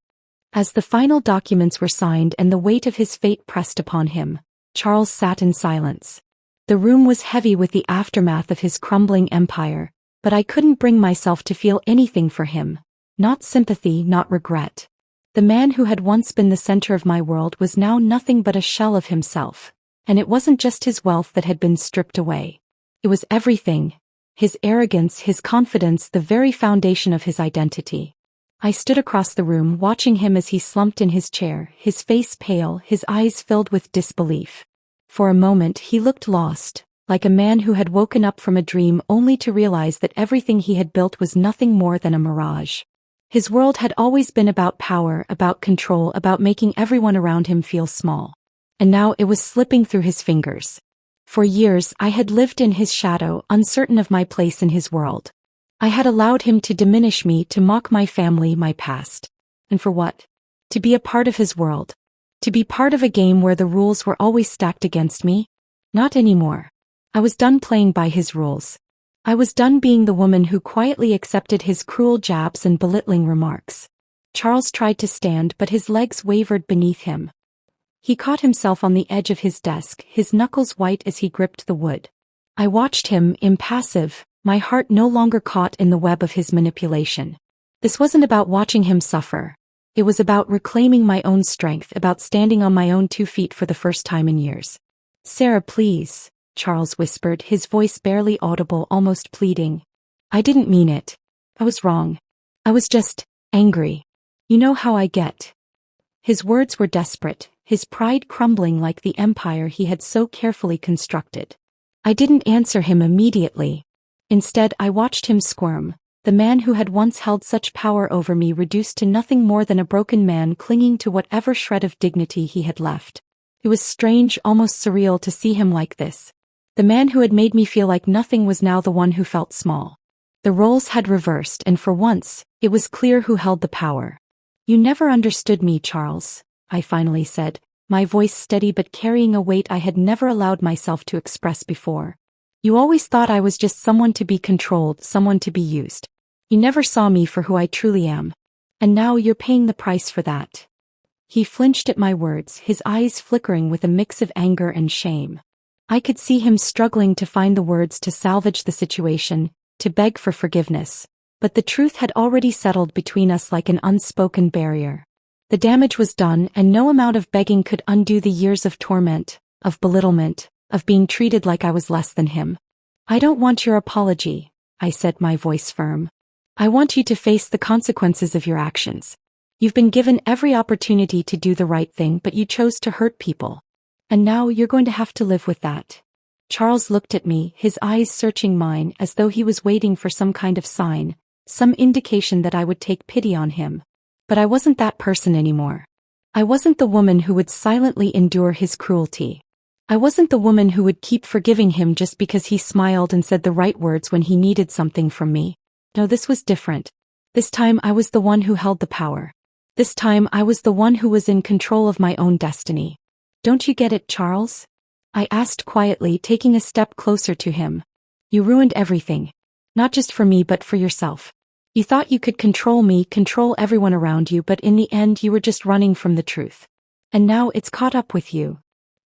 As the final documents were signed and the weight of his fate pressed upon him, Charles sat in silence. The room was heavy with the aftermath of his crumbling empire, but I couldn't bring myself to feel anything for him. Not sympathy, not regret. The man who had once been the center of my world was now nothing but a shell of himself. And it wasn't just his wealth that had been stripped away. It was everything. His arrogance, his confidence, the very foundation of his identity. I stood across the room watching him as he slumped in his chair, his face pale, his eyes filled with disbelief. For a moment he looked lost, like a man who had woken up from a dream only to realize that everything he had built was nothing more than a mirage. His world had always been about power, about control, about making everyone around him feel small. And now it was slipping through his fingers. For years I had lived in his shadow, uncertain of my place in his world. I had allowed him to diminish me, to mock my family, my past. And for what? To be a part of his world. To be part of a game where the rules were always stacked against me? Not anymore. I was done playing by his rules. I was done being the woman who quietly accepted his cruel jabs and belittling remarks. Charles tried to stand, but his legs wavered beneath him. He caught himself on the edge of his desk, his knuckles white as he gripped the wood. I watched him, impassive, my heart no longer caught in the web of his manipulation. This wasn't about watching him suffer. It was about reclaiming my own strength, about standing on my own 2 feet for the first time in years. Sarah, please, Charles whispered, his voice barely audible, almost pleading. I didn't mean it. I was wrong. I was just angry. You know how I get. His words were desperate, his pride crumbling like the empire he had so carefully constructed. I didn't answer him immediately. Instead, I watched him squirm, the man who had once held such power over me reduced to nothing more than a broken man clinging to whatever shred of dignity he had left. It was strange, almost surreal to see him like this. The man who had made me feel like nothing was now the one who felt small. The roles had reversed, and for once, it was clear who held the power. You never understood me, Charles, I finally said, my voice steady but carrying a weight I had never allowed myself to express before. You always thought I was just someone to be controlled, someone to be used. You never saw me for who I truly am. And now you're paying the price for that. He flinched at my words, his eyes flickering with a mix of anger and shame. I could see him struggling to find the words to salvage the situation, to beg for forgiveness. But the truth had already settled between us like an unspoken barrier. The damage was done, and no amount of begging could undo the years of torment, of belittlement, of being treated like I was less than him. I don't want your apology, I said, my voice firm. I want you to face the consequences of your actions. You've been given every opportunity to do the right thing, but you chose to hurt people. And now you're going to have to live with that. Charles looked at me, his eyes searching mine as though he was waiting for some kind of sign, some indication that I would take pity on him. But I wasn't that person anymore. I wasn't the woman who would silently endure his cruelty. I wasn't the woman who would keep forgiving him just because he smiled and said the right words when he needed something from me. No, this was different. This time I was the one who held the power. This time I was the one who was in control of my own destiny. Don't you get it, Charles? I asked quietly, taking a step closer to him. You ruined everything. Not just for me but for yourself. You thought you could control me, control everyone around you, but in the end you were just running from the truth. And now it's caught up with you.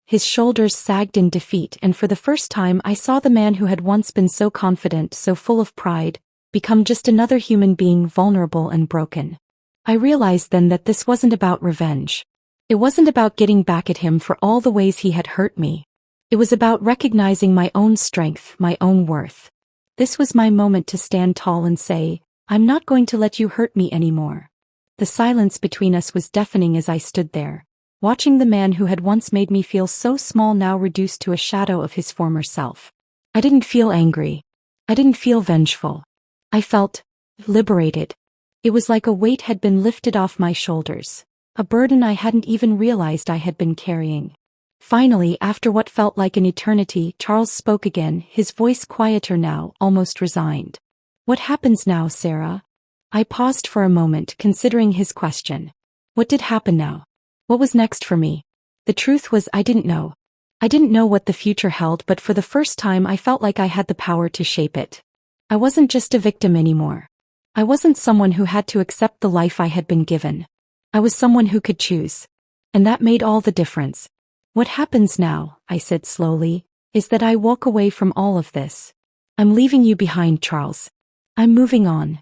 His shoulders sagged in defeat, and for the first time I saw the man who had once been so confident, so full of pride, become just another human being, vulnerable and broken. I realized then that this wasn't about revenge. It wasn't about getting back at him for all the ways he had hurt me. It was about recognizing my own strength, my own worth. This was my moment to stand tall and say, I'm not going to let you hurt me anymore. The silence between us was deafening as I stood there, watching the man who had once made me feel so small now reduced to a shadow of his former self. I didn't feel angry. I didn't feel vengeful. I felt liberated. It was like a weight had been lifted off my shoulders, a burden I hadn't even realized I had been carrying. Finally, after what felt like an eternity, Charles spoke again, his voice quieter now, almost resigned. What happens now, Sarah? I paused for a moment, considering his question. What did happen now? What was next for me? The truth was I didn't know. I didn't know what the future held, but for the first time I felt like I had the power to shape it. I wasn't just a victim anymore. I wasn't someone who had to accept the life I had been given. I was someone who could choose. And that made all the difference. What happens now, I said slowly, is that I walk away from all of this. I'm leaving you behind, Charles. I'm moving on.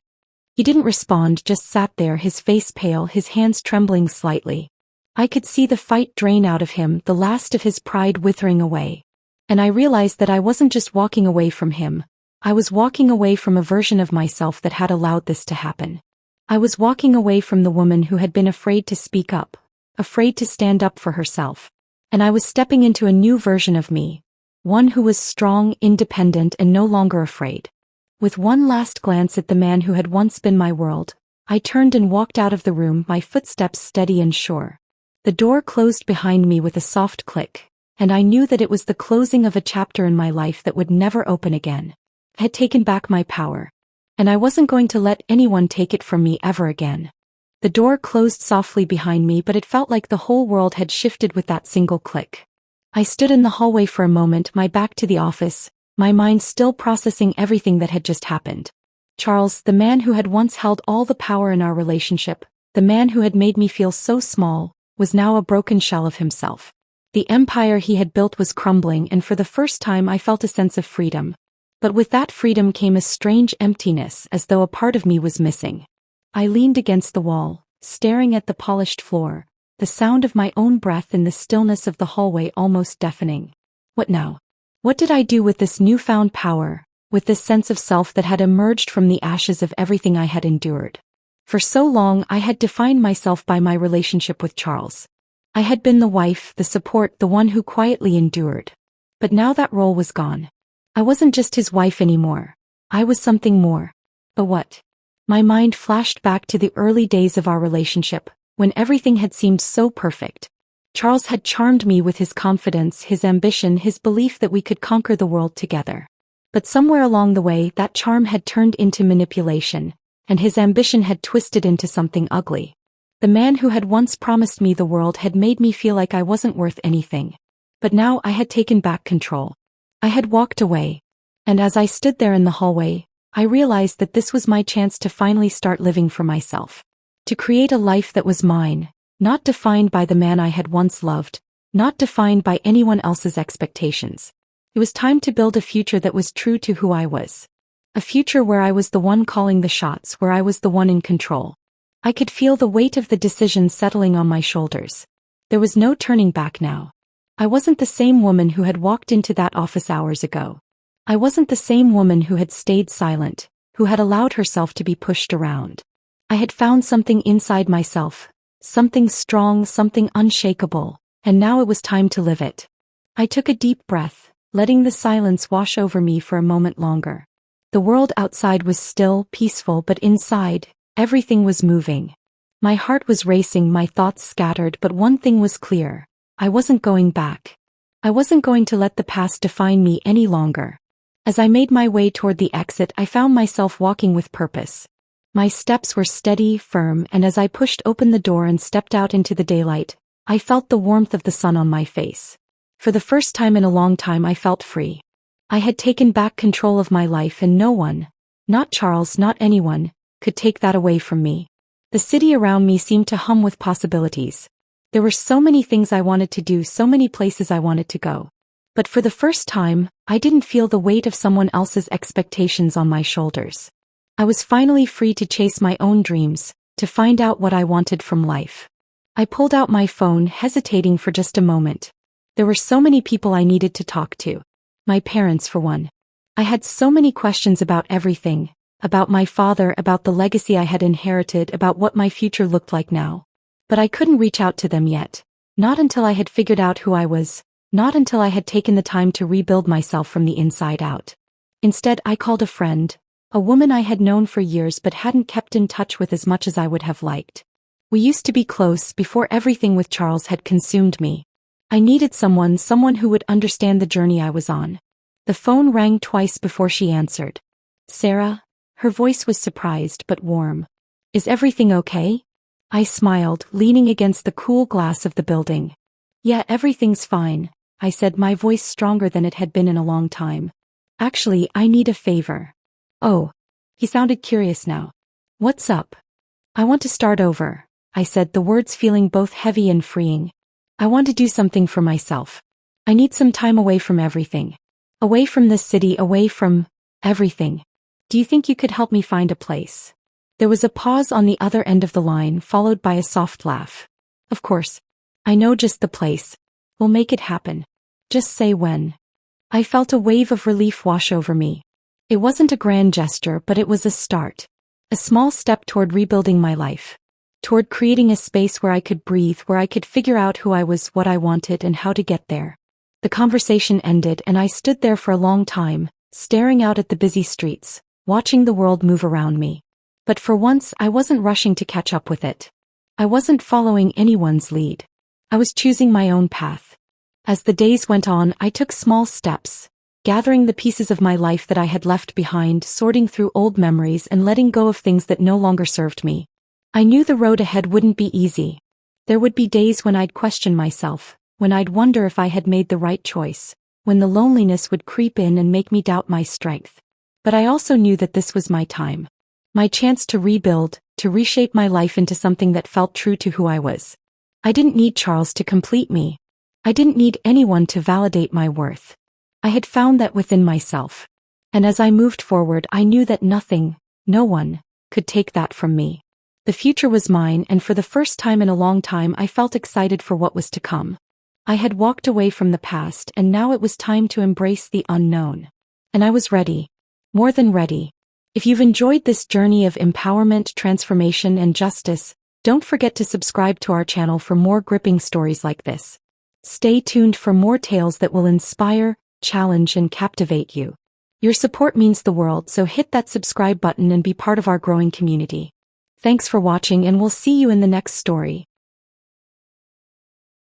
He didn't respond, just sat there, his face pale, his hands trembling slightly. I could see the fight drain out of him, the last of his pride withering away. And I realized that I wasn't just walking away from him. I was walking away from a version of myself that had allowed this to happen. I was walking away from the woman who had been afraid to speak up, afraid to stand up for herself. And I was stepping into a new version of me, one who was strong, independent, and no longer afraid. With one last glance at the man who had once been my world, I turned and walked out of the room, my footsteps steady and sure. The door closed behind me with a soft click, and I knew that it was the closing of a chapter in my life that would never open again. I had taken back my power, and I wasn't going to let anyone take it from me ever again. The door closed softly behind me, but it felt like the whole world had shifted with that single click. I stood in the hallway for a moment, my back to the office, my mind still processing everything that had just happened. Charles, the man who had once held all the power in our relationship, the man who had made me feel so small, was now a broken shell of himself. The empire he had built was crumbling, and for the first time I felt a sense of freedom. But with that freedom came a strange emptiness, as though a part of me was missing. I leaned against the wall, staring at the polished floor, the sound of my own breath in the stillness of the hallway almost deafening. What now? What did I do with this newfound power, with this sense of self that had emerged from the ashes of everything I had endured? For so long I had defined myself by my relationship with Charles. I had been the wife, the support, the one who quietly endured. But now that role was gone. I wasn't just his wife anymore. I was something more. But what? My mind flashed back to the early days of our relationship, when everything had seemed so perfect. Charles had charmed me with his confidence, his ambition, his belief that we could conquer the world together. But somewhere along the way, that charm had turned into manipulation, and his ambition had twisted into something ugly. The man who had once promised me the world had made me feel like I wasn't worth anything. But now I had taken back control. I had walked away. And as I stood there in the hallway, I realized that this was my chance to finally start living for myself. To create a life that was mine, not defined by the man I had once loved, not defined by anyone else's expectations. It was time to build a future that was true to who I was. A future where I was the one calling the shots, where I was the one in control. I could feel the weight of the decision settling on my shoulders. There was no turning back now. I wasn't the same woman who had walked into that office hours ago. I wasn't the same woman who had stayed silent, who had allowed herself to be pushed around. I had found something inside myself, something strong, something unshakable, and now it was time to live it. I took a deep breath, letting the silence wash over me for a moment longer. The world outside was still, peaceful, but inside, everything was moving. My heart was racing, my thoughts scattered, but one thing was clear. I wasn't going back. I wasn't going to let the past define me any longer. As I made my way toward the exit, I found myself walking with purpose. My steps were steady, firm, and as I pushed open the door and stepped out into the daylight, I felt the warmth of the sun on my face. For the first time in a long time, I felt free. I had taken back control of my life, and no one, not Charles, not anyone, could take that away from me. The city around me seemed to hum with possibilities. There were so many things I wanted to do, so many places I wanted to go. But for the first time, I didn't feel the weight of someone else's expectations on my shoulders. I was finally free to chase my own dreams, to find out what I wanted from life. I pulled out my phone, hesitating for just a moment. There were so many people I needed to talk to. My parents, for one. I had so many questions about everything, about my father, about the legacy I had inherited, about what my future looked like now. But I couldn't reach out to them yet. Not until I had figured out who I was, not until I had taken the time to rebuild myself from the inside out. Instead, I called a friend, a woman I had known for years but hadn't kept in touch with as much as I would have liked. We used to be close before everything with Charles had consumed me. I needed someone who would understand the journey I was on. The phone rang twice before she answered. Sarah? Her voice was surprised but warm. Is everything okay? I smiled, leaning against the cool glass of the building. Yeah, everything's fine, I said, my voice stronger than it had been in a long time. Actually, I need a favor. Oh. He sounded curious now. What's up? I want to start over, I said, the words feeling both heavy and freeing. I want to do something for myself. I need some time away from everything. Away from this city, away from everything. Do you think you could help me find a place? There was a pause on the other end of the line, followed by a soft laugh. Of course. I know just the place. We'll make it happen. Just say when. I felt a wave of relief wash over me. It wasn't a grand gesture, but it was a start. A small step toward rebuilding my life. Toward creating a space where I could breathe, where I could figure out who I was, what I wanted, and how to get there. The conversation ended, and I stood there for a long time, staring out at the busy streets, watching the world move around me. But for once, I wasn't rushing to catch up with it. I wasn't following anyone's lead. I was choosing my own path. As the days went on, I took small steps, gathering the pieces of my life that I had left behind, sorting through old memories and letting go of things that no longer served me. I knew the road ahead wouldn't be easy. There would be days when I'd question myself, when I'd wonder if I had made the right choice, when the loneliness would creep in and make me doubt my strength. But I also knew that this was my time. My chance to rebuild, to reshape my life into something that felt true to who I was. I didn't need Charles to complete me. I didn't need anyone to validate my worth. I had found that within myself. And as I moved forward, I knew that nothing, no one, could take that from me. The future was mine, and for the first time in a long time I felt excited for what was to come. I had walked away from the past, and now it was time to embrace the unknown. And I was ready. More than ready. If you've enjoyed this journey of empowerment, transformation, and justice, don't forget to subscribe to our channel for more gripping stories like this. Stay tuned for more tales that will inspire, challenge, and captivate you. Your support means the world, so hit that subscribe button and be part of our growing community. Thanks for watching, and we'll see you in the next story.